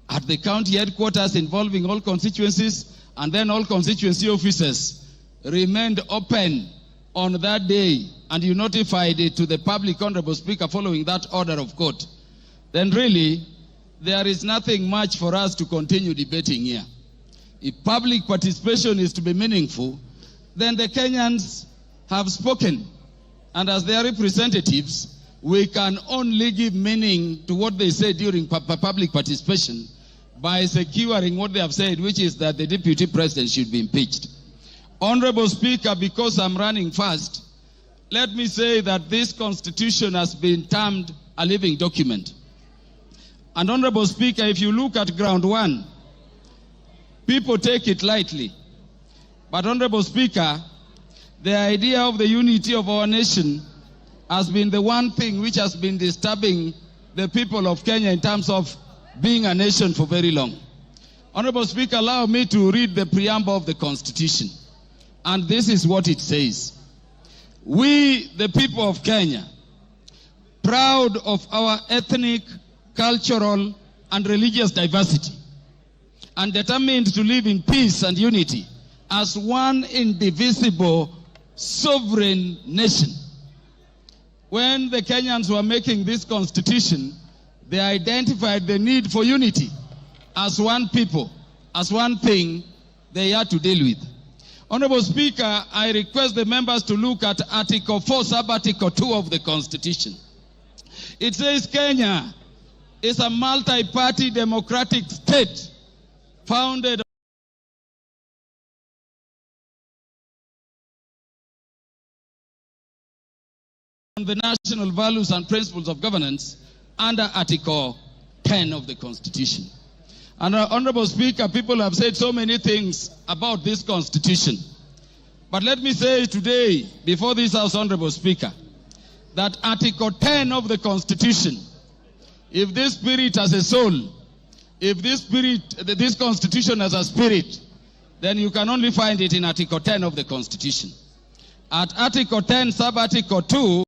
at the county headquarters involving all constituencies, and then all constituency offices remained open on that day, and you notified it to the public, Honorable Speaker, following that order of court, then really there is nothing much for us to continue debating here. If public participation is to be meaningful, then the Kenyans have spoken, and as their representatives, we can only give meaning to what they say during public participation by securing what they have said, which is that the Deputy President should be impeached. Honorable Speaker, because I'm running fast, let me say that this Constitution has been termed a living document. And Honorable Speaker, if you look at ground one, people take it lightly. But Honorable Speaker, the idea of the unity of our nation has been the one thing which has been disturbing the people of Kenya in terms of being a nation for very long. Honorable Speaker, allow me to read the preamble of the Constitution. And this is what it says. We, the people of Kenya, proud of our ethnic, cultural, and religious diversity, and determined to live in peace and unity as one indivisible, sovereign nation. When the Kenyans were making this constitution, they identified the need for unity as one people, as one thing they had to deal with. Honorable Speaker, I request the members to look at Article 4, Sub-Article 2 of the Constitution. It says Kenya is a multi-party democratic state founded on the national values and principles of governance under Article 10 of the Constitution. And Honorable Speaker, people have said so many things about this Constitution. But let me say today, before this House, Honorable Speaker, that Article 10 of the Constitution, if this spirit has a soul, if this Constitution has a spirit, then you can only find it in Article 10 of the Constitution. At Article 10, Sub-Article 2,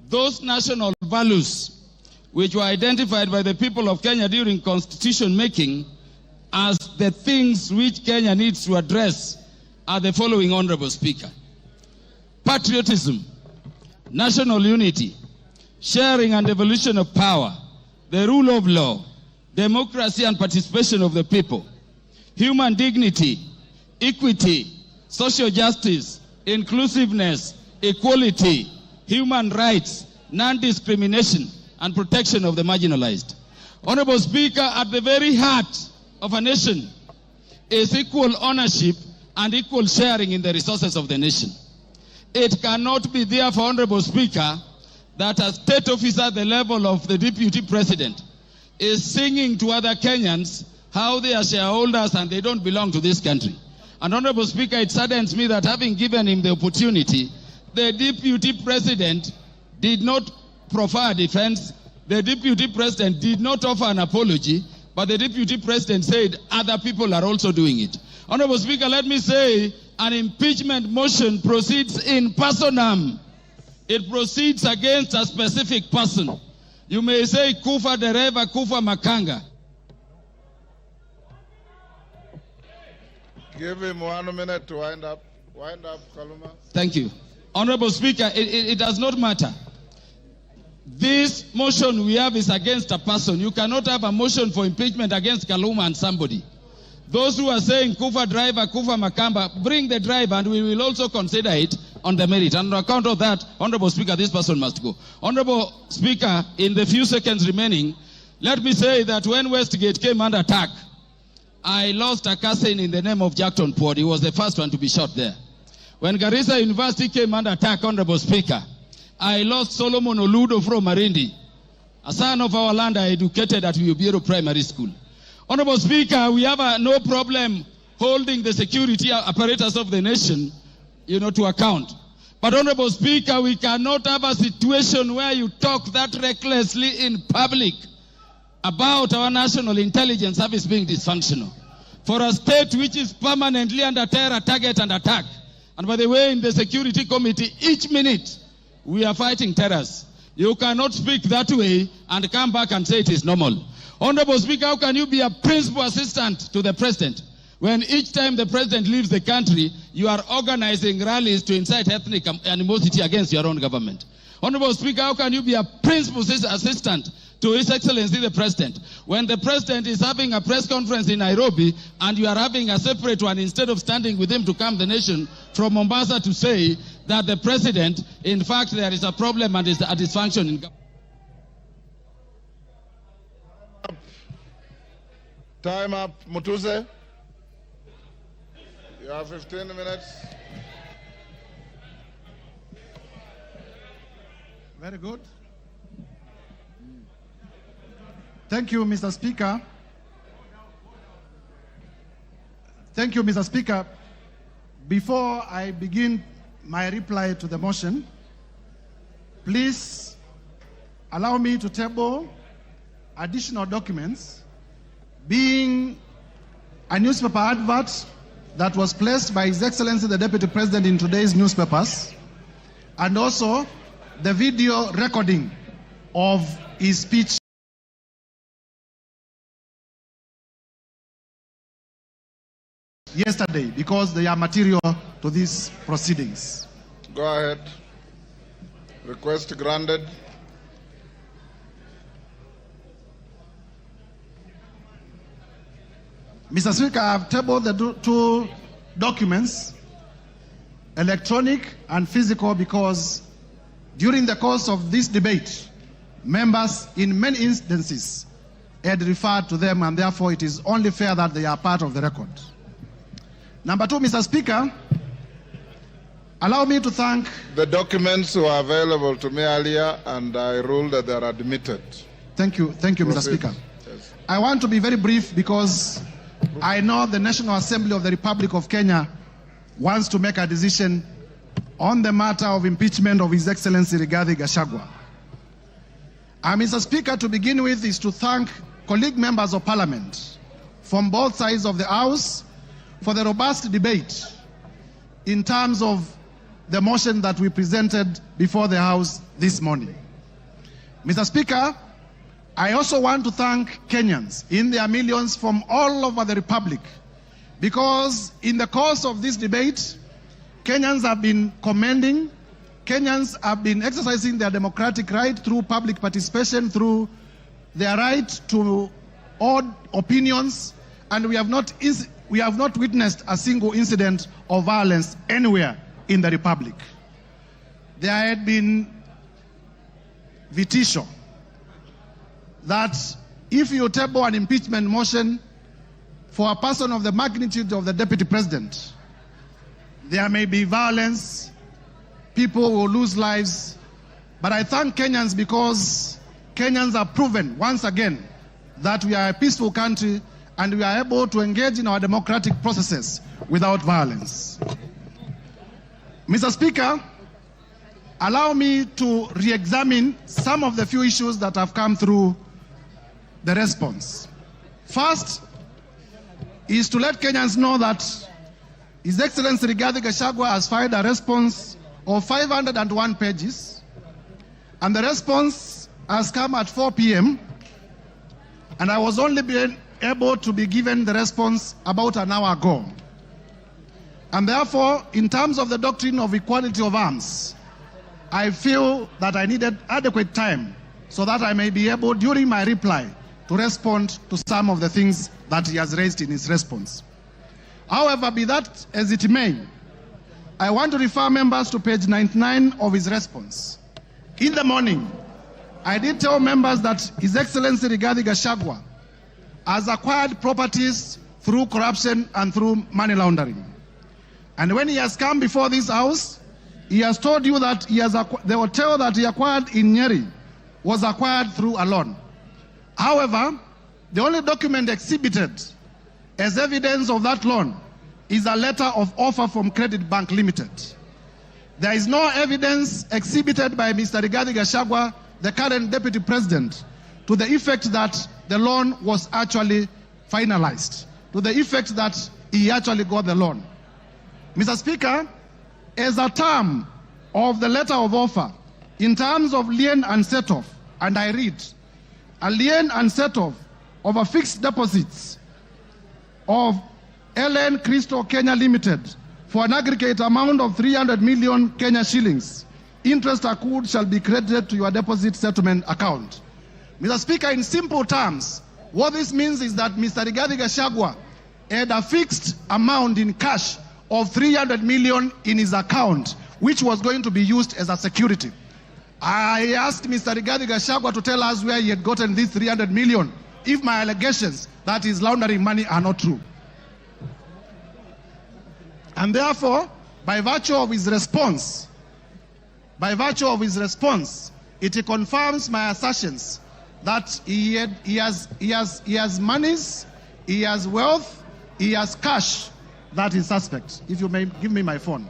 those national values which were identified by the people of Kenya during constitution making as the things which Kenya needs to address are the following, Honorable Speaker. Patriotism, national unity, sharing and devolution of power, the rule of law, democracy and participation of the people, human dignity, equity, social justice, inclusiveness, equality, human rights, non-discrimination, and protection of the marginalized. Honorable Speaker, at the very heart of a nation is equal ownership and equal sharing in the resources of the nation. It cannot be therefore, Honorable Speaker, that a state officer at the level of the Deputy President is singing to other Kenyans how they are shareholders and they don't belong to this country. And Honorable Speaker, it saddens me that having given him the opportunity, the Deputy President did not proffer a defense. The Deputy President did not offer an apology, but the Deputy President said other people are also doing it. Honorable Speaker, let me say an impeachment motion proceeds in personam. It proceeds against a specific person. You may say Kufa Dereva, Kufa Makanga. Give him 1 minute to wind up. Wind up, Kaluma. Thank you. Honorable Speaker, it does not matter. This motion we have is against a person. You cannot have a motion for impeachment against Kaluma and somebody. Those who are saying Kufa driver, Kufa Makamba, bring the driver and we will also consider it on the merit. And on account of that, Honorable Speaker, this person must go. Honorable Speaker, in the few seconds remaining, let me say that when Westgate came under attack, I lost a cousin in the name of Jackton Port. He was the first one to be shot there. When Garissa University came under attack, Honorable Speaker, I lost Solomon Oludo from Marindi, a son of our land I educated at Ubiero Primary School. Honorable Speaker, we have no problem holding the security apparatus of the nation, to account. But Honorable Speaker, we cannot have a situation where you talk that recklessly in public about our national intelligence service being dysfunctional. For a state which is permanently under terror target and attack, and by the way, in the Security Committee, each minute we are fighting terrorists. You cannot speak that way and come back and say it is normal. Honorable Speaker, how can you be a principal assistant to the president when each time the president leaves the country, you are organizing rallies to incite ethnic animosity against your own government? Honorable Speaker, how can you be a principal assistant to His Excellency the President when the President is having a press conference in Nairobi and you are having a separate one instead of standing with him to calm the nation from Mombasa to say that the President, in fact, there is a problem and is a dysfunction in government? Time up, Mutuse. You have 15 minutes. Very good. Thank you, Mr. Speaker. Thank you, Mr. Speaker. Before I begin my reply to the motion, please allow me to table additional documents, being a newspaper advert that was placed by His Excellency the Deputy President in today's newspapers, and also the video recording of his speech yesterday, because they are material to these proceedings. Go ahead. Request granted. Mr. Speaker, I have tabled the two documents, electronic and physical, because during the course of this debate, members in many instances had referred to them, and therefore it is only fair that they are part of the record. Number two, Mr. Speaker, allow me to thank... The documents were available to me earlier, and I ruled that they are admitted. Thank you, Mr. Speaker. Yes. I want to be very brief because I know the National Assembly of the Republic of Kenya wants to make a decision on the matter of impeachment of His Excellency Rigathi Gachagua. Mr. Speaker, to begin with is to thank colleague members of Parliament from both sides of the House for the robust debate in terms of the motion that we presented before the House this morning. Mr. Speaker, I also want to thank Kenyans in their millions from all over the Republic, because in the course of this debate, Kenyans have been commending, Kenyans have been exercising their democratic right through public participation, through their right to odd opinions, and we have not witnessed a single incident of violence anywhere in the Republic. There had been vitisho that if you table an impeachment motion for a person of the magnitude of the Deputy President, there may be violence, people will lose lives. But I thank Kenyans because Kenyans have proven once again that we are a peaceful country and we are able to engage in our democratic processes without violence. Mr. Speaker, allow me to re-examine some of the few issues that have come through the response. First is to let Kenyans know that His Excellency Rigathi Gachagua has filed a response of 501 pages, and the response has come at 4 p.m., and I was only able to be given the response about an hour ago. And therefore, in terms of the doctrine of equality of arms, I feel that I needed adequate time so that I may be able, during my reply, to respond to some of the things that he has raised in his response. However, be that as it may, I want to refer members to page 99 of his response. In the morning, I did tell members that His Excellency Rigathi Gachagua has acquired properties through corruption and through money laundering. And when he has come before this house, he has told you that the hotel that he acquired in Nyeri was acquired through a loan. However, the only document exhibited as evidence of that loan is a letter of offer from Credit Bank Limited. There is no evidence exhibited by Mr. Rigathi Gachagua, the current Deputy President, to the effect that the loan was actually finalized, to the effect that he actually got the loan. Mr. Speaker, as a term of the letter of offer, in terms of lien and set-off, and I read, a lien and set-off of a fixed deposits of LN Crystal Kenya Limited for an aggregate amount of 300 million Kenya shillings. Interest accrued shall be credited to your deposit settlement account. Mr. Speaker, in simple terms, what this means is that Mr. Rigathi Gachagua had a fixed amount in cash of 300 million in his account, which was going to be used as a security. I asked Mr. Rigathi Gachagua to tell us where he had gotten this 300 million, if my allegations that he's laundering money are not true. And therefore, by virtue of his response, it confirms my assertions that he has monies, he has wealth, he has cash that is suspect. If you may give me my phone.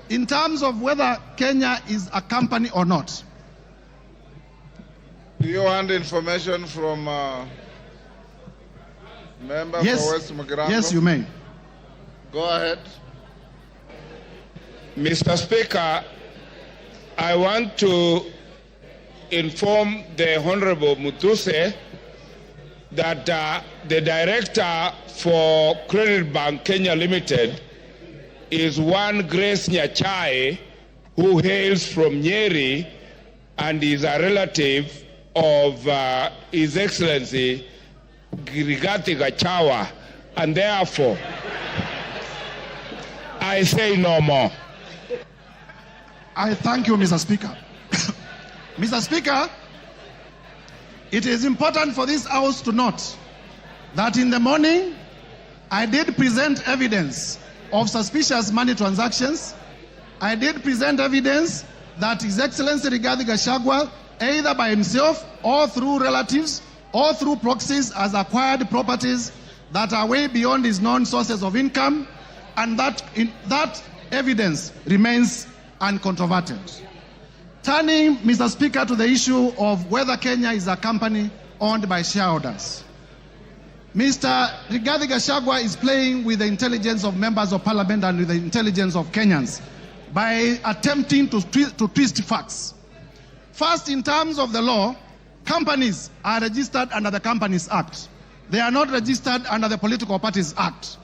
In terms of whether Kenya is a company or not. Do you want information from member for West Mugirango? Yes, you may. Go ahead. Mr. Speaker, I want to inform the Honorable Mutuse that the director for Credit Bank Kenya Limited is one Grace Nyachai, who hails from Nyeri and is a relative of His Excellency Rigathi Gachagua, and therefore I say no more. I thank you, Mr. Speaker. Mr. Speaker, it is important for this House to note that in the morning I did present evidence of suspicious money transactions. I did present evidence that His Excellency Rigathi Gachagua, either by himself or through relatives or through proxies, has acquired properties that are way beyond his known sources of income, and that evidence remains uncontroverted. Turning, Mr. Speaker, to the issue of whether Kenya is a company owned by shareholders. Mr. Rigathi Gachagua is playing with the intelligence of members of parliament and with the intelligence of Kenyans by attempting to twist facts. First, in terms of the law, companies are registered under the Companies Act. They are not registered under the Political Parties Act.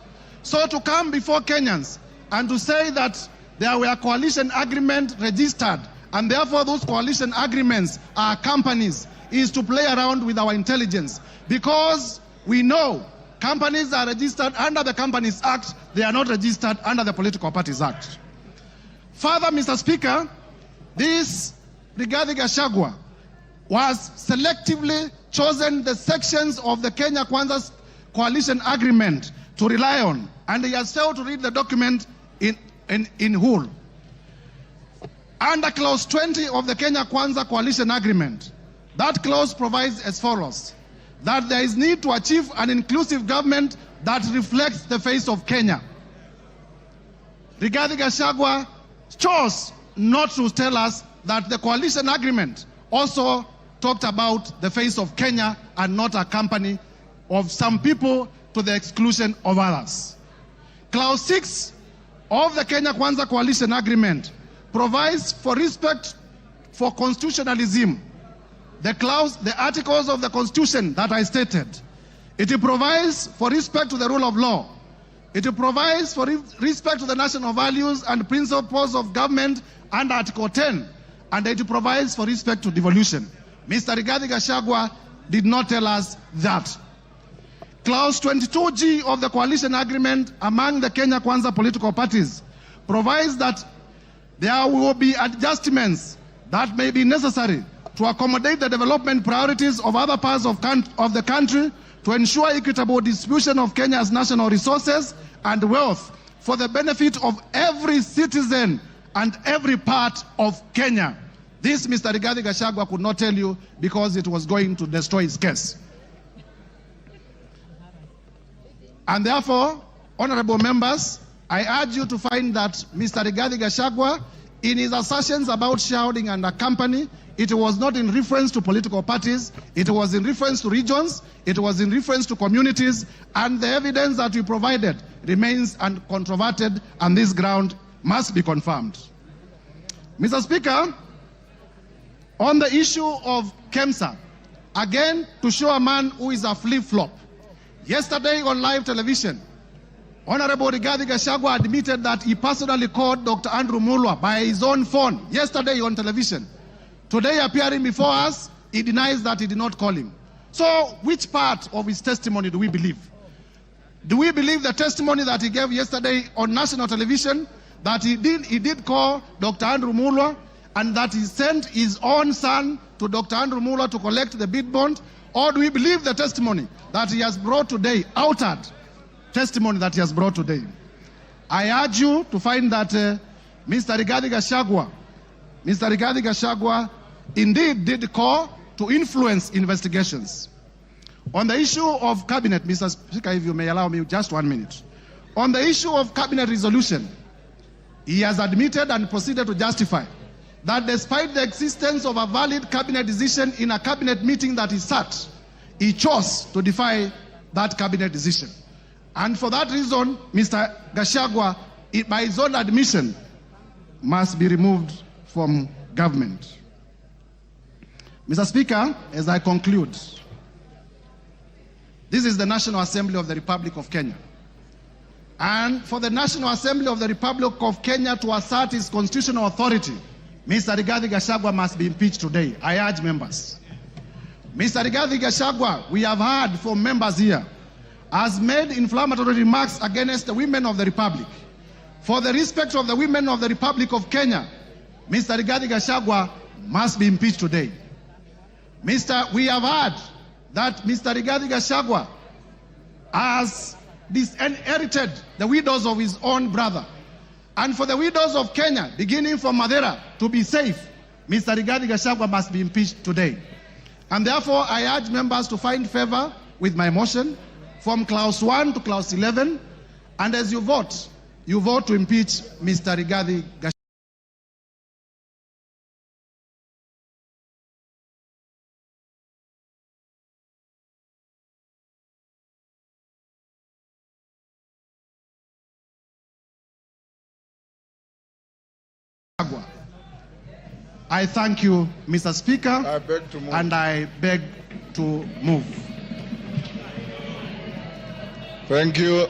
So to come before Kenyans and to say that there were coalition agreements registered and therefore those coalition agreements are companies is to play around with our intelligence, because we know companies are registered under the Companies Act, they are not registered under the Political Parties Act. Further, Mr. Speaker, this Rigathi Gachagua was selectively chosen the sections of the Kenya Kwanza coalition agreement to rely on, and he has failed to read the document in whole. Under clause 20 of the Kenya Kwanza coalition agreement, that clause provides as follows: that there is need to achieve an inclusive government that reflects the face of Kenya. Rigathi Gachagua chose not to tell us that the coalition agreement also talked about the face of Kenya and not a company of some people to the exclusion of others. Clause 6 of the Kenya Kwanza coalition agreement provides for respect for constitutionalism. The articles of the Constitution that I stated, it provides for respect to the rule of law. It provides for respect to the national values and principles of government under Article 10, and it provides for respect to devolution. Mr. Rigathi Gachagua did not tell us that. Clause 22G of the coalition agreement among the Kenya Kwanza political parties provides that there will be adjustments that may be necessary to accommodate the development priorities of other parts of the country to ensure equitable distribution of Kenya's national resources and wealth for the benefit of every citizen and every part of Kenya. This Mr. Rigathi Gachagua could not tell you because it was going to destroy his case. And therefore, honorable members, I urge you to find that Mr. Rigathi Gachagua, in his assertions about shareholding and a company, it was not in reference to political parties, it was in reference to regions, it was in reference to communities, and the evidence that we provided remains uncontroverted, and this ground must be confirmed. Mr. Speaker, on the issue of KEMSA, again, to show a man who is a flip-flop, yesterday on live television, Honorable Rigathi Gachagua admitted that he personally called Dr. Andrew Mulwa by his own phone yesterday on television. Today, appearing before us, he denies that he did not call him. So, which part of his testimony do we believe? Do we believe the testimony that he gave yesterday on national television, that he did call Dr. Andrew Mulwa, and that he sent his own son to Dr. Andrew Mulwa to collect the bid bond? Or do we believe the testimony that he has brought today, altered testimony that he has brought today? I urge you to find that Mr. Rigathi Gachagua indeed did call to influence investigations. On the issue of cabinet, Mr. Speaker, if you may allow me just 1 minute. On the issue of cabinet resolution, he has admitted and proceeded to justify that despite the existence of a valid cabinet decision in a cabinet meeting that he sat, he chose to defy that cabinet decision. And for that reason, Mr. Gachagua, by his own admission, must be removed from government. Mr. Speaker, as I conclude, this is the National Assembly of the Republic of Kenya. And for the National Assembly of the Republic of Kenya to assert its constitutional authority, Mr. Rigathi Gachagua must be impeached today. I urge members. Mr. Rigathi Gachagua, we have heard from members here, has made inflammatory remarks against the women of the Republic. For the respect of the women of the Republic of Kenya, Mr. Rigathi Gachagua must be impeached today. We have heard that Mr. Rigathi Gachagua has disinherited the widows of his own brother. And for the widows of Kenya, beginning from Madeira, to be safe, Mr. Rigathi Gachagua must be impeached today. And therefore, I urge members to find favor with my motion from clause 1 to clause 11. And as you vote to impeach Mr. Rigathi Gachagua. I thank you, Mr. Speaker, I beg to move. and I beg to move. Thank you.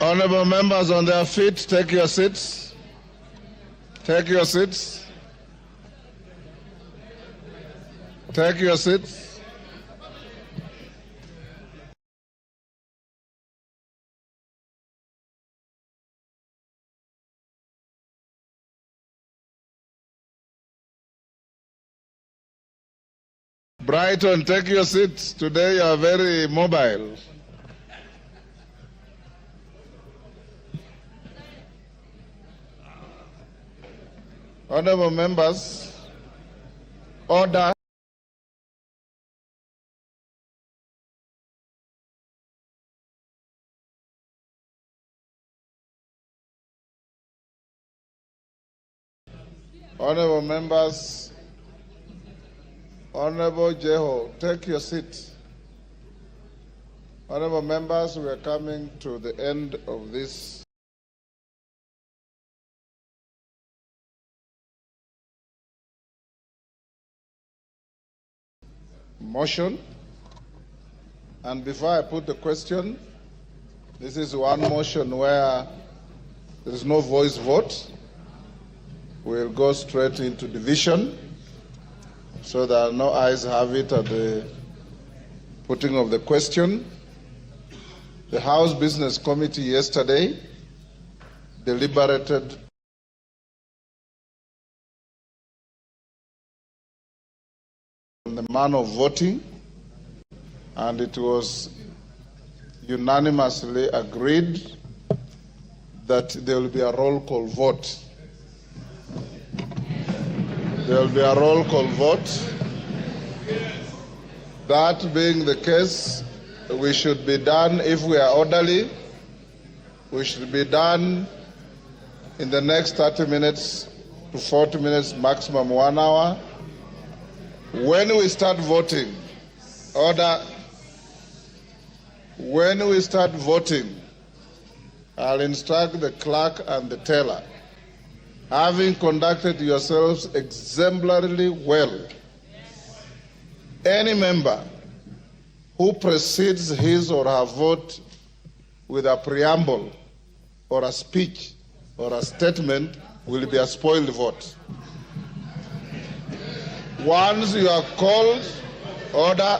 Honorable members on their feet, take your seats. Take your seats. Take your seats. Brighton, take your seats. Today you are very mobile. Honorable members, order. Honorable members, Honorable Jeho, take your seat. Honorable members, we are coming to the end of this motion. And before I put the question, this is one motion where there is no voice vote. We'll go straight into division, so that no ayes have it at the putting of the question. The House Business Committee yesterday deliberated on the manner of voting, and it was unanimously agreed that there will be a roll call vote. There will be a roll call vote. That being the case, we should be done, if we are orderly, we should be done in the next 30 minutes to 40 minutes, maximum 1 hour. When we start voting, when we start voting, I'll instruct the clerk and the teller, having conducted yourselves exemplarily well, any member who precedes his or her vote with a preamble or a speech or a statement will be a spoiled vote. Once you are called, order.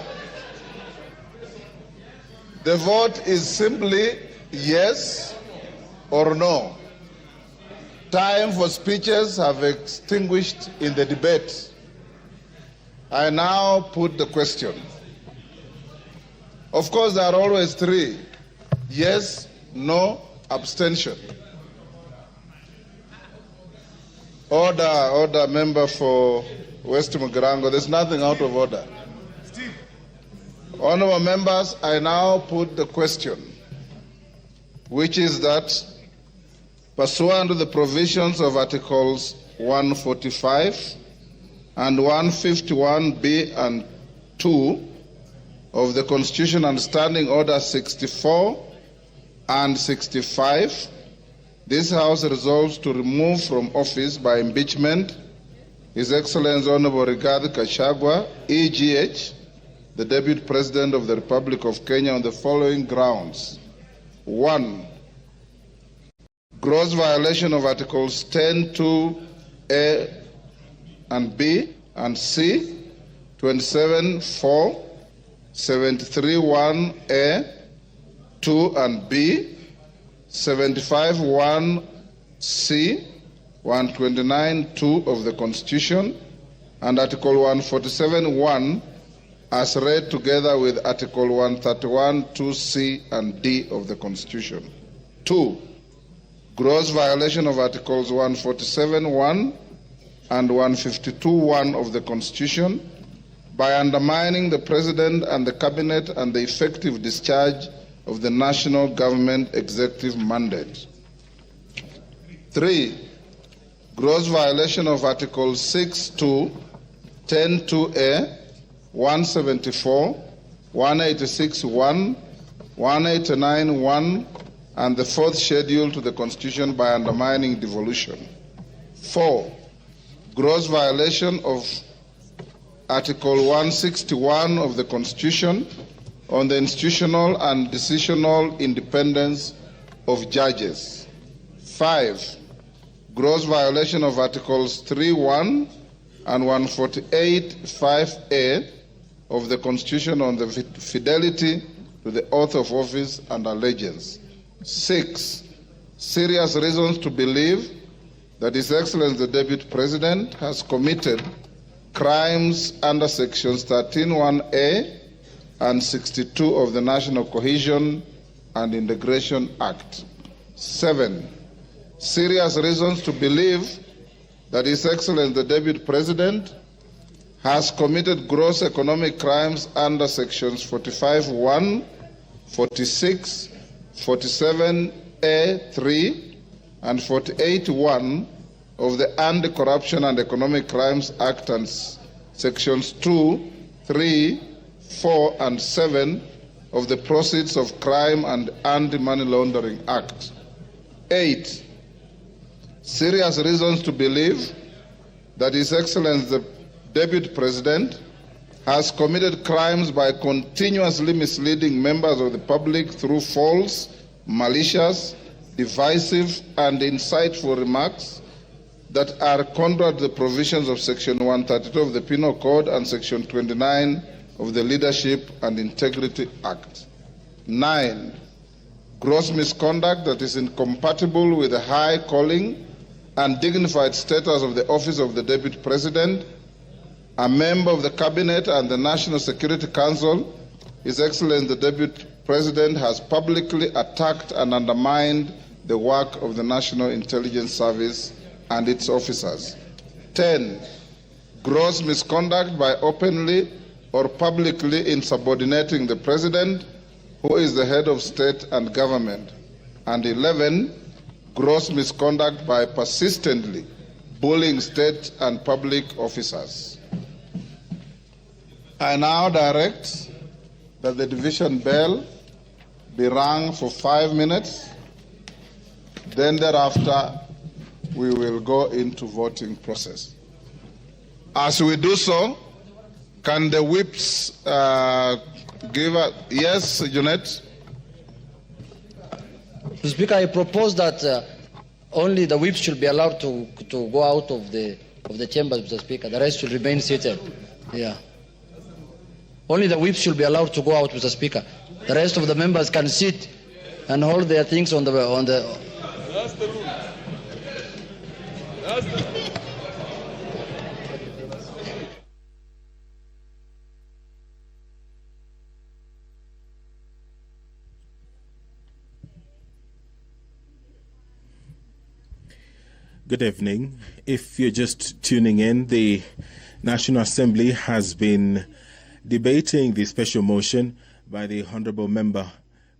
The vote is simply yes or no. Time for speeches have extinguished in the debate. I now put the question. Of course, there are always three: yes, no, abstention. Order, member for West Mugirango. There's nothing out of order. Honorable members, I now put the question, which is that, pursuant to the provisions of Articles 145 and 151B and 2 of the Constitution and Standing Order 64 and 65, this House resolves to remove from office by impeachment His Excellency Honorable Rigathi Gachagua, EGH, the Deputy President of the Republic of Kenya, on the following grounds. 1. Gross violation of Articles 10(2)A and B and C, 27(4), 73(1)A, 2 and B, 75(1)C, 129(2) of the Constitution, and Article 147(1) as read together with Article 131(2)C and D of the Constitution. 2. Gross violation of Articles 147(1) and 152(1) of the Constitution by undermining the President and the Cabinet and the effective discharge of the national government executive mandate. 3. Gross violation of Articles 6(2), 10(2)A, 174, 186(1), 189(1), and the 4th schedule to the Constitution by undermining devolution. 4. Gross violation of Article 161 of the Constitution on the institutional and decisional independence of judges. 5. Gross violation of Articles 3(1) and 148(5)A of the Constitution on the fidelity to the oath of office and allegiance. 6. Serious reasons to believe that His Excellency the Deputy President has committed crimes under Sections 13(1)A and 62 of the National Cohesion and Integration Act. 7. Serious reasons to believe that His Excellency the Deputy President has committed gross economic crimes under Sections 45(1), 46, 47(a)(3), and 48(1) of the Anti-Corruption and Economic Crimes Act and Sections 2, 3, 4, and 7 of the Proceeds of Crime and Anti-Money Laundering Act. 8. Serious reasons to believe that His Excellency the Deputy President has committed crimes by continuously misleading members of the public through false, malicious, divisive, and insightful remarks that are contrary to the provisions of Section 132 of the Penal Code and Section 29 of the Leadership and Integrity Act. 9. Gross misconduct that is incompatible with the high calling and dignified status of the office of the Deputy President, a member of the Cabinet and the National Security Council. His Excellency the Deputy President has publicly attacked and undermined the work of the National Intelligence Service and its officers. 10. Gross misconduct by openly or publicly insubordinating the President, who is the head of state and government. And 11. Gross misconduct by persistently bullying state and public officers. I now direct that the division bell be rung for 5 minutes. Then thereafter, we will go into voting process. As we do so, can the whips give a yes, Jeanette? Mr. Speaker, I propose that only the whips should be allowed to go out of the chamber, Mr. Speaker. The rest should remain seated. Yeah. Only the whips should be allowed to go out, Mr. Speaker. The rest of the members can sit and hold their things on the. That's the rule. That's the rule. Good evening. If you're just tuning in, the National Assembly has been debating the special motion by the Honourable Member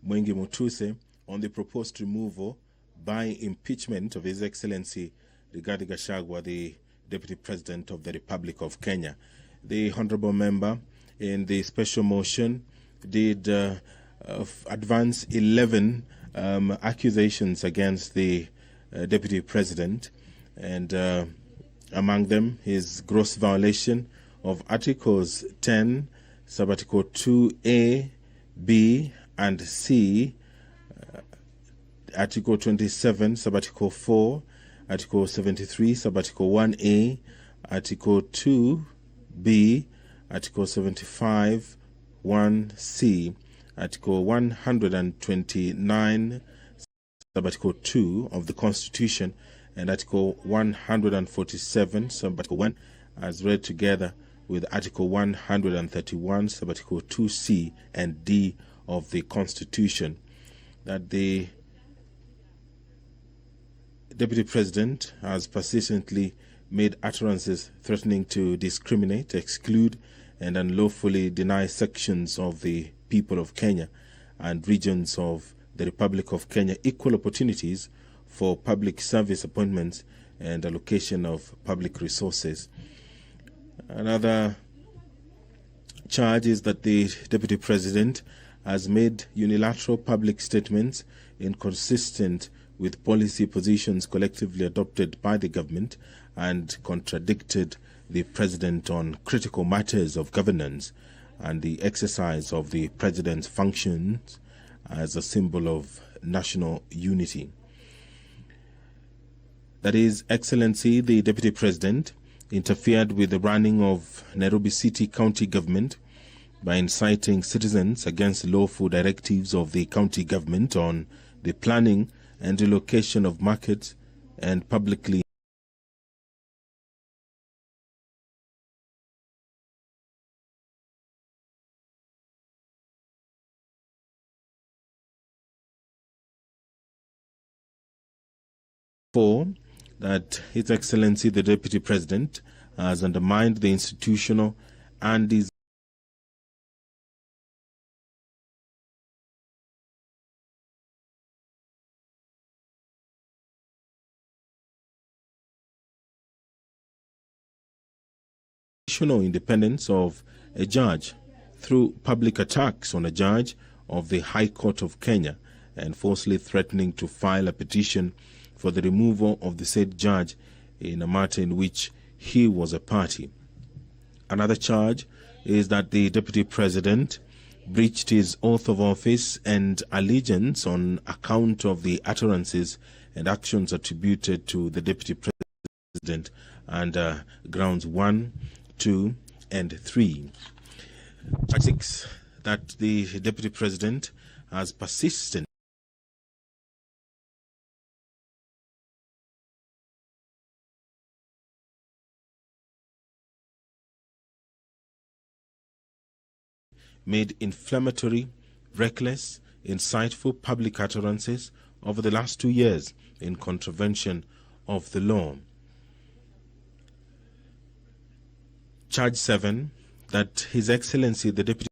Mwengi Mutuse on the proposed removal by impeachment of His Excellency Rigathi Gachagua, the Deputy President of the Republic of Kenya. The Honourable Member in the special motion did advance 11 accusations against the Deputy President, and among them his gross violation of Articles 10, Subarticle 2A, B, and C, Article 27, Subarticle 4, Article 73, Subarticle 1A, Article 2B, Article 75, 1C, Article 129, Subarticle 2 of the Constitution, and Article 147, Subarticle 1, as read together with Article 131, Subarticle 2C and D of the Constitution, that the Deputy President has persistently made utterances threatening to discriminate, exclude, and unlawfully deny sections of the people of Kenya and regions of the Republic of Kenya equal opportunities for public service appointments and allocation of public resources. Another charge is that the Deputy President has made unilateral public statements inconsistent with policy positions collectively adopted by the government and contradicted the President on critical matters of governance and the exercise of the President's functions as a symbol of national unity. That His Excellency the Deputy President interfered with the running of Nairobi City County Government by inciting citizens against lawful directives of the county government on the planning and relocation of markets and publicly that His Excellency the Deputy President has undermined the institutional and is independence of a judge through public attacks on a judge of the High Court of Kenya and falsely threatening to file a petition for the removal of the said judge in a matter in which he was a party. Another charge is that the Deputy President breached his oath of office and allegiance on account of the utterances and actions attributed to the Deputy President under grounds 1, 2, and 3. Charge 6, that the Deputy President has persistent made inflammatory, reckless, insightful public utterances over the last 2 years in contravention of the law. Charge 7, that His Excellency the Deputy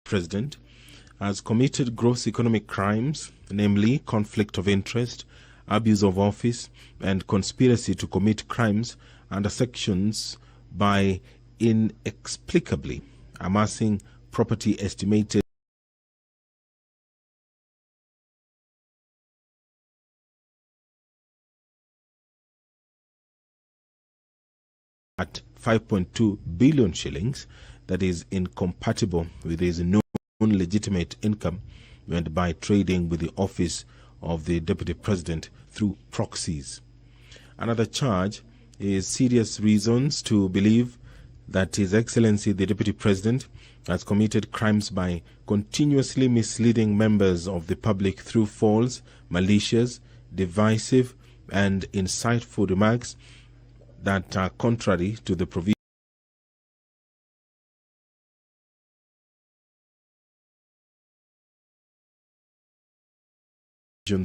President has committed gross economic crimes, namely conflict of interest, abuse of office, and conspiracy to commit crimes under sections by inexplicably amassing property estimated at 5.2 billion shillings, that is incompatible with his known legitimate income and by trading with the office of the Deputy President through proxies. Another charge is serious reasons to believe that His Excellency the Deputy President has committed crimes by continuously misleading members of the public through false, malicious, divisive, and insightful remarks that are contrary to the provisions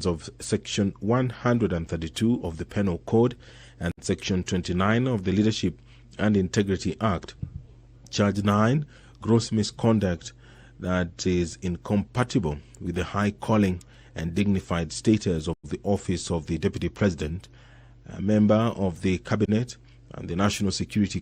of Section 132 of the Penal Code and Section 29 of the Leadership and Integrity Act. Charge 9, gross misconduct that is incompatible with the high calling and dignified status of the office of the Deputy President, a member of the Cabinet and the National Security